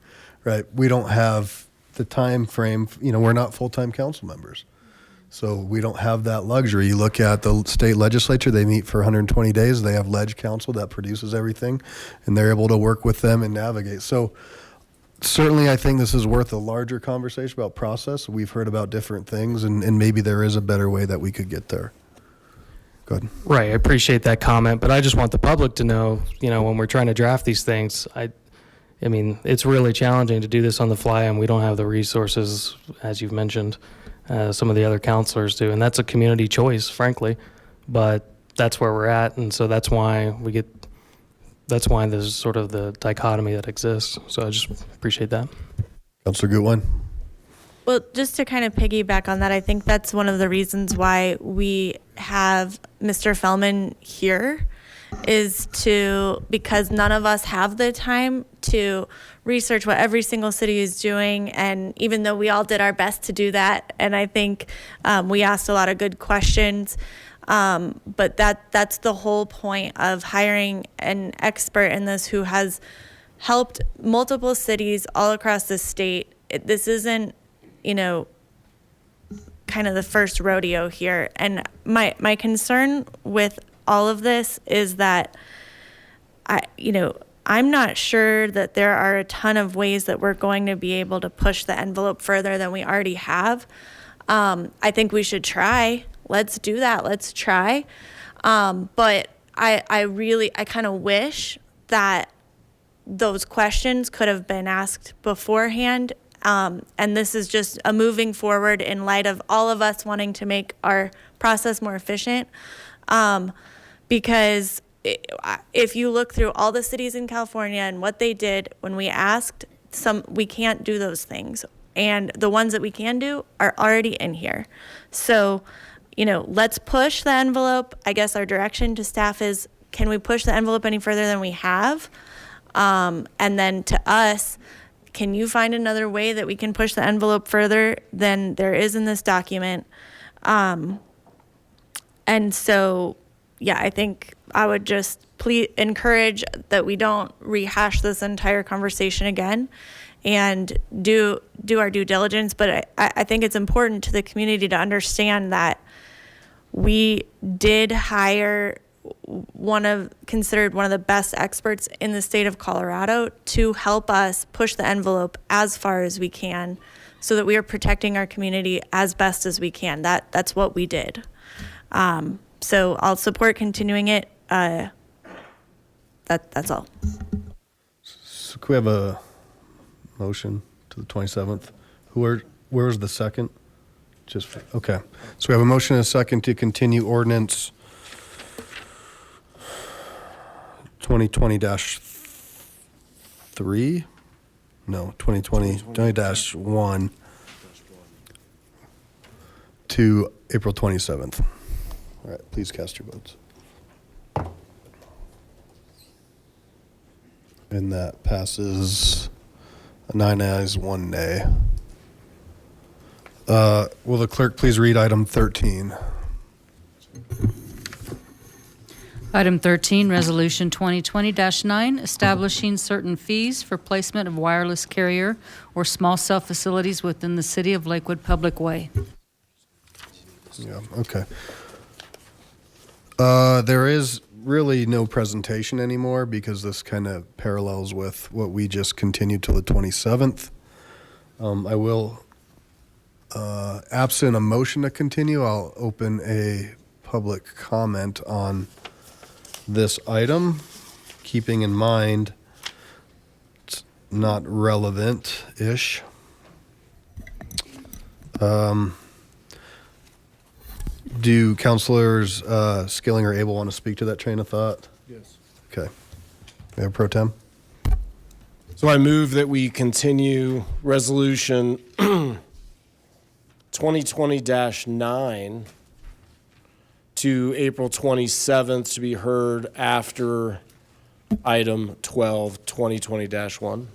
right? We don't have the time frame, we're not full-time council members. So we don't have that luxury. You look at the state legislature, they meet for 120 days. They have ledge council that produces everything, and they're able to work with them and navigate. So certainly I think this is worth a larger conversation about process. We've heard about different things, and maybe there is a better way that we could get there. Go ahead. Right, I appreciate that comment, but I just want the public to know, when we're trying to draft these things, I mean, it's really challenging to do this on the fly, and we don't have the resources, as you've mentioned, some of the other counselors do, and that's a community choice, frankly, but that's where we're at, and so that's why there's sort of the dichotomy that exists. So I just appreciate that. Councilor Gutwein. Well, just to kind of piggyback on that, I think that's one of the reasons why we have Mr. Fellman here is because none of us have the time to research what every single city is doing. And even though we all did our best to do that, and I think we asked a lot of good questions, but that's the whole point of hiring an expert in this who has helped multiple cities all across the state. This isn't, kind of the first rodeo here. And my concern with all of this is that I'm not sure that there are a ton of ways that we're going to be able to push the envelope further than we already have. I think we should try. Let's do that. Let's try. But I kind of wish that those questions could have been asked beforehand. And this is just a moving forward in light of all of us wanting to make our process more efficient. Because if you look through all the cities in California and what they did when we asked, we can't do those things. And the ones that we can do are already in here. So, let's push the envelope. I guess our direction to staff is, can we push the envelope any further than we have? And then to us, can you find another way that we can push the envelope further than there is in this document? And so, yeah, I think I would just please encourage that we don't rehash this entire conversation again and do our due diligence. But I think it's important to the community to understand that we did hire considered one of the best experts in the state of Colorado to help us push the envelope as far as we can so that we are protecting our community as best as we can. That's what we did. So I'll support continuing it. That's all. So could we have a motion to the 27th? Where was the second? Okay. So we have a motion and a second to continue ordinance 2020-3? No, 2020-1 to April 27th. All right, please cast your votes. And that passes 9 ayes, 1 nay. Will the clerk please read item 13? Item 13, Resolution 2020-9, establishing certain fees for placement of wireless carrier or small cell facilities within the City of Lakewood Public Way. Yeah, okay. There is really no presentation anymore because this kind of parallels with what we just continued till the 27th. I will, absent a motion to continue, I'll open a public comment on this item, keeping in mind it's not relevant-ish. Do councilors Skilling or Abel want to speak to that train of thought? Yes. Okay. Mayor Pro Tem? So I move that we continue resolution 2020-9 to April 27th to be heard after item 12, 2020-1.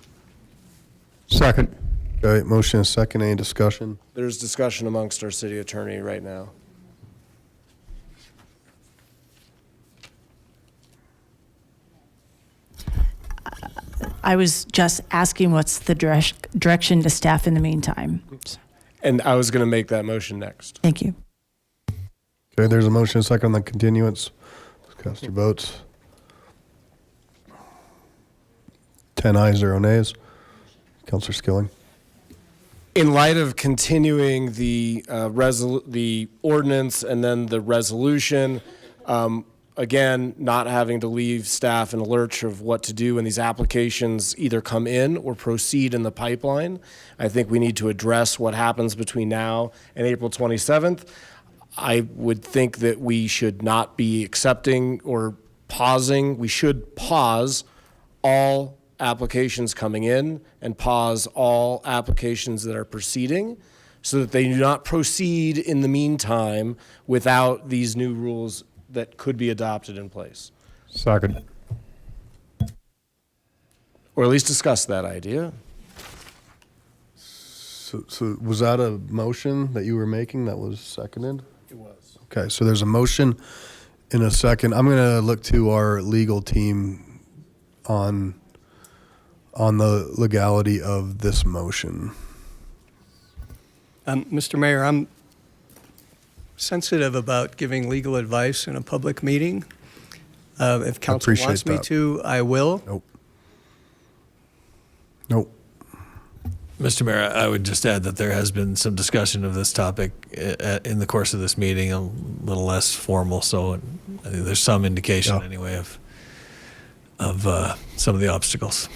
Second. Okay, motion is second. Any discussion? There's discussion amongst our city attorney right now. I was just asking what's the direction to staff in the meantime. And I was going to make that motion next. Thank you. Okay, there's a motion and second on the continuance. Let's cast your votes. 10 ayes, 0 nays. Councilor Skilling. In light of continuing the the ordinance and then the resolution, again, not having to leave staff in a lurch of what to do when these applications either come in or proceed in the pipeline, I think we need to address what happens between now and April 27th. I would think that we should not be accepting or pausing. We should pause all applications coming in and pause all applications that are proceeding so that they do not proceed in the meantime without these new rules that could be adopted in place. Second. Or at least discuss that idea. So was that a motion that you were making that was seconded? It was. Okay, so there's a motion in a second. I'm going to look to our legal team on the legality of this motion. Mr. Mayor, I'm sensitive about giving legal advice in a public meeting. If council wants me to, I will. Nope. Mr. Mayor, I would just add that there has been some discussion of this topic in the course of this meeting, a little less formal, so I think there's some indication anyway of some of the obstacles.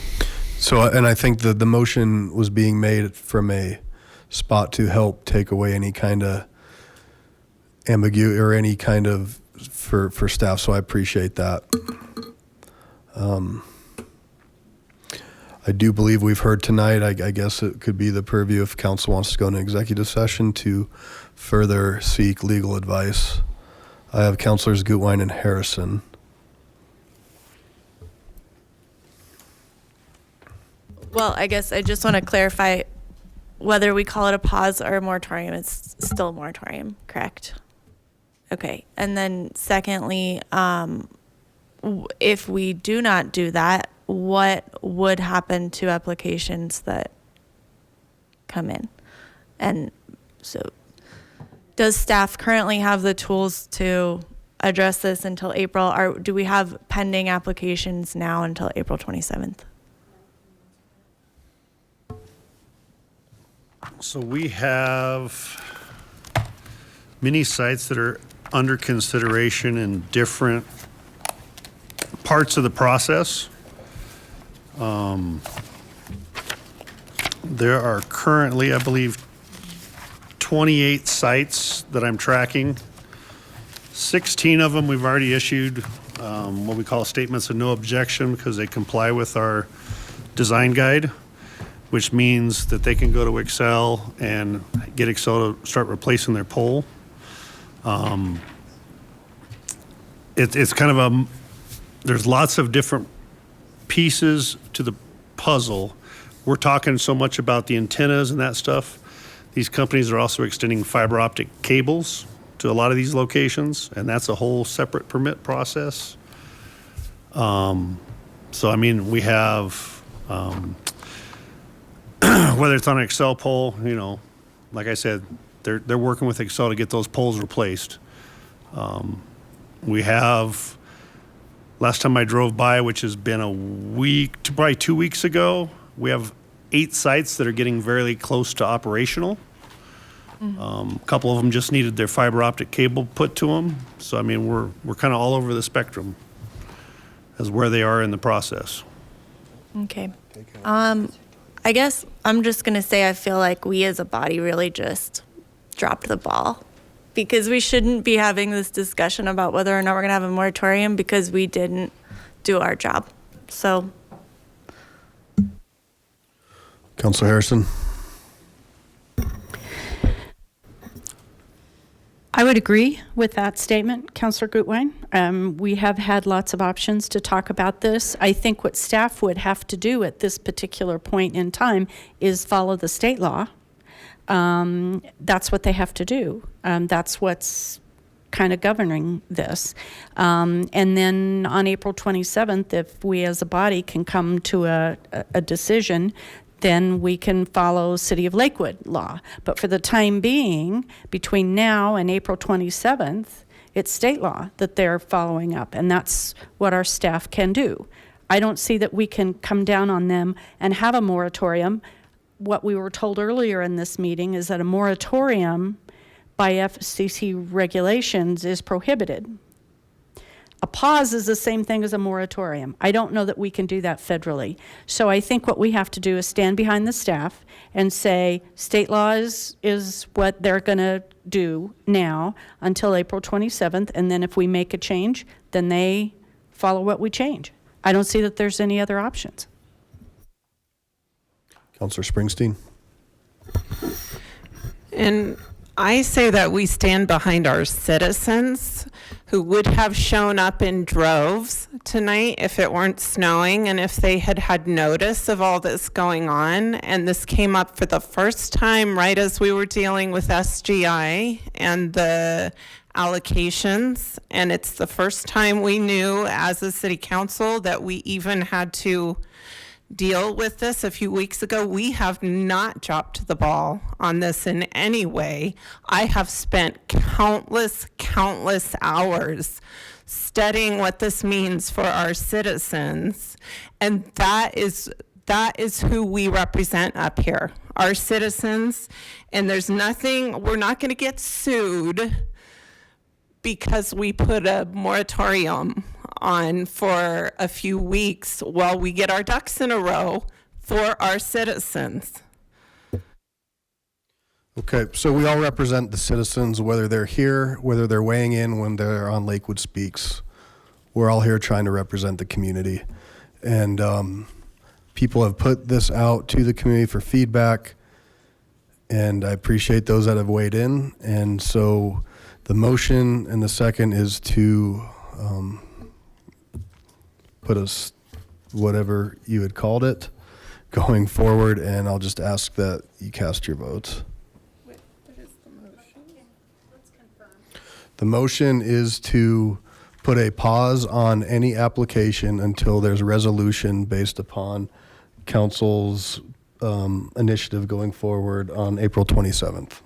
So, and I think that the motion was being made from a spot to help take away any kind of ambiguity or any kind of for staff, so I appreciate that. I do believe we've heard tonight, I guess it could be the purview if council wants to go into executive session to further seek legal advice. I have Councilors Gutwein and Harrison. Well, I guess I just want to clarify whether we call it a pause or a moratorium. It's still a moratorium, correct? Okay. And then secondly, if we do not do that, what would happen to applications that come in? And so does staff currently have the tools to address this until April, or do we have pending applications now until April 27th? So we have many sites that are under consideration in different parts of the process. There are currently, I believe, 28 sites that I'm tracking. 16 of them we've already issued what we call statements of no objection because they comply with our design guide, which means that they can go to Excel and get Excel to start replacing their pole. It's kind of there's lots of different pieces to the puzzle. We're talking so much about the antennas and that stuff. These companies are also extending fiber optic cables to a lot of these locations, and that's a whole separate permit process. So, I mean, we have, whether it's on an Excel pole, you know, like I said, they're working with Excel to get those poles replaced. We have, last time I drove by, which has been a week, probably 2 weeks ago, we have 8 sites that are getting very close to operational. A couple of them just needed their fiber optic cable put to them. So, I mean, we're kind of all over the spectrum as where they are in the process. Okay. I guess I'm just going to say I feel like we as a body really just dropped the ball, because we shouldn't be having this discussion about whether or not we're going to have a moratorium because we didn't do our job. So. Councilor Harrison. I would agree with that statement, Councilor Gutwein. We have had lots of options to talk about this. I think what staff would have to do at this particular point in time is follow the state law. That's what they have to do. That's what's kind of governing this. And then on April 27th, if we as a body can come to a decision, then we can follow City of Lakewood law. But for the time being, between now and April 27th, it's state law that they're following up, and that's what our staff can do. I don't see that we can come down on them and have a moratorium. What we were told earlier in this meeting is that a moratorium by FCC regulations is prohibited. A pause is the same thing as a moratorium. I don't know that we can do that federally. So I think what we have to do is stand behind the staff and say state law is what they're going to do now until April 27th. And then if we make a change, then they follow what we change. I don't see that there's any other options. Councilor Springsteen. And I say that we stand behind our citizens who would have shown up in droves tonight if it weren't snowing and if they had had notice of all this going on. And this came up for the first time right as we were dealing with SGI and the allocations. And it's the first time we knew as a city council that we even had to deal with this a few weeks ago. We have not dropped the ball on this in any way. I have spent countless hours studying what this means for our citizens. And that is who we represent up here, our citizens. And there's nothing, we're not going to get sued because we put a moratorium on for a few weeks while we get our ducks in a row for our citizens. Okay, so we all represent the citizens, whether they're here, whether they're weighing in when they're on Lakewood Speaks. We're all here trying to represent the community. And people have put this out to the community for feedback, and I appreciate those that have weighed in. And so the motion and the second is to put us, whatever you had called it, going forward, and I'll just ask that you cast your votes. What is the motion? Let's confirm. The motion is to put a pause on any application until there's a resolution based upon council's initiative going forward on April 27th.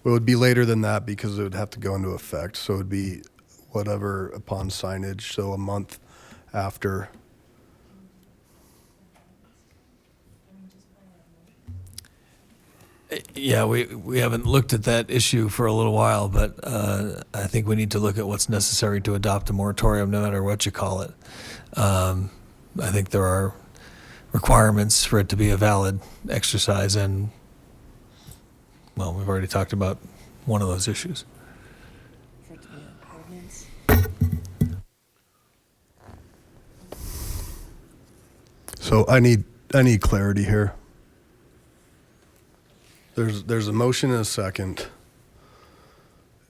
It would be later than that because it would have to go into effect. So it would be whatever upon signage, so a month after. Yeah, we haven't looked at that issue for a little while, but I think we need to look at what's necessary to adopt a moratorium, no matter what you call it. I think there are requirements for it to be a valid exercise, and well, we've already talked about one of those issues. So I need clarity here. There's a motion and a second.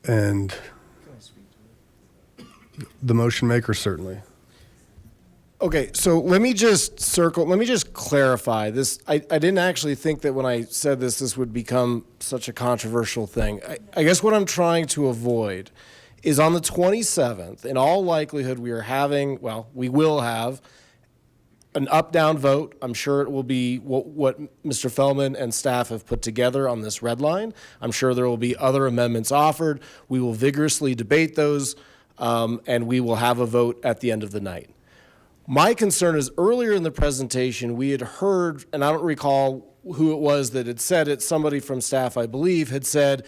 And the motion maker, certainly. Okay, so let me just clarify this. I didn't actually think that when I said this would become such a controversial thing. I guess what I'm trying to avoid is on the 27th, in all likelihood, we will have an up-down vote. I'm sure it will be what Mr. Feldman and staff have put together on this red line. I'm sure there will be other amendments offered. We will vigorously debate those, and we will have a vote at the end of the night. My concern is earlier in the presentation, we had heard, and I don't recall who it was that had said it, somebody from staff, I believe, had said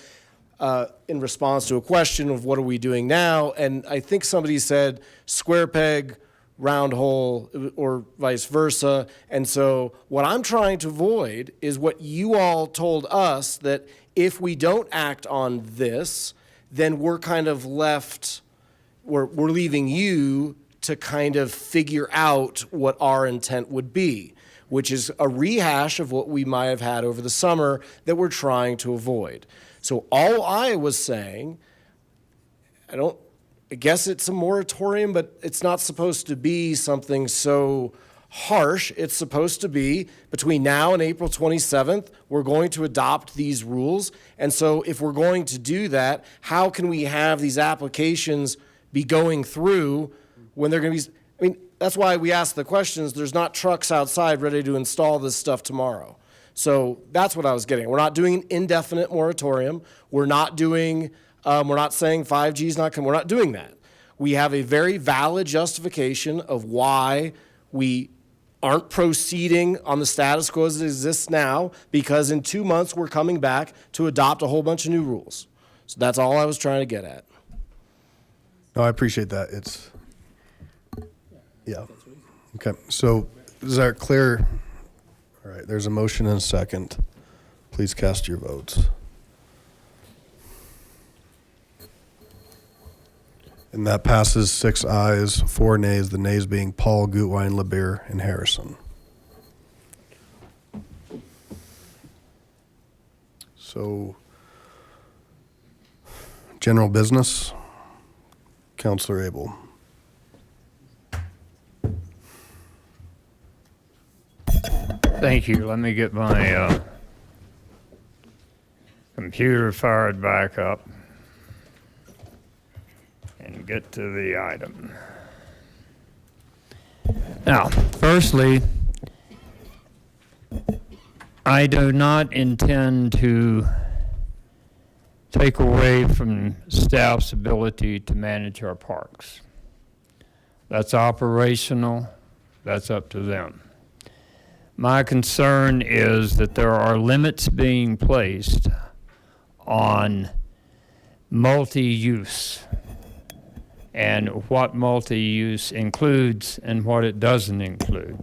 in response to a question of what are we doing now, and I think somebody said square peg, round hole, or vice versa. And so what I'm trying to avoid is what you all told us, that if we don't act on this, then we're kind of left, we're leaving you to kind of figure out what our intent would be, which is a rehash of what we might have had over the summer that we're trying to avoid. So all I was saying, I guess it's a moratorium, but it's not supposed to be something so harsh. It's supposed to be between now and April 27th, we're going to adopt these rules. And so if we're going to do that, how can we have these applications be going through when they're going to be, I mean, that's why we ask the questions. There's not trucks outside ready to install this stuff tomorrow. So that's what I was getting. We're not doing an indefinite moratorium. We're not doing, we're not saying 5G is not coming. We're not doing that. We have a very valid justification of why we aren't proceeding on the status quo as it exists now, because in 2 months we're coming back to adopt a whole bunch of new rules. So that's all I was trying to get at. No, I appreciate that. Yeah. Okay, so is that clear? All right, there's a motion and a second. Please cast your votes. And that passes 6 ayes, 4 nays, the nays being Paul, Gutwein, LeBeer, and Harrison. So, general business, Councilor Abel. Thank you. Let me get my computer fired back up and get to the item. Now, firstly, I do not intend to take away from staff's ability to manage our parks. That's operational. That's up to them. My concern is that there are limits being placed on multi-use and what multi-use includes and what it doesn't include.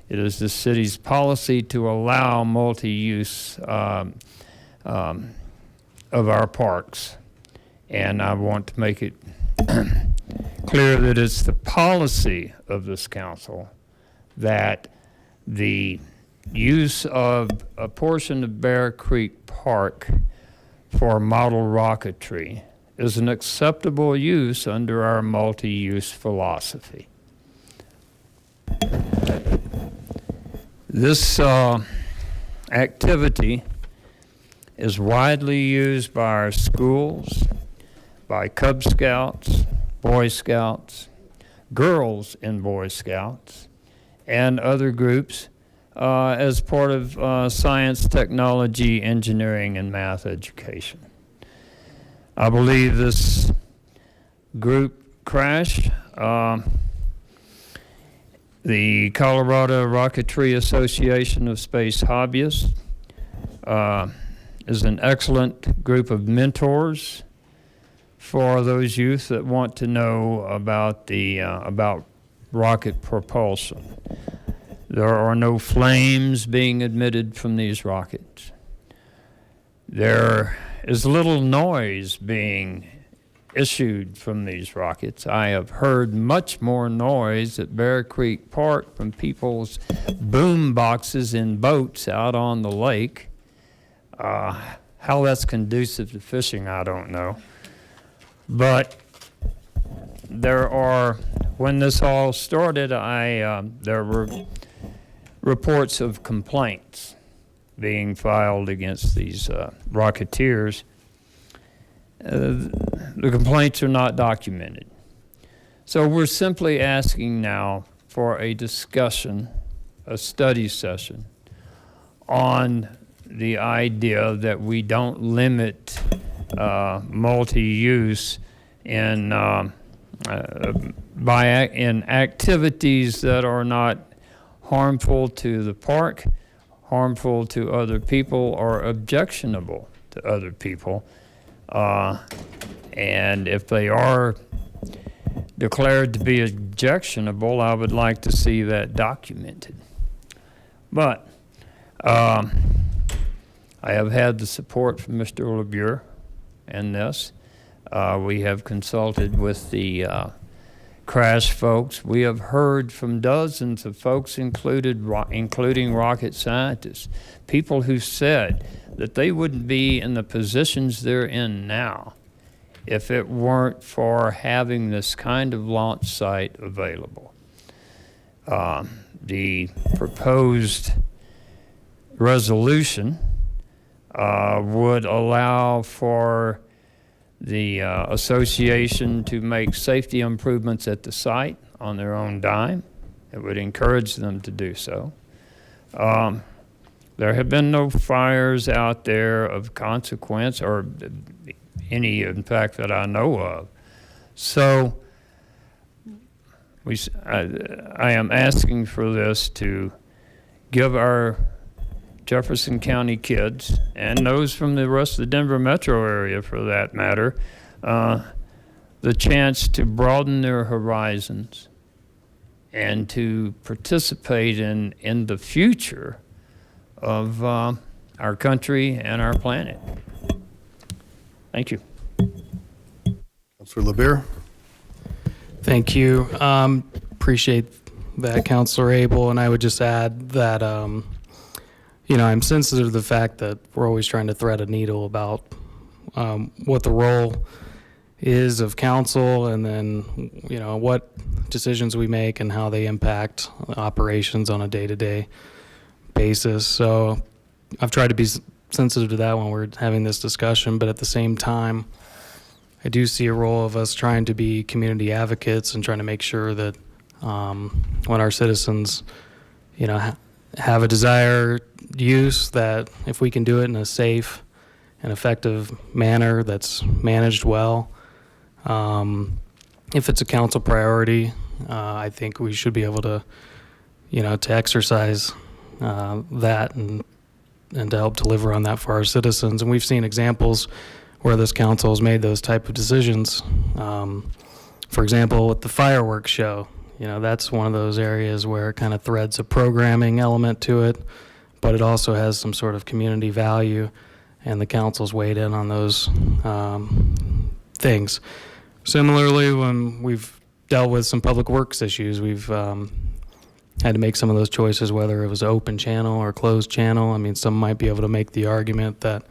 It is the city's policy to allow multi-use of our parks. And I want to make it clear that it's the policy of this council that the use of a portion of Bear Creek Park for model rocketry is an acceptable use under our multi-use philosophy. This activity is widely used by our schools, by Cub Scouts, Boy Scouts, girls in Boy Scouts, and other groups as part of science, technology, engineering, and math education. I believe this group crash, the Colorado Rocketry Association of Space Hobbyists is an excellent group of mentors for those youth that want to know about about rocket propulsion. There are no flames being emitted from these rockets. There is little noise being issued from these rockets. I have heard much more noise at Bear Creek Park from people's boom boxes in boats out on the lake. How that's conducive to fishing, I don't know. But there are, when this all started, there were reports of complaints being filed against these rocketeers. The complaints are not documented. So we're simply asking now for a discussion, a study session on the idea that we don't limit multi-use in activities that are not harmful to the park, harmful to other people, or objectionable to other people. And if they are declared to be objectionable, I would like to see that documented. But I have had the support from Mr. LeBeer in this. We have consulted with the crash folks. We have heard from dozens of folks, including rocket scientists, people who said that they wouldn't be in the positions they're in now if it weren't for having this kind of launch site available. The proposed resolution would allow for the association to make safety improvements at the site on their own dime. It would encourage them to do so. There have been no fires out there of consequence, or any, in fact, that I know of. So I am asking for this to give our Jefferson County kids, and those from the rest of the Denver metro area for that matter, the chance to broaden their horizons and to participate in the future of our country and our planet. Thank you. Councilor LeBeer. Thank you. Appreciate that, Councilor Abel. And I would just add that, you know, I'm sensitive to the fact that we're always trying to thread a needle about what the role is of council, and then, you know, what decisions we make and how they impact operations on a day-to-day basis. So I've tried to be sensitive to that when we're having this discussion, but at the same time, I do see a role of us trying to be community advocates and trying to make sure that when our citizens, you know, have a desired use, that if we can do it in a safe and effective manner that's managed well, if it's a council priority, I think we should be able to, you know, to exercise that and to help deliver on that for our citizens. And we've seen examples where this council has made those type of decisions. For example, with the fireworks show, you know, that's one of those areas where it kind of threads a programming element to it, but it also has some sort of community value, and the council's weighed in on those things. Similarly, when we've dealt with some public works issues, we've had to make some of those choices, whether it was open channel or closed channel. I mean, some might be able to make the argument that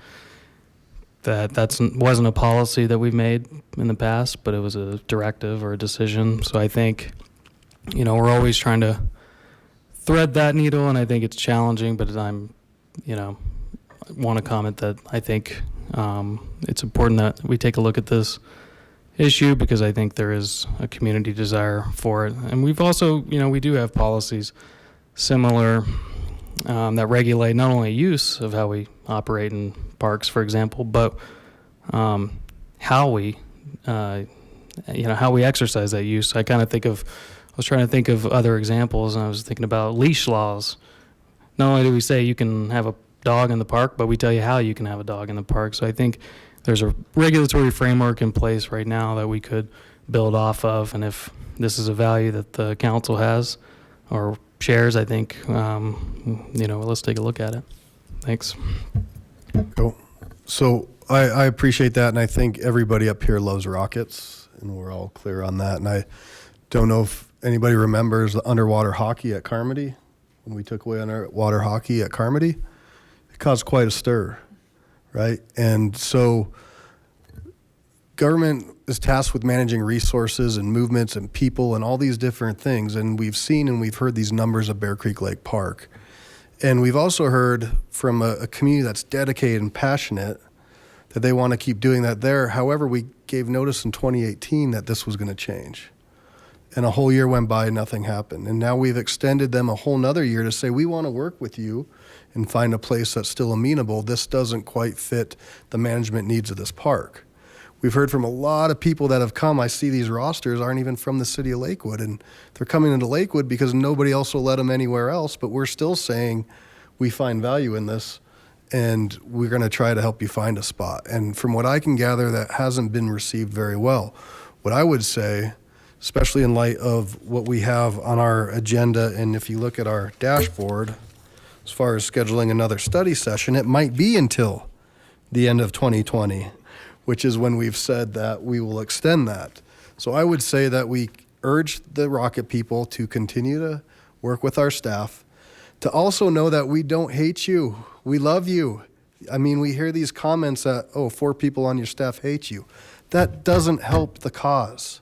wasn't a policy that we've made in the past, but it was a directive or a decision. So I think, you know, we're always trying to thread that needle, and I think it's challenging, but I'm, you know, want to comment that I think it's important that we take a look at this issue, because I think there is a community desire for it. And we've also, you know, we do have policies similar that regulate not only use of how we operate in parks, for example, but how we, you know, how we exercise that use. I kind of think of, I was trying to think of other examples, and I was thinking about leash laws. Not only do we say you can have a dog in the park, but we tell you how you can have a dog in the park. So I think there's a regulatory framework in place right now that we could build off of. And if this is a value that the council has or shares, I think, you know, let's take a look at it. Thanks. Cool. So I appreciate that, and I think everybody up here loves rockets, and we're all clear on that. And I don't know if anybody remembers the underwater hockey at Carmody. When we took away underwater hockey at Carmody, it caused quite a stir, right? And so government is tasked with managing resources and movements and people and all these different things. And we've seen and we've heard these numbers of Bear Creek Lake Park. And we've also heard from a community that's dedicated and passionate that they want to keep doing that there. However, we gave notice in 2018 that this was going to change. And a whole year went by and nothing happened. And now we've extended them a whole nother year to say, we want to work with you and find a place that's still amenable. This doesn't quite fit the management needs of this park. We've heard from a lot of people that have come. I see these rosters aren't even from the city of Lakewood, and they're coming into Lakewood because nobody else will let them anywhere else. But we're still saying we find value in this, and we're going to try to help you find a spot. And from what I can gather, that hasn't been received very well. What I would say, especially in light of what we have on our agenda, and if you look at our dashboard, as far as scheduling another study session, it might be until the end of 2020, which is when we've said that we will extend that. So I would say that we urge the Rocket people to continue to work with our staff, to also know that we don't hate you. We love you. I mean, we hear these comments that, oh, 4 people on your staff hate you. That doesn't help the cause.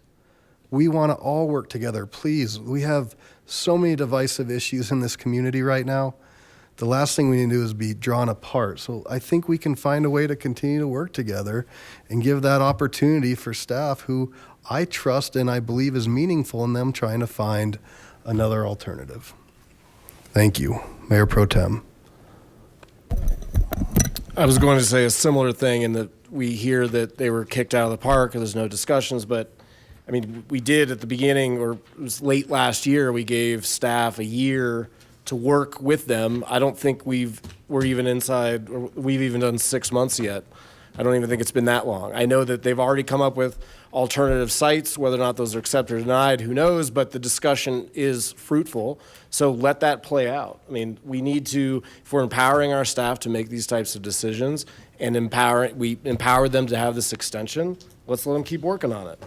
We want to all work together, please. We have so many divisive issues in this community right now. The last thing we need to do is be drawn apart. So I think we can find a way to continue to work together and give that opportunity for staff who I trust and I believe is meaningful in them trying to find another alternative. Thank you. Mayor Pro Tem. I was going to say a similar thing in that we hear that they were kicked out of the park and there's no discussions, but I mean, we did at the beginning, or it was late last year, we gave staff a year to work with them. I don't think we're even inside, or we've even done 6 months yet. I don't even think it's been that long. I know that they've already come up with alternative sites. Whether or not those are accepted or denied, who knows, but the discussion is fruitful. So let that play out. I mean, we need to, if we're empowering our staff to make these types of decisions and we empower them to have this extension, let's let them keep working on it.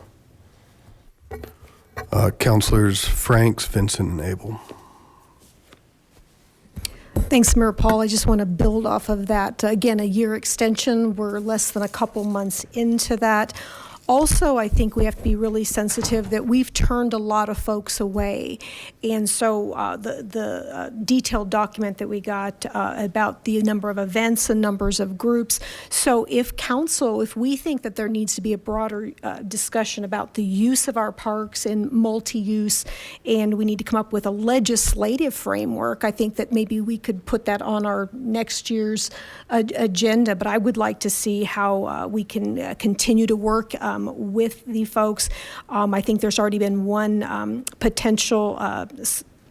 Councilors Franks, Vincent, and Abel. Thanks, Mayor Paul. I just want to build off of that. Again, a year extension. We're less than a couple months into that. Also, I think we have to be really sensitive that we've turned a lot of folks away. And so the detailed document that we got about the number of events and numbers of groups. So if we think that there needs to be a broader discussion about the use of our parks and multi-use, and we need to come up with a legislative framework, I think that maybe we could put that on our next year's agenda. But I would like to see how we can continue to work with the folks. I think there's already been one potential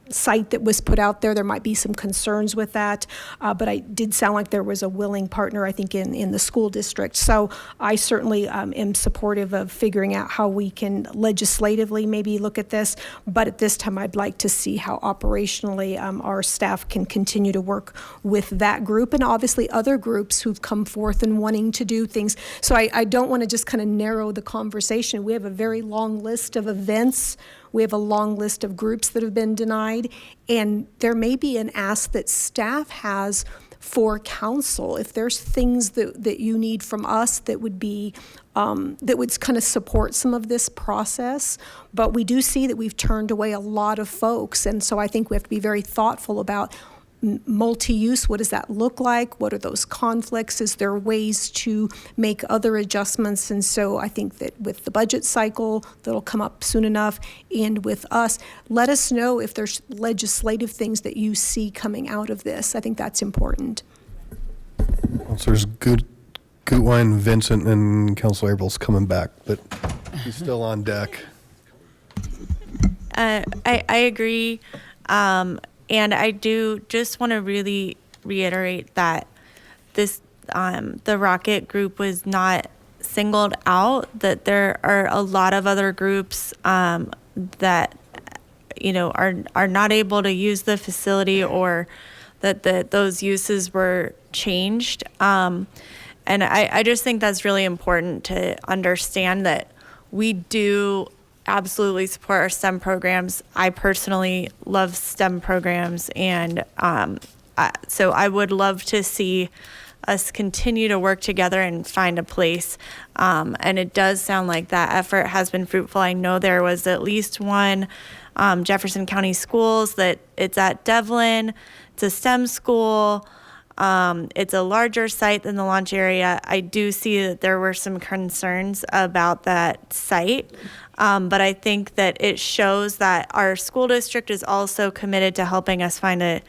site that was put out there. There might be some concerns with that, but I did sound like there was a willing partner, I think, in the school district. So I certainly am supportive of figuring out how we can legislatively maybe look at this, but at this time I'd like to see how operationally our staff can continue to work with that group and obviously other groups who've come forth and wanting to do things. So I don't want to just kind of narrow the conversation. We have a very long list of events. We have a long list of groups that have been denied, and there may be an ask that staff has for council. If there's things that you need from us that would be, that would kind of support some of this process, but we do see that we've turned away a lot of folks, and so I think we have to be very thoughtful about multi-use. What does that look like? What are those conflicts? Is there ways to make other adjustments? And so I think that with the budget cycle that'll come up soon enough, and with us, let us know if there's legislative things that you see coming out of this. I think that's important. Councilors Gutwein, Vincent, and Councilor Abel's coming back, but he's still on deck. I agree. And I do just want to really reiterate that this, the Rocket group was not singled out, that there are a lot of other groups that, you know, are not able to use the facility, or that those uses were changed. And I just think that's really important to understand that we do absolutely support our STEM programs. I personally love STEM programs, and so I would love to see us continue to work together and find a place. And it does sound like that effort has been fruitful. I know there was at least one Jefferson County Schools that it's at Devlin. It's a STEM school. It's a larger site than the launch area. I do see that there were some concerns about that site. But I think that it shows that our school district is also committed to helping us find a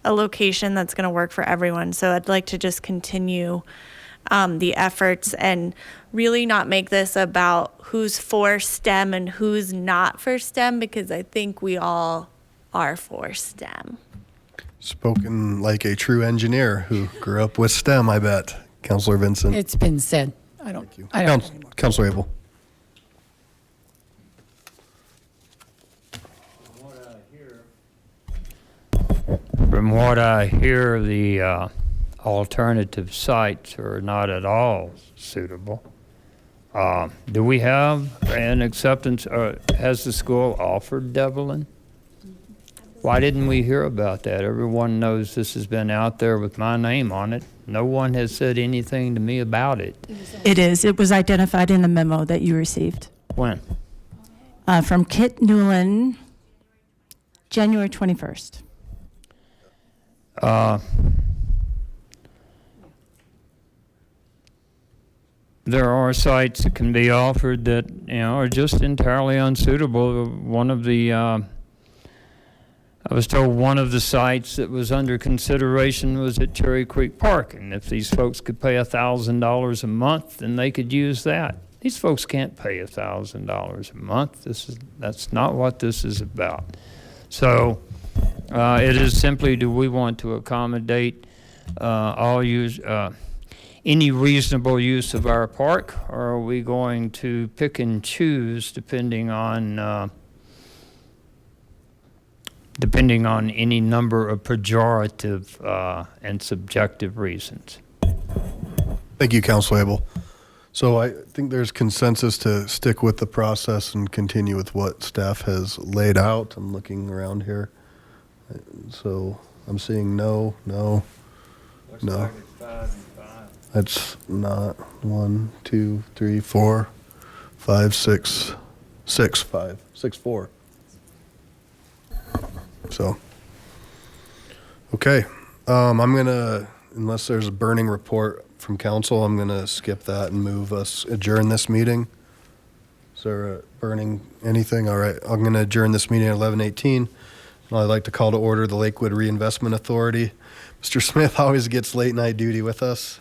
location that's going to work for everyone. So I'd like to just continue the efforts and really not make this about who's for STEM and who's not for STEM, because I think we all are for STEM. Spoken like a true engineer who grew up with STEM, I bet. Councilor Vincent. It's been said. I don't. Councilor Abel. From what I hear, the alternative sites are not at all suitable. Do we have an acceptance? Has the school offered Devlin? Why didn't we hear about that? Everyone knows this has been out there with my name on it. No one has said anything to me about it. It is. It was identified in the memo that you received. When? From Kit Newland, January 21st. There are sites that can be offered that, you know, are just entirely unsuitable. One of the, I was told one of the sites that was under consideration was at Cherry Creek Park, and if these folks could pay $1,000 a month, then they could use that. These folks can't pay $1,000 a month. That's not what this is about. So it is simply, do we want to accommodate all use? any reasonable use of our park, or are we going to pick and choose depending on any number of pejorative and subjective reasons? Thank you, Council Abel. So I think there's consensus to stick with the process and continue with what staff has laid out. I'm looking around here. So I'm seeing no. That's not 1, 2, 3, 4, 5, 6, 4. So, okay. I'm gonna, unless there's a burning report from council, I'm gonna skip that and move us, adjourn this meeting. Is there a burning anything? All right, I'm gonna adjourn this meeting at 11:18. I'd like to call to order the Lakewood Reinvestment Authority. Mr. Smith always gets late night duty with us.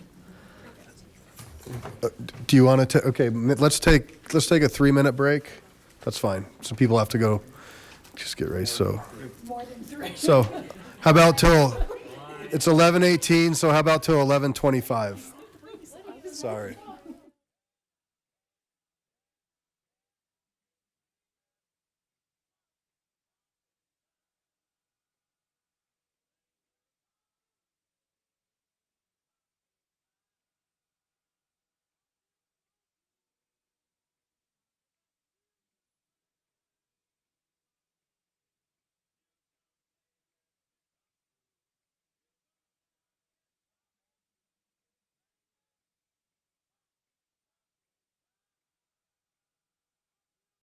Do you want to, okay, let's take a 3-minute break. That's fine. Some people have to go just get ready. So how about till, it's 11:18, so how about till 11:25? Sorry.